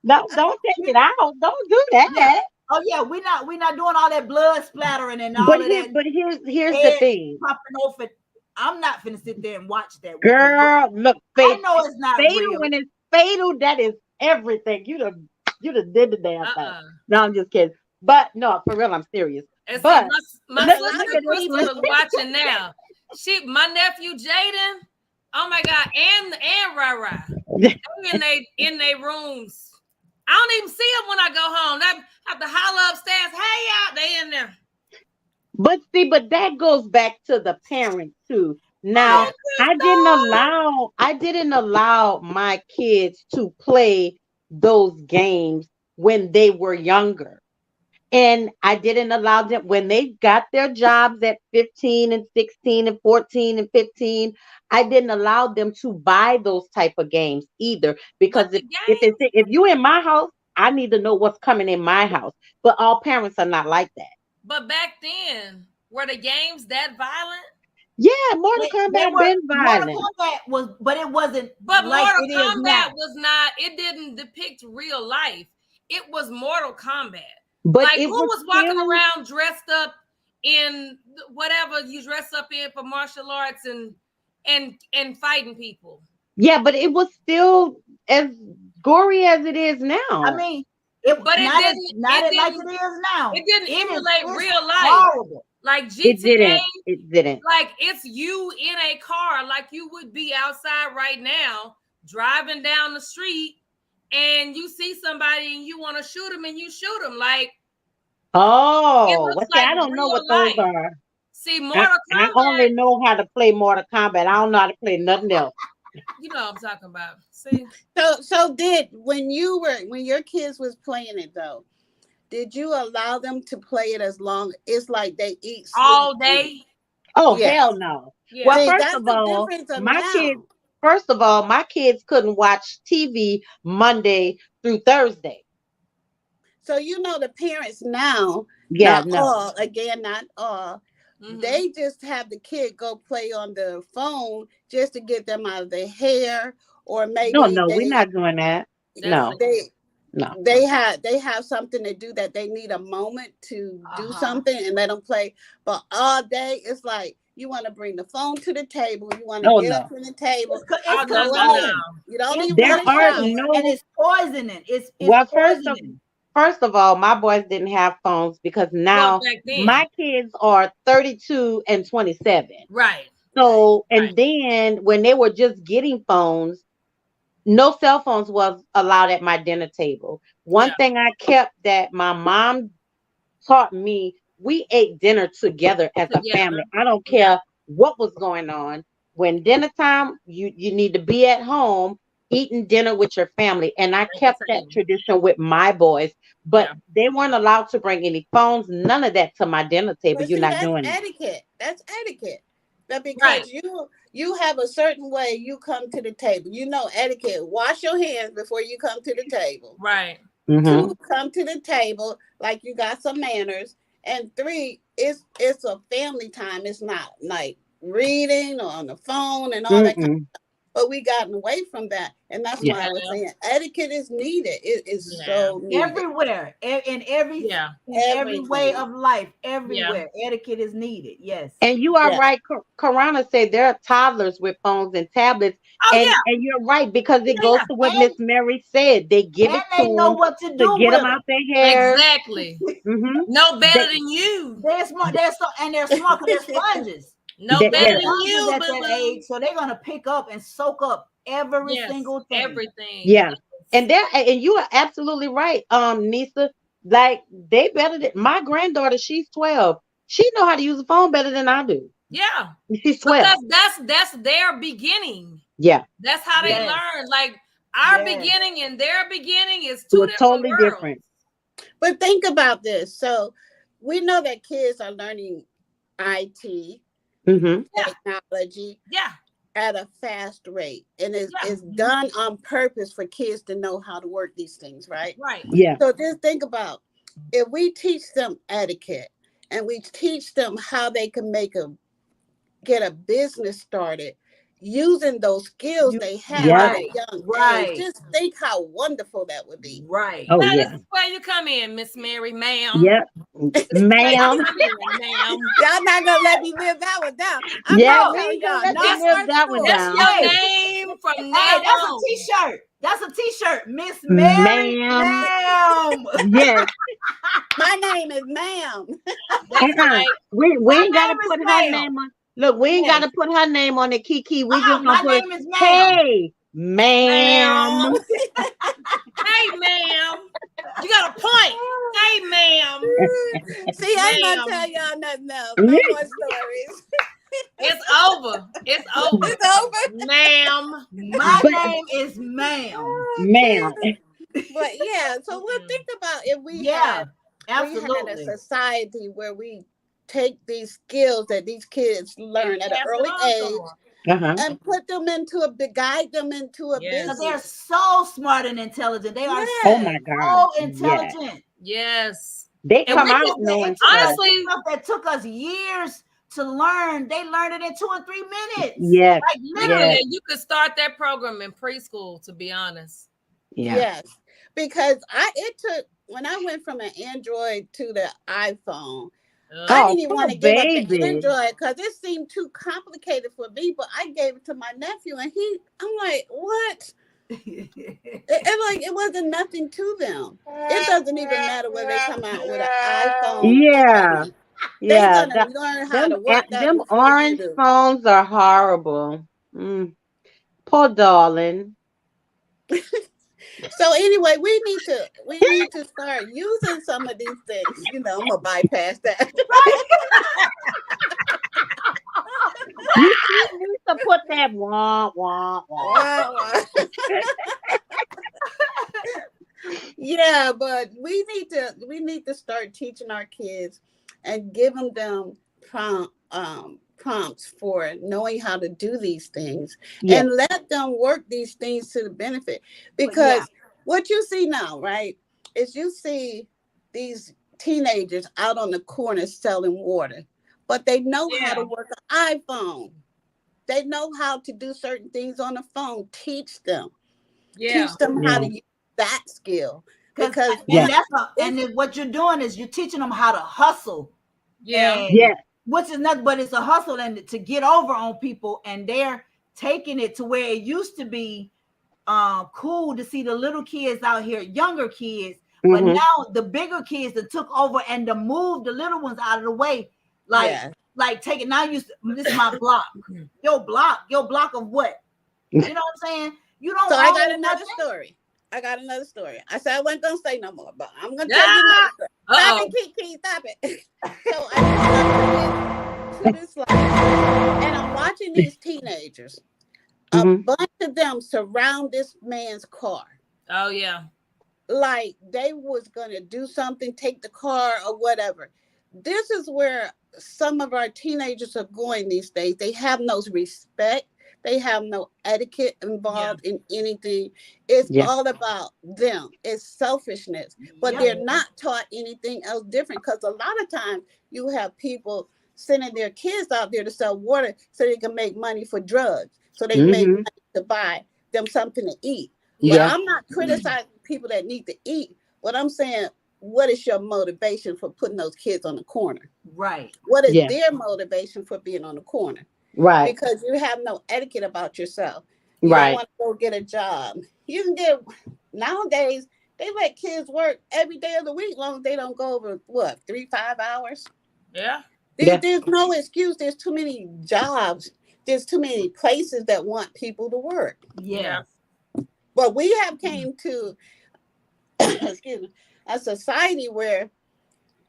that. Don't take it out. Don't do Yeah. that. Oh yeah, we're not doing all that blood splattering and But all of that here's the head thing, popping off it. I'm not finna sit there and watch that with you. But girl. Look, I know it's not fatal real. when it's fatal, that is everything. You done did the damn thing. Uh-uh. No, I'm just kidding. But no, for real, I'm serious. And see, But my look, sister look at this. Crystal is watching now. My nephew Jaden. Oh my God, and Rara. They in they rooms. I don't even see them when I go home. I have to holler upstairs. Hey y'all, they in there. But see, but that goes back to the parents too. Now, Hey Crystal. I didn't allow my kids to play those games when they were younger. And I didn't allow them when they got their jobs at 15 and 16 and 14 and 15. I didn't allow them to buy those type of games either. But Because the it's game, if you in my house, I need to know what's coming in my house. But all parents are not like that. but back then, were the games that violent? Yeah, Mortal They Kombat were been Mortal violent. Kombat but it wasn't But like Mortal it is now. Kombat was not, it didn't depict real life. It was Mortal Kombat. But Like it who was was walking still, around dressed up in whatever you dress up in for martial arts and fighting people? yeah, but it was still as gory as it is I now. mean, It but it not as didn't. not It as like didn't. it is now. It didn't emulate It's real life. horrible. Like It GTA, didn't. It didn't. like it's you in a car, like you would be outside right now, driving down the street, and you see somebody and you want to shoot them, and you shoot them. Like it Oh, looks well, see, like I don't know real what those life. are. See, I, Mortal I Kombat, only know how to play Mortal Kombat. I don't know how to play nothing else. you know what I'm talking about. See, So did when your kids was playing it though, did you allow them to play it as long? It's like they eat, all sleep, and day. Oh, yeah. hell no. Well, Yeah, See, first that's of the all, difference of my kids, now. my kids couldn't watch TV Monday through Thursday. So the parents now, Yeah, not no. all, again, not all, mhm. they just have the kid go play on the phone just to get them out of their hair, or No, maybe no, we're not doing that. That's No, sad. they no. they have something to do that they need a moment to do something and let them play. But all day it's like you want to bring the phone to the table, you want to Oh, get up no. from the table, Oh It's no, go no, in no. there. controlling. You don't It's even There want to are controlling, shower. and no, it's poisoning. It's well, poisoning. first of all, my boys didn't have phones because Well, now back then, my kids are 32 and 27. right, Right. So, right. and then when they were just getting phones, no cell phones was allowed at my dinner table. Yeah, One thing I kept that my mom taught me, we ate dinner together as a together. family. I don't Yeah, care what was going on. When dinner time, you need to be at home eating dinner with your family. And I at the kept that table. tradition with my boys, but Yeah, they weren't allowed to bring any phones, none of that to my dinner table. But You're see, not that's doing it. etiquette. That's etiquette. But right. because you have a certain way you come to the table. You know etiquette. Wash your hands before you come to the table. Right. Hmm. 2, come to the table like you got some manners. And 3, it's a family time. It's not like reading or on the phone and all that. Mm-mm. But we gotten away from that, and that's Yeah. why I was saying etiquette is needed. It is Yeah. so needed. Everywhere, Yeah. in every way Everything. of life, Yeah. everywhere, etiquette is needed. Yes. And you are Yeah. right. Karana said there are toddlers with phones and tablets. Oh And yeah. you're right, because it Yeah. goes Yeah. to what Miss And Mary said. They give and it to they know them what to to do get them with out them. their hair. Exactly. Hmm. No better They, than you. They're smart. They're smart because they're sponges. No They're better yes, than sponges you, at boo that boo. age, so they're gonna pick up and soak up every Yes. single thing. Everything. yeah. Yes. And you are absolutely right, Nisa. Like they better than my granddaughter, she's 12. She know how to use a phone better than I do. Yeah. She's 12. Because that's their beginning. Yeah. That's how they Yes. learn. Like our Yes. beginning and their beginning is It two was different totally worlds. different. But think about this. So we know that kids are learning IT, Hmm. Yeah. technology Yeah. at a fast rate. And Yeah. it's done on purpose for kids to know how to work these things, right? Right. Yeah. So just think about if we teach them etiquette and we teach them how they can get a business started using those skills You they have Yeah. at a right, young age. right, Just think how wonderful that would be. right. Oh, That yeah. is where you come in, Miss Mary, ma'am. Yep. This is where you Ma'am. come in, ma'am. Y'all not gonna let me live that one down. I'm Yeah, not No, we telling ain't gonna y'all let you not That's live for that one sure. that's down. your hey, name from now hey, that's a on. t-shirt. That's a t-shirt. Miss Mary, Ma'am. ma'am. Yes. My name is ma'am. That's Uh-uh. right. We My ain't gotta name is put her ma'am. name on. Look, we ain't Yes. gotta put her name on it, Kiki. We just gonna My put, name is ma'am. hey, ma'am. Ma'am. Hey, ma'am. You got a point. Hey, ma'am. See, I ain't gonna Ma'am. tell y'all nothing else. No more stories. It's over. It's over. It's over. Ma'am. My But name is ma'am. ma'am. But yeah, so we'll think about if Yeah, we had a absolutely. society where we take these skills that these kids And learn at an pass it early on to age her. Uh-huh. and put them guide them into a Yes. Because they're business. so smart and intelligent. They are Oh Yes. my God. so Yeah. intelligent. Yes. They And come we out can knowing stuff. honestly, Stuff that took us years to learn. They learned it in 2 or 3 minutes. Yes. Like literally, Yes. literally. you could start that program in preschool, to be honest. Yeah. Yes. Because it took when I went from an Android to the iPhone, I Oh, didn't even poor want to give up the baby. Android because it seemed too complicated for me. But I gave it to my nephew, and I'm like, what? Like it wasn't nothing to them. It doesn't even matter whether they come out with an iPhone Yeah, 20. They yeah. gonna learn how to work that Them before you orange do. phones are horrible. Mm, poor darling. So anyway, we need to start using some of these things. I'm gonna bypass that. You need to put that wah wah wah. Wow. Yeah, but we need to start teaching our kids and giving them prompts for knowing how to do these things Yes. and let them work these things to the benefit. But yeah, Because what you see now, right, is you see these teenagers out on the corner selling water, but they know how to Yeah. work an iPhone. They know how to do certain things on the phone. Yeah. Teach them how to Yeah. use that skill because because and Yeah. and then what you're doing is you're teaching them how to hustle, Yeah. and Yes. which is nothing but it's a hustle and to get over on people, and they're taking it to where it used to be cool to see the little kids out here, younger kids, but Mm-hmm. now the bigger kids that took over and to move the little ones out of the way, like yeah. take it now. This is my block, your block of what? You know what I'm saying? You So don't I got own another nothing. story. I said I wasn't gonna say no more, but I'm gonna tell you Yeah. another story. Stop Uh-oh. it, Kiki, stop it. So I just to this life, and I'm watching these teenagers. A Mm-hmm. bunch of them surround this man's car. Oh yeah. Like they was gonna do something, take the car or whatever. This is where some of our teenagers are going these days. They have no respect. They have no etiquette Yeah. involved in anything. It's Yeah. all about them. It's selfishness. But Yep. they're not taught anything else different because a lot of times you have people sending their kids out there to sell water so they can make money for drugs, so they make Mm-hmm. money to buy them something to eat. But Yeah. Yeah. I'm not criticizing people that need to eat. But I'm saying, what is your motivation for putting those kids on the corner? Right. What is Yeah. their motivation for being on the corner? Right. Because you have no etiquette about yourself. You don't Right. want to go get a job. You can get nowadays. They let kids work every day of the week, long as they don't go over what 3 5 hours. Yeah. Yeah. There's no excuse. There's too many jobs. There's too many places that want people to work. Yeah. Yes. But we have came to excuse me, a society where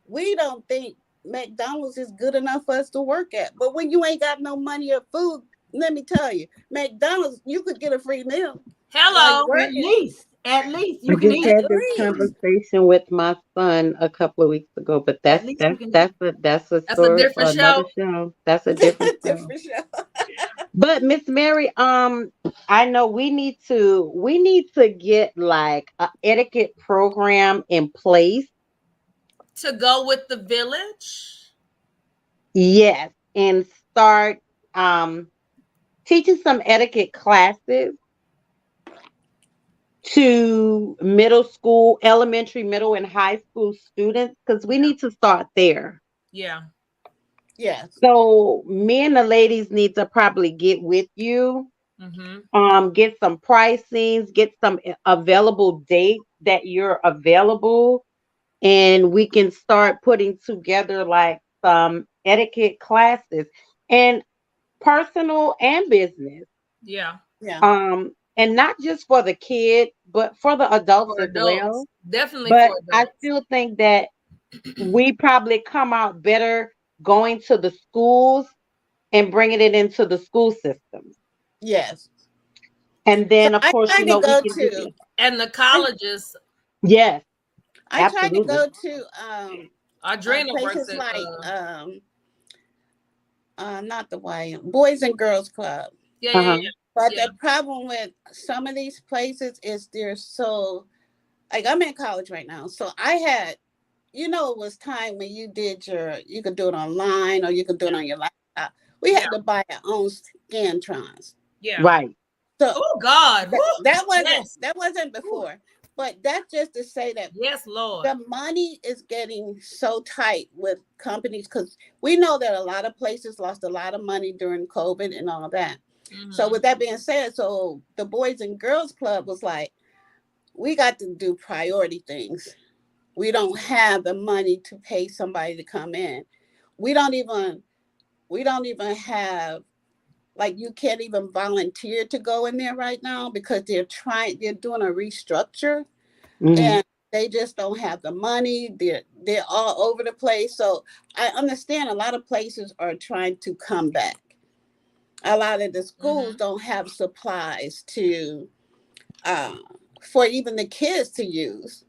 we don't think McDonald's is good enough for us to work at. But when you ain't got no money or food, let me tell you, McDonald's, you could get a free meal while you're Hello. working. At least I you can just eat. had At this least. conversation with my son a couple of weeks ago, but At that's least you that's can eat. that's a That's a story for different another show. show. That's a different show. Different show. But Miss Mary, I know we need to get like a etiquette program in place. To go with the village. Yes, and start um teaching some etiquette classes to middle school, elementary, middle, and high school students because we Yeah. need to start there. Yeah. Yes. So me and the ladies need to probably get with you, Mm-hmm. get some pricings, get some available dates that you're available, and we can start putting together like some etiquette classes and personal and business. Yeah. Yeah. And not just for the kid, but for the adults For as adults. well. Definitely But for I adults. still think that we probably come out better going to the schools and bringing it into the school systems. Yes. And So then, of course, we can do the, And the I, colleges, yes, I tried to absolutely. go to Adrena works places at like not the Boys and Girls Club. yeah, yeah, Uh-huh. yeah. But Yeah. the problem with some of these places is they're so like I'm in college right now. So I had it was time when you could do it online or you could do it on your laptop. We Yeah. had to buy our own Scantrons. Yeah. Right. So Oh God. Woo. that wasn't Yes. Woo. before. But that's just to say that Yes, Lord. the money is getting so tight with companies because we know that a lot of places lost a lot of money during COVID and all that. So Mhm. with that being said, so the Boys and Girls Club was like, we got to do priority things. We don't have the money to pay somebody to come in. We don't even we don't even have, like, you can't even volunteer to go in there right now because they're doing a restructure, Hmm. and they just don't have the money. They're all over the place. So I understand a lot of places are trying to come back. A lot of the schools Mhm. don't have supplies to uh, for even the kids to use.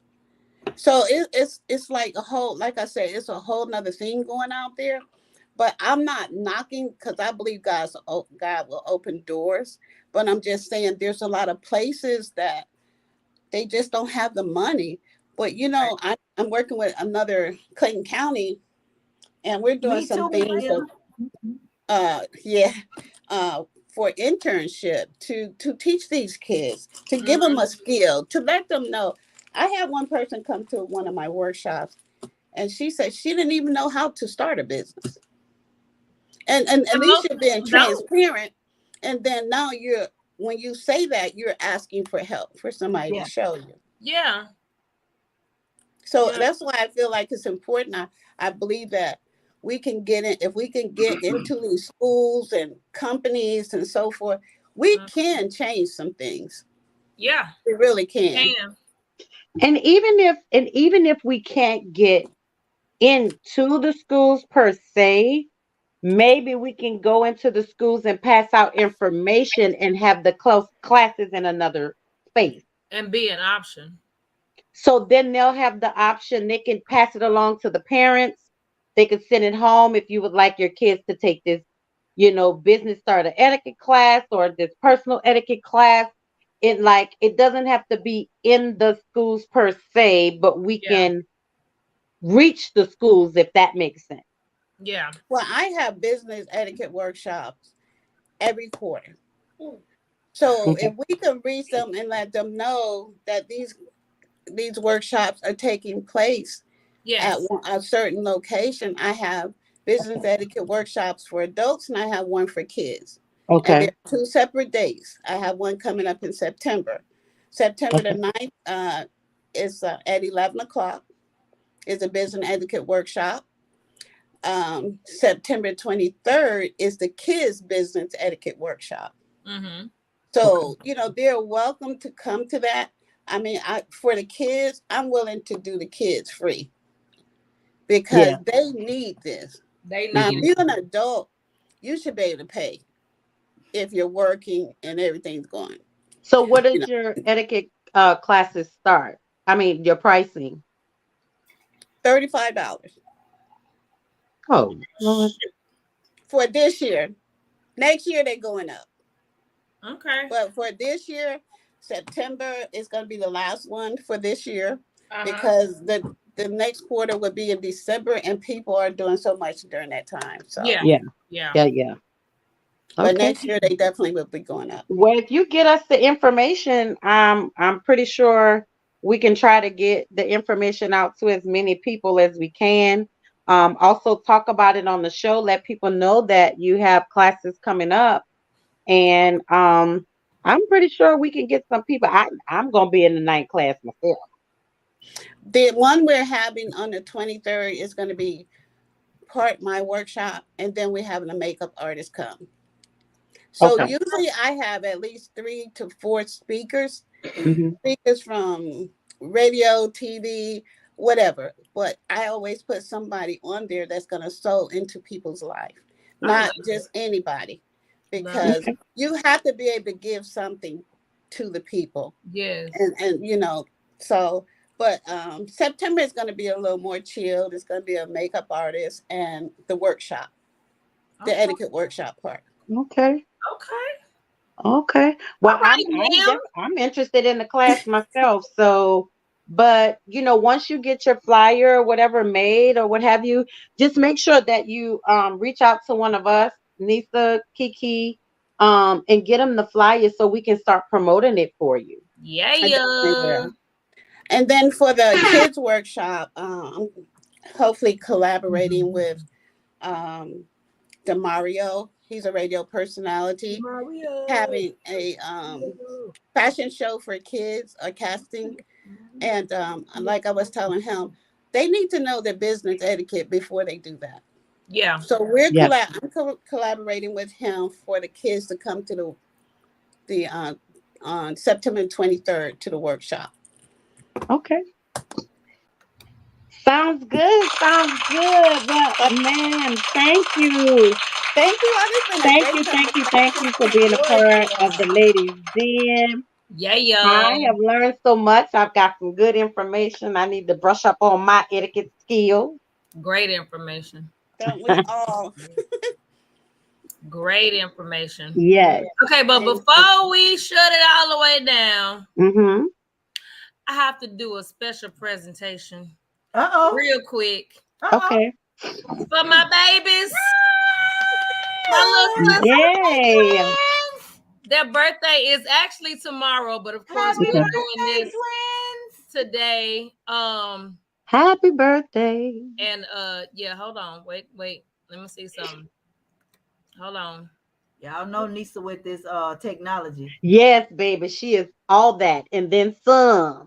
So it's like a whole, like I said, it's a whole nother thing going out there. But I'm not knocking, because I believe God will open doors. But I'm just saying there's a lot of places that they just don't have the money. But Right. I'm working with another Clayton County, and we're doing Me some too, things Miss of yeah, for internship to teach these kids, to give them Mhm. a skill, to let them know. I had one person come to one of my workshops, and she said she didn't even know how to start a business. And at And least most you're being people don't. transparent. And then now when you say that, you're asking for help, for somebody to Yeah. show you. Yeah. So Yeah. that's why I feel like it's important. I believe that we can get in, if we can get into these schools and companies and so forth, we Mhm. can change some things. Yeah. We really can. Can. And even if we can't get into the schools per se, maybe we can go into the schools and pass out information and have the close classes in another space. And be an option. So then they'll have the option. They can pass it along to the parents. They could send it home if you would like your kids to take this, business starter etiquette class or this personal etiquette class. It doesn't have to be in the schools per se, but we Yeah. can reach the schools if that makes sense. Yeah. Well, I have business etiquette workshops every quarter. So Okay. if we can reach them and let them know that these workshops are taking place at Yes. a certain location. I have business etiquette workshops for adults, and I have one for kids. And Okay. they're two separate days. I have one coming up in September. September the Okay. 9th is at 11 o'clock, is a business etiquette workshop. September 23rd is the kids' business etiquette workshop. Mhm. Okay. So, they're welcome to come to that. I mean, for the kids, I'm willing to do the kids free because Yeah. they need this. They Now, if need Hmm. it. you're an adult, you should be able to pay if you're working and everything's going. So what You know, does your etiquette classes start? I mean, your pricing. $35 Oh, Lord. for this year. Next year they're going up, Okay. but for this year, September is going to be the last one for this year Uh-huh. because the next quarter will be in December, and people are doing so much during that time. So, Yeah. Yeah. Yeah. Yeah. Yeah. but Okay. next year they definitely will be going up. Well, if you get us the information, I'm pretty sure we can try to get the information out to as many people as we can. Also talk about it on the show. Let people know that you have classes coming up, and I'm pretty sure we can get some people. I'm gonna be in the night class myself. The one we're having on the 23rd is going to be part my workshop, and then we're having a makeup artist come. So Okay. usually I have at least 3 to 4 Hmm. speakers from radio, TV, whatever. But I always put somebody on there that's going to sow into people's life, I love not it. just anybody, Love it. because you have to be able to give something to the people, Yes. and so. But September is going to be a little more chilled. It's going to be a makeup artist and the workshop, the Okay. etiquette workshop part. Okay. Okay. Okay. All Well, I'm right, I'm ma'am. def- I'm interested in the class myself. So, but once you get your flyer or whatever made or what have you, just make sure that you reach out to one of us, Nisa, Kiki, and get them the flyer so we can start promoting it for you. I definitely Yeah. will. And then for the kids workshop, I'm hopefully collaborating with um, Demario. He's a radio personality Mario. having a fashion show for kids, a casting. And like I was telling him, they need to know their business etiquette before they do that. Yeah. So we're Yep. collaborating with him for the kids to come to the on September 23rd to the workshop. Okay. Sounds good. Sounds good. Well, man, thank you. Thank you. It's been a Thank great you, thank you, conversation. thank you for being a part of the Ladies Den. Yeah. I have learned so much. I've got some good information. I need to brush up on my etiquette skills. Great information. Don't we all? Great information. Yes. Okay, but before we shut it all the way down, Mm-hmm. I have to do a special presentation Uh-oh. real quick Okay. for my babies. My little sisters. Yay. Their birthday is actually tomorrow, but of course Happy we're birthday, doing this twins. today. Happy birthday. And yeah, hold on. Wait. Let me see something. Hold on. Y'all know Nisa with this technology. Yes, baby. She is all that and then some.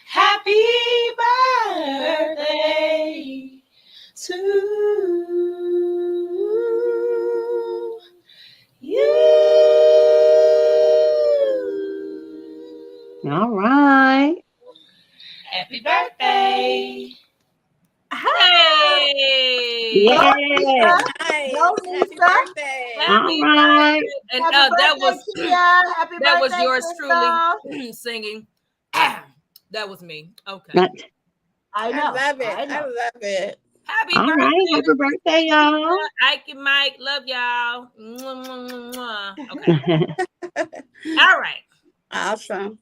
Happy birthday to you. All right. Happy birthday. Hey. Yeah. Nice. Go, Happy Nisa. birthday. Happy All right. birthday. And Happy that birthday, was Kia. Happy that was birthday, yours sister. truly singing. That was me. Okay. Not- I I know. love it. I I know. love it. Happy All birthday. right. Happy birthday, y'all. Ike and Mike, love y'all. Mwah, mwah, mwah, mwah. Okay. All right. Awesome.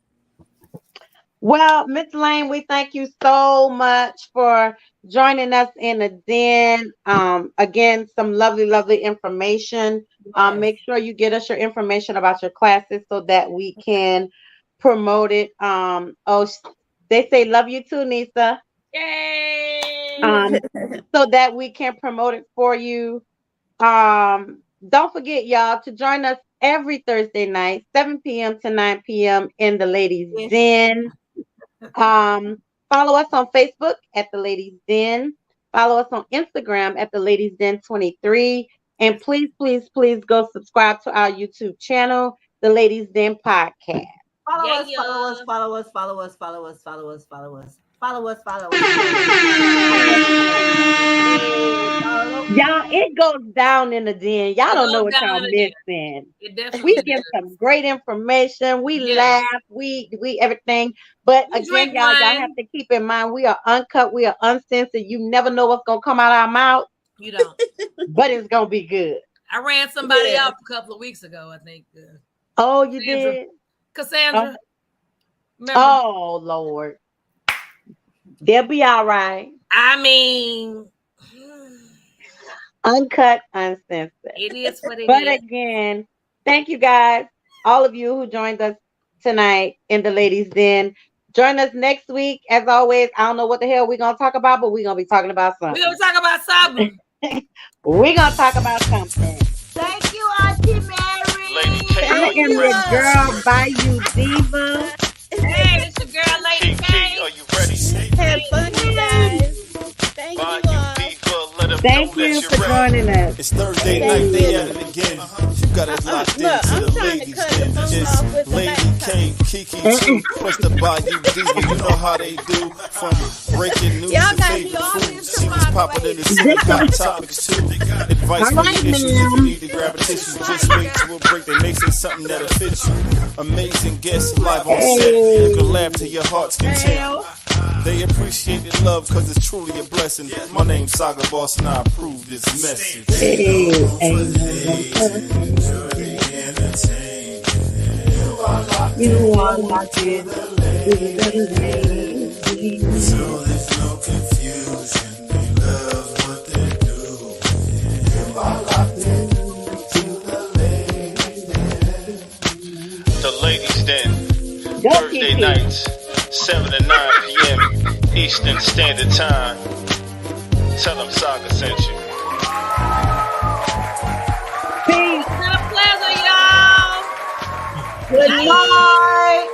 Well, Miss Lane, we thank you so much for joining us in the den. Again, some lovely, lovely information. Yes. Make sure you get us your information about your classes so that we can promote it. They say love you too, Nisa. Yay. So that we can promote it for you. Don't forget, y'all, to join us every Thursday night, 7 p.m. to 9 p.m. in the Ladies Yes. Den. Follow us on Facebook at the Ladies Den. Follow us on Instagram at the Ladies Den 23. And please, please, please go subscribe to our YouTube channel, the Ladies Den Podcast. Follow Yeah, us, yeah. follow us, follow us, follow us, follow us, follow us, follow us, follow us, follow us. Y'all, it goes down in the den. Y'all It don't know goes what down y'all in the den. missing. It definitely We does. give some great information. We Yes. laugh. We everything. But We again, drink y'all wine. have to keep in mind we are uncut. We are uncensored. You never know what's gonna come out our mouth, You don't. but it's gonna be good. I ran somebody Yeah. off a couple of weeks ago, I think. Oh, you Cassandra. did? Cassandra. Remember? Oh, Lord. They'll be all right. I mean, Uncut, uncensored. it is what it But is. again, thank you guys, all of you who joined us tonight in the Ladies Den. Join us next week. As always, I don't know what the hell we're going to talk about, but we're going to be talking about We're something. going to talk about something. We're going to talk about something. Thank you, Auntie Mary. Lady K, I are you am your ready? girl, Bayou Diva. Hey, it's your girl, Lady Kiki, K. are you ready? Have fun, you guys. Thank By you you, all. diva, let 'em Thank know you that for you're ready. joining us. It's Thursday Thank night, they you. at it again. You got it locked Look, into I'm the trying to ladies cut the den. phone It's off with the Lady K, laptop. Kiki too, plus the Bayou Diva. You know how they do. From breaking news Y'all to got favorite me all foods. into See what's my popping in the way. city. Got topics too. Advice All for right, your issues. If ma'am. you need to grab a tissue, just wait till a break. They may say something that'll fit you. Amazing guests live on set. You can laugh to your heart's content. They appreciate the love because it's truly a blessing. My name's Saga Boss and I approve this message. You are locked in. So there's no confusion. They love what they do. You are locked into the ladies. The Ladies Den. Thursday nights, 7 to 9 p.m. Eastern Standard Time. Tell them Saga sent you. Peace. It's been a pleasure, y'all. Good night.